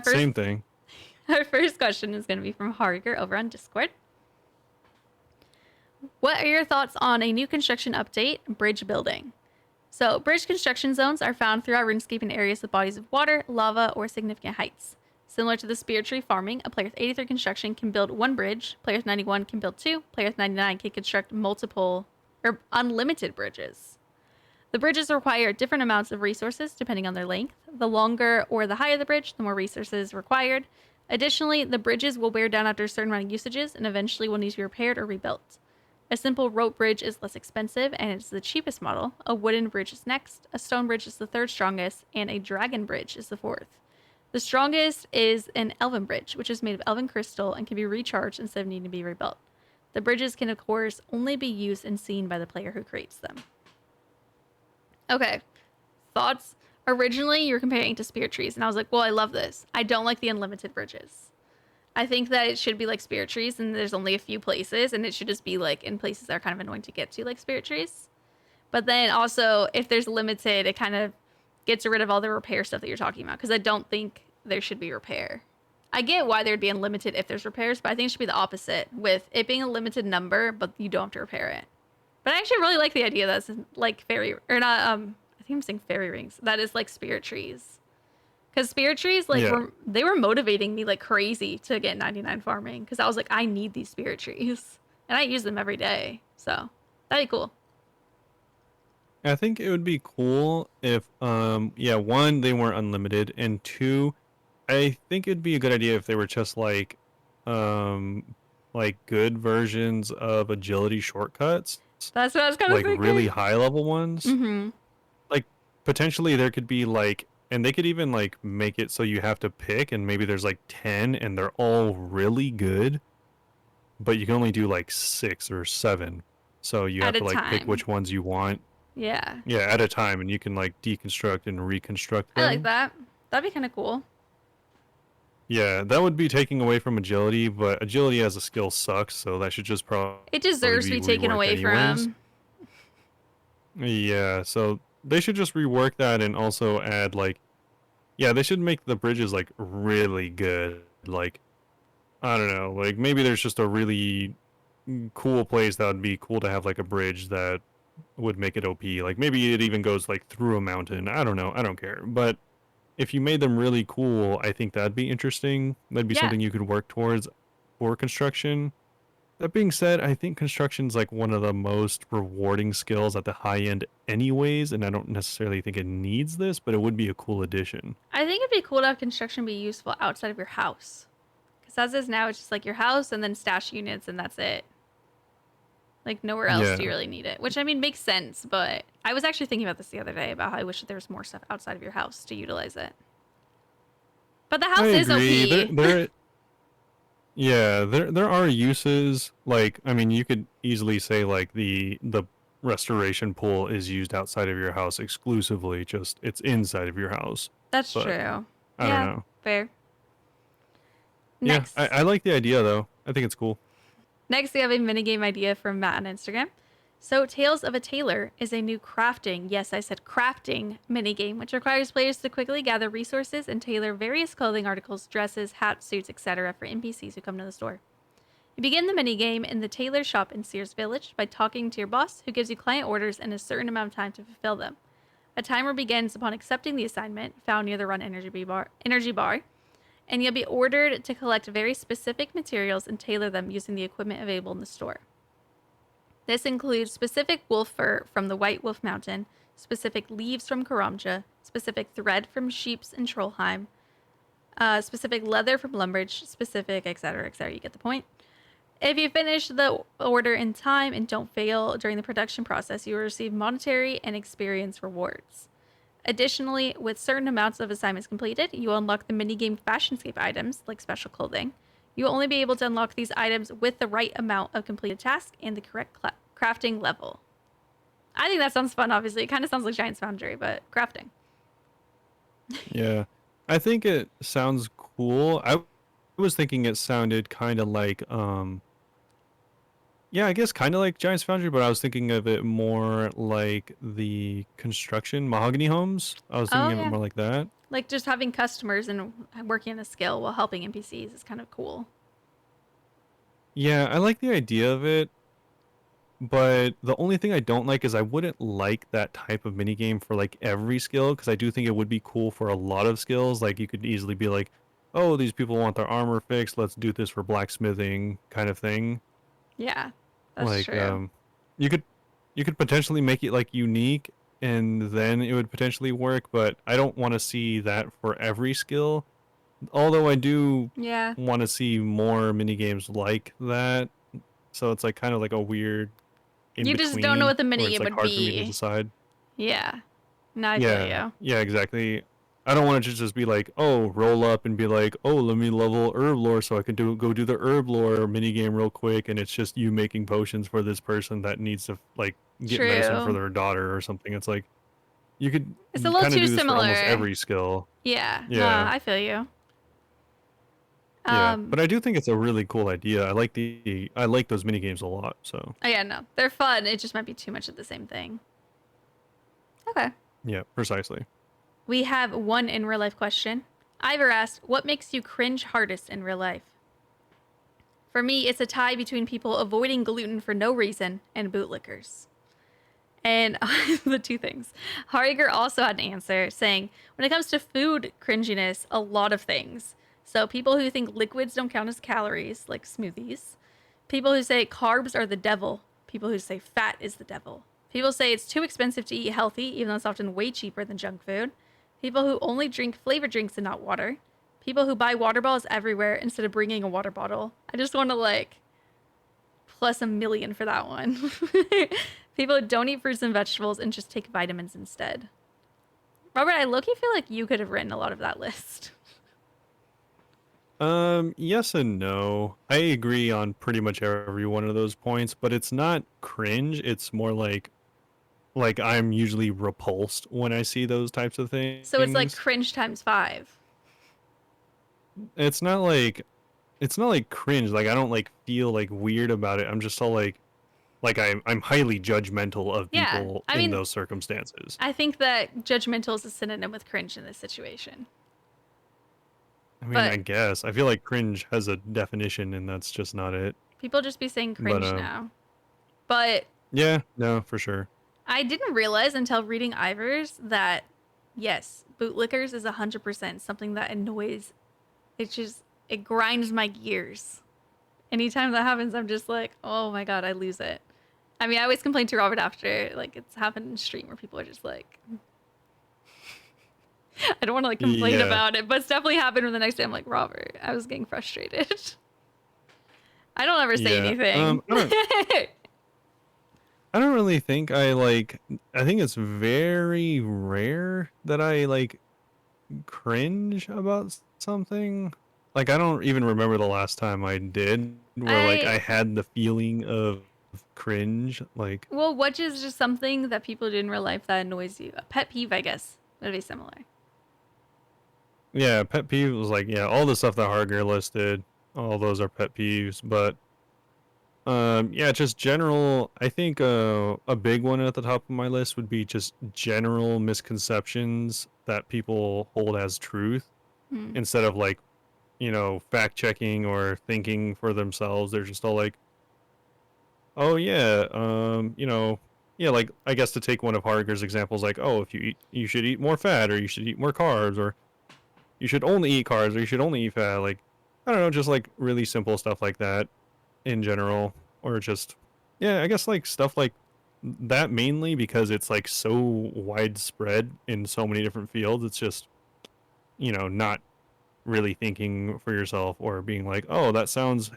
Same thing. Our first question is going to be from Harger over on Discord. What are your thoughts on a new construction update, bridge building? So, bridge construction zones are found throughout RuneScape in areas with bodies of water, lava, or significant heights. Similar to the Spear Tree farming, a player with 83 construction can build 1 bridge, player with 91 can build 2, player with 99 can construct multiple or unlimited bridges. The bridges require different amounts of resources depending on their length. The longer or the higher the bridge, the more resources required. Additionally, the bridges will wear down after a certain amount of usages and eventually will need to be repaired or rebuilt. A simple rope bridge is less expensive and it's the cheapest model. A wooden bridge is next, a stone bridge is the 3rd strongest, and a dragon bridge is the 4th. The strongest is an elven bridge, which is made of elven crystal and can be recharged instead of needing to be rebuilt. The bridges can, of course, only be used and seen by the player who creates them. Okay, thoughts? Originally, you were comparing it to Spirit Trees, and I was like, well, I love this. I don't like the unlimited bridges. I think that it should be like Spirit Trees, and there's only a few places, and it should just be like in places that are kind of annoying to get to, like Spirit Trees. But then also, if there's limited, it kind of gets rid of all the repair stuff that you're talking about, because I don't think there should be repair. I get why there'd be unlimited if there's repairs, but I think it should be the opposite, with it being a limited number, but you don't have to repair it. But I actually really like the idea that's like fairy, or not, I think I'm saying fairy rings. That is like Spirit Trees. Because Spirit Trees, like, Yeah. they were motivating me like crazy to get 99 farming, because I was like, I need these Spirit Trees. And I use them every day, so that'd be cool. I think it would be cool if, yeah, one, they weren't unlimited, and two, I think it'd be a good idea if they were just um, like good versions of agility shortcuts, That's what I was kind of like thinking. really high level ones. Mm-hmm. Like potentially there could be like, and they could even like make it so you have to pick, and maybe there's like 10, and they're all really good, but you can only do like 6 or 7, so you At have a to like pick time. which ones you want. Yeah. Yeah, at a time, and you can like deconstruct and reconstruct I like them. that. That'd be kind of cool. Yeah, that would be taking away from agility, but agility as a skill sucks, so that should just probably It deserves to be be taken reworked away anyways. from. Yeah, so they should just rework that and also add like, yeah, they should make the bridges like really good. Like, I don't know, like maybe there's just a really cool place that would be cool to have like a bridge that would make it OP. Like maybe it even goes like through a mountain. I don't know. I don't care. But if you made them really cool, I think that'd be interesting. That'd be Yeah. something you could work towards for construction. That being said, I think construction's like one of the most rewarding skills at the high end anyways, and I don't necessarily think it needs this, but it would be a cool addition. I think it'd be cool to have construction be useful outside of your house. Because as is now, it's just like your house and then stash units, and that's it. Like nowhere else do you Yeah, really need it. Which I mean makes sense, but I was actually thinking about this the other day about how I wish that there was more stuff outside of your house to utilize it. But the I house is agree. OP. Yeah, there are uses, like I mean you could easily say like the restoration pool is used outside of your house exclusively, just it's inside of your house. That's But true. I don't Yeah, know. fair. Yeah, Next. I like the idea though. I think it's cool. Next, we have a minigame idea from Matt on Instagram. So, Tales of a Tailor is a new crafting, yes, I said crafting minigame, which requires players to quickly gather resources and tailor various clothing articles, dresses, hats, suits, etc. for NPCs who come to the store. You begin the minigame in the tailor shop in Sears Village by talking to your boss, who gives you client orders and a certain amount of time to fulfill them. A timer begins upon accepting the assignment, found near the Run energy bar, and you'll be ordered to collect very specific materials and tailor them using the equipment available in the store. This includes specific wolf fur from the White Wolf Mountain, specific leaves from Karamja, specific thread from Sheeps and Trollheim, specific leather from Lumbridge, specific, etc., etc. You get the point. If you finish the order in time and don't fail during the production process, you will receive monetary and experience rewards. Additionally, with certain amounts of assignments completed, you will unlock the minigame Fashionscape items, like special clothing. You will only be able to unlock these items with the right amount of completed task and the correct crafting level. I think that sounds fun, obviously. It kind of sounds like Giant's Foundry, but crafting. Yeah. I think it sounds cool. I was thinking it sounded kind of like yeah, I guess kind of like Giant's Foundry, but I was thinking of it more like the construction mahogany homes. I was Oh, thinking of it yeah. more like that. Like just having customers and working on a skill while helping NPCs is kind of cool. Yeah, I like the idea of it, but the only thing I don't like is I wouldn't like that type of minigame for like every skill, because I do think it would be cool for a lot of skills. Like you could easily be like, oh, these people want their armor fixed, let's do this for blacksmithing kind of thing. Yeah, that's Like true. you could potentially make it like unique, and then it would potentially work, but I don't want to see that for every skill. Although I do Yeah. want to see more mini games like that. So it's like kind of like a weird in You just don't know between what the where it's minigame like would hard for me to be. decide. Yeah. No, I feel Yeah. you. Yeah, exactly. I don't want it to just be like, oh, roll up and be like, oh, let me level herb lore so I can go do the herb lore mini game real quick, and it's just you making potions for this person that needs to like get medicine for True. their daughter or something. It's like you could It's a little kind of too do this for almost similar. every skill. Yeah. No, Yeah, I feel you. yeah. Um. But I do think it's a really cool idea. I like those mini games a lot. So Oh yeah, no, they're fun. It just might be too much of the same thing. Okay. yeah, precisely. We have one in real life question. Ivor asked, "What makes you cringe hardest in real life?" For me, it's a tie between people avoiding gluten for no reason and bootlickers. And the two things. Hariger also had an answer saying, when it comes to food cringiness, a lot of things. So people who think liquids don't count as calories, like smoothies. People who say carbs are the devil. People who say fat is the devil. People say it's too expensive to eat healthy, even though it's often way cheaper than junk food. People who only drink flavored drinks and not water. People who buy water bottles everywhere instead of bringing a water bottle. I just want to like plus a million for that one. People who don't eat fruits and vegetables and just take vitamins instead. Robert, I low-key feel like you could have written a lot of that list. Yes and no. I agree on pretty much every one of those points, but it's not cringe. It's more like I'm usually repulsed when I see those types of So it's like things. cringe times 5. It's not like cringe. Like I don't like feel like weird about it. I'm just all like I'm highly judgmental of Yeah, people I in mean, those circumstances. I think that judgmental is a synonym with cringe in this situation. I mean, But I guess I feel like cringe has a definition, and that's just not it. people just be saying But cringe now. But yeah, no, for sure. I didn't realize until reading Ivers that, yes, bootlickers is 100% something that annoys. It grinds my gears. Anytime that happens, I'm just like, oh my God, I lose it. I mean, I always complain to Robert after, like, it's happened in stream where people are just like, I don't want to like complain Yeah. about it, but it's definitely happened when the next day I'm like, Robert, I was getting frustrated. I don't ever say Yeah. anything. I don't really think I like. I think it's very rare that I like cringe about something. Like I don't even remember the last time I did where like I I had the feeling of cringe. Like Well, what is just something that people do in real life that annoys you? A pet peeve, I guess. That'd be similar. yeah, pet peeve was like yeah, all the stuff that Harger listed. All those are pet peeves, but yeah, just general. I think a big one at the top of my list would be just general misconceptions that people hold as truth Hmm. instead of like, fact checking or thinking for themselves. They're just all like, oh yeah, yeah, like I guess to take one of Harger's examples, like, oh, if you eat, you should eat more fat, or you should eat more carbs, or you should only eat carbs, or you should only eat fat. Like, I don't know, just like really simple stuff like that in general, or just yeah, I guess like stuff like that mainly because it's like so widespread in so many different fields. It's just not really thinking for yourself or being like, oh, that sounds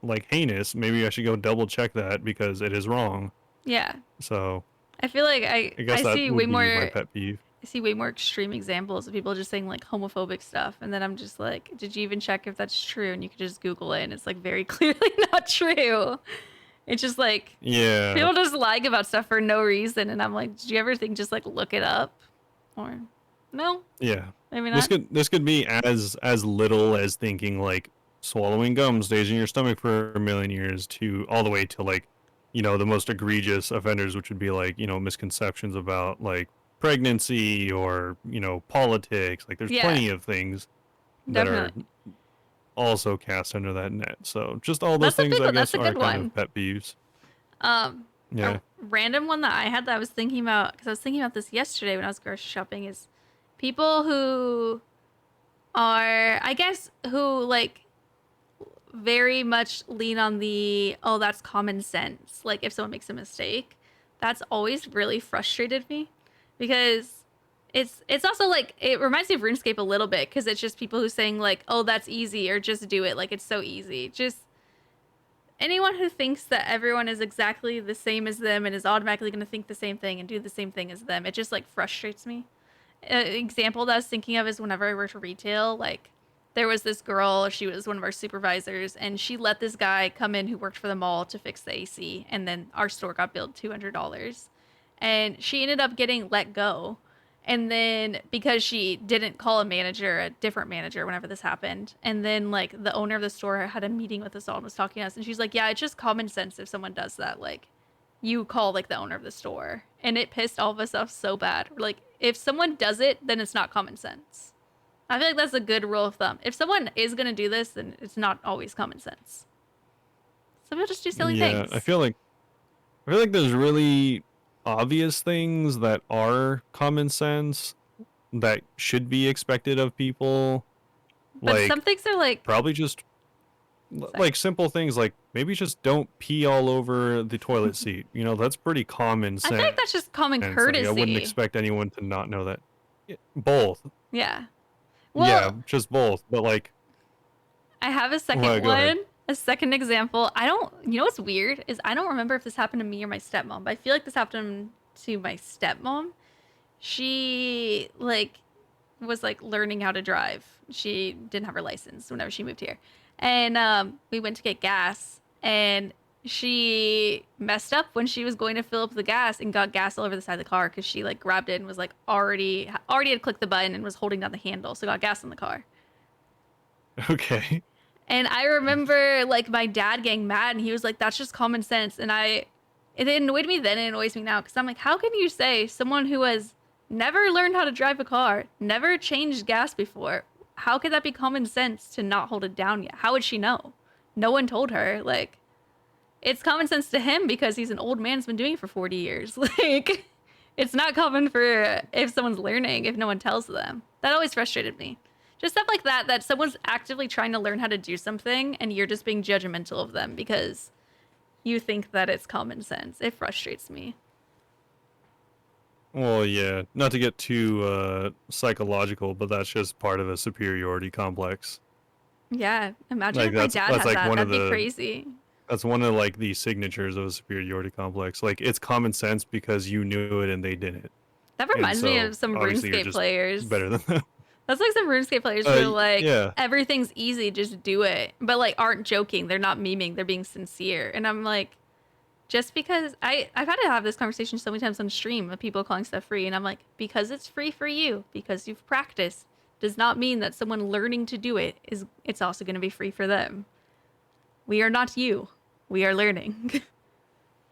like heinous. Maybe I should go double check that because it is wrong. Yeah. So I feel like I I guess that see way would be my more pet peeve. I see way more extreme examples of people just saying like homophobic stuff, and then I'm just like, did you even check if that's true? And you could just Google it, and it's like very clearly not true. It's just like Yeah, people just lying about stuff for no reason, and I'm like, did you ever think just like look it up, or no, yeah. maybe This not. could be as little as thinking like swallowing gum stays in your stomach for a million years to all the way to like, the most egregious offenders, which would be like, misconceptions about like pregnancy or, politics. Like there's Yeah, plenty of things that are definitely. also cast under that net. So just all those That's a things big I one. That's guess a are good kind of one. pet peeves. A Yeah. random one that I had that I was thinking about because I was thinking about this yesterday when I was grocery shopping is people who are, I guess, who like very much lean on the, oh, that's common sense. Like if someone makes a mistake, that's always really frustrated me because it's also like it reminds me of RuneScape a little bit because it's just people who saying like, oh, that's easy or just do it. Like it's so easy. Just anyone who thinks that everyone is exactly the same as them and is automatically going to think the same thing and do the same thing as them, it just like frustrates me. example that I was thinking of is whenever I worked for retail, like there was this girl, she was one of our supervisors, and she let this guy come in who worked for the mall to fix the AC, and then our store got billed $200. And she ended up getting let go. And then because she didn't call a different manager whenever this happened, and then like the owner of the store had a meeting with us all and was talking to us, and she's like, "Yeah, it's just common sense if someone does that, like you call like the owner of the store." And it pissed all of us off so bad. Like if someone does it, then it's not common sense. I feel like that's a good rule of thumb. If someone is gonna do this, then it's not always common sense. Some people just do silly Yeah, things. I feel like there's really obvious things that are common sense that should be expected of people. But some Like things are like, probably just sorry. like simple things like maybe just don't pee all over the toilet seat. You know, that's pretty common I feel like sense. that's just common Like I wouldn't courtesy. expect anyone to not know that. Both. Yeah. Yeah, Well, just both. But like, I have a second well, go ahead. one, a second example. I don't, you know what's weird is I don't remember if this happened to me or my stepmom, but I feel like this happened to my stepmom. She like was like learning how to drive. She didn't have her license whenever she moved here. And we went to get gas and she messed up when she was going to fill up the gas and got gas all over the side of the car because she like grabbed it and was like already had clicked the button and was holding down the handle, so got gas in the car. Okay. And I remember like my dad getting mad and he was like, "That's just common sense." And it annoyed me then and it annoys me now because I'm like, how can you say someone who has never learned how to drive a car, never changed gas before, how could that be common sense to not hold it down yet? How would she know? No one told her. Like, it's common sense to him because he's an old man who's been doing it for 40 years. Like, it's not common for if someone's learning if no one tells them. That always frustrated me. Just stuff like that, that someone's actively trying to learn how to do something and you're just being judgmental of them because you think that it's common sense. It frustrates me. Well, yeah. Not to get too psychological, but that's just part of a superiority complex. Yeah, imagine Like if my dad that's had like that. one of That'd be the crazy. that's one of like the signatures of a superiority complex. Like it's common sense because you knew it and they didn't. That And reminds me of so some obviously you're RuneScape just players. better than them. That's like some RuneScape players who are like, Yeah. everything's easy, just do it. But like aren't joking. They're not memeing. They're being sincere. And I'm like, just because I've had to have this conversation so many times on stream of people calling stuff free, and I'm like, because it's free for you, because you've practiced, does not mean that someone learning to do it is it's also gonna be free for them. We are not you. We are learning.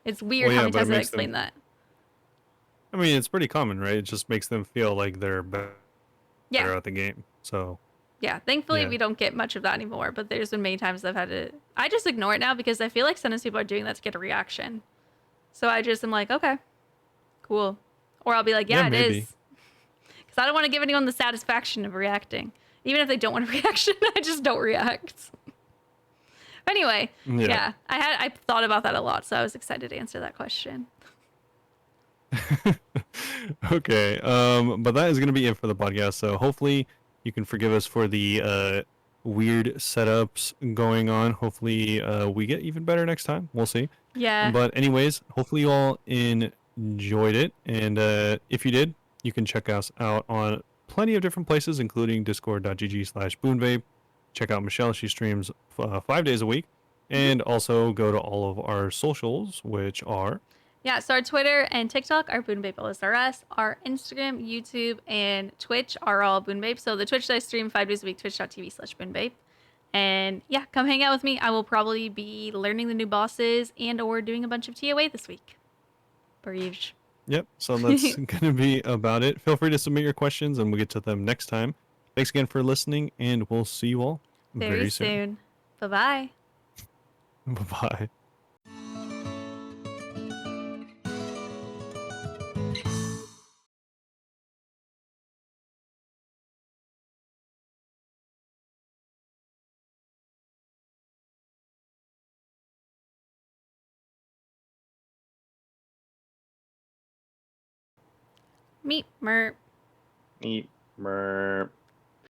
It's weird Well, how yeah, many but it times I makes them. explain that. I mean, it's pretty common, right? It just makes them feel like they're Yeah. better at the game. So Yeah, thankfully yeah. we don't get much of that anymore, but there's been many times I've had to I just ignore it now because I feel like sometimes people are doing that to get a reaction. So I just am like, okay, cool. Or I'll be like, Yeah, yeah, it maybe. is. Because I don't want to give anyone the satisfaction of reacting. Even if they don't want a reaction, I just don't react. Anyway, Yeah. yeah, I thought about that a lot, so I was excited to answer that question. Okay. But that is gonna be it for the podcast. So hopefully you can forgive us for the weird setups going on. Hopefully we get even better next time. We'll see. Yeah. But anyways, hopefully you all enjoyed it. And if you did, you can check us out on plenty of different places, including discord.gg/boonvape. Check out Michelle. She streams 5 days a week. Hmm. And also go to all of our socials, which are Yeah, so our Twitter and TikTok are Bunebapeosrs. Our Instagram, YouTube, and Twitch are all Bunebape. So the Twitch that I stream 5 days a week, twitch.tv/Bunebape. And yeah, come hang out with me. I will probably be learning the new bosses and or doing a bunch of TOA this week. Bruges. Yep. So that's going to be about it. Feel free to submit your questions and we'll get to them next time. Thanks again for listening, and we'll see you all Very very soon. soon. Bye-bye. Bye bye. Meet Merp. Eat. Mer.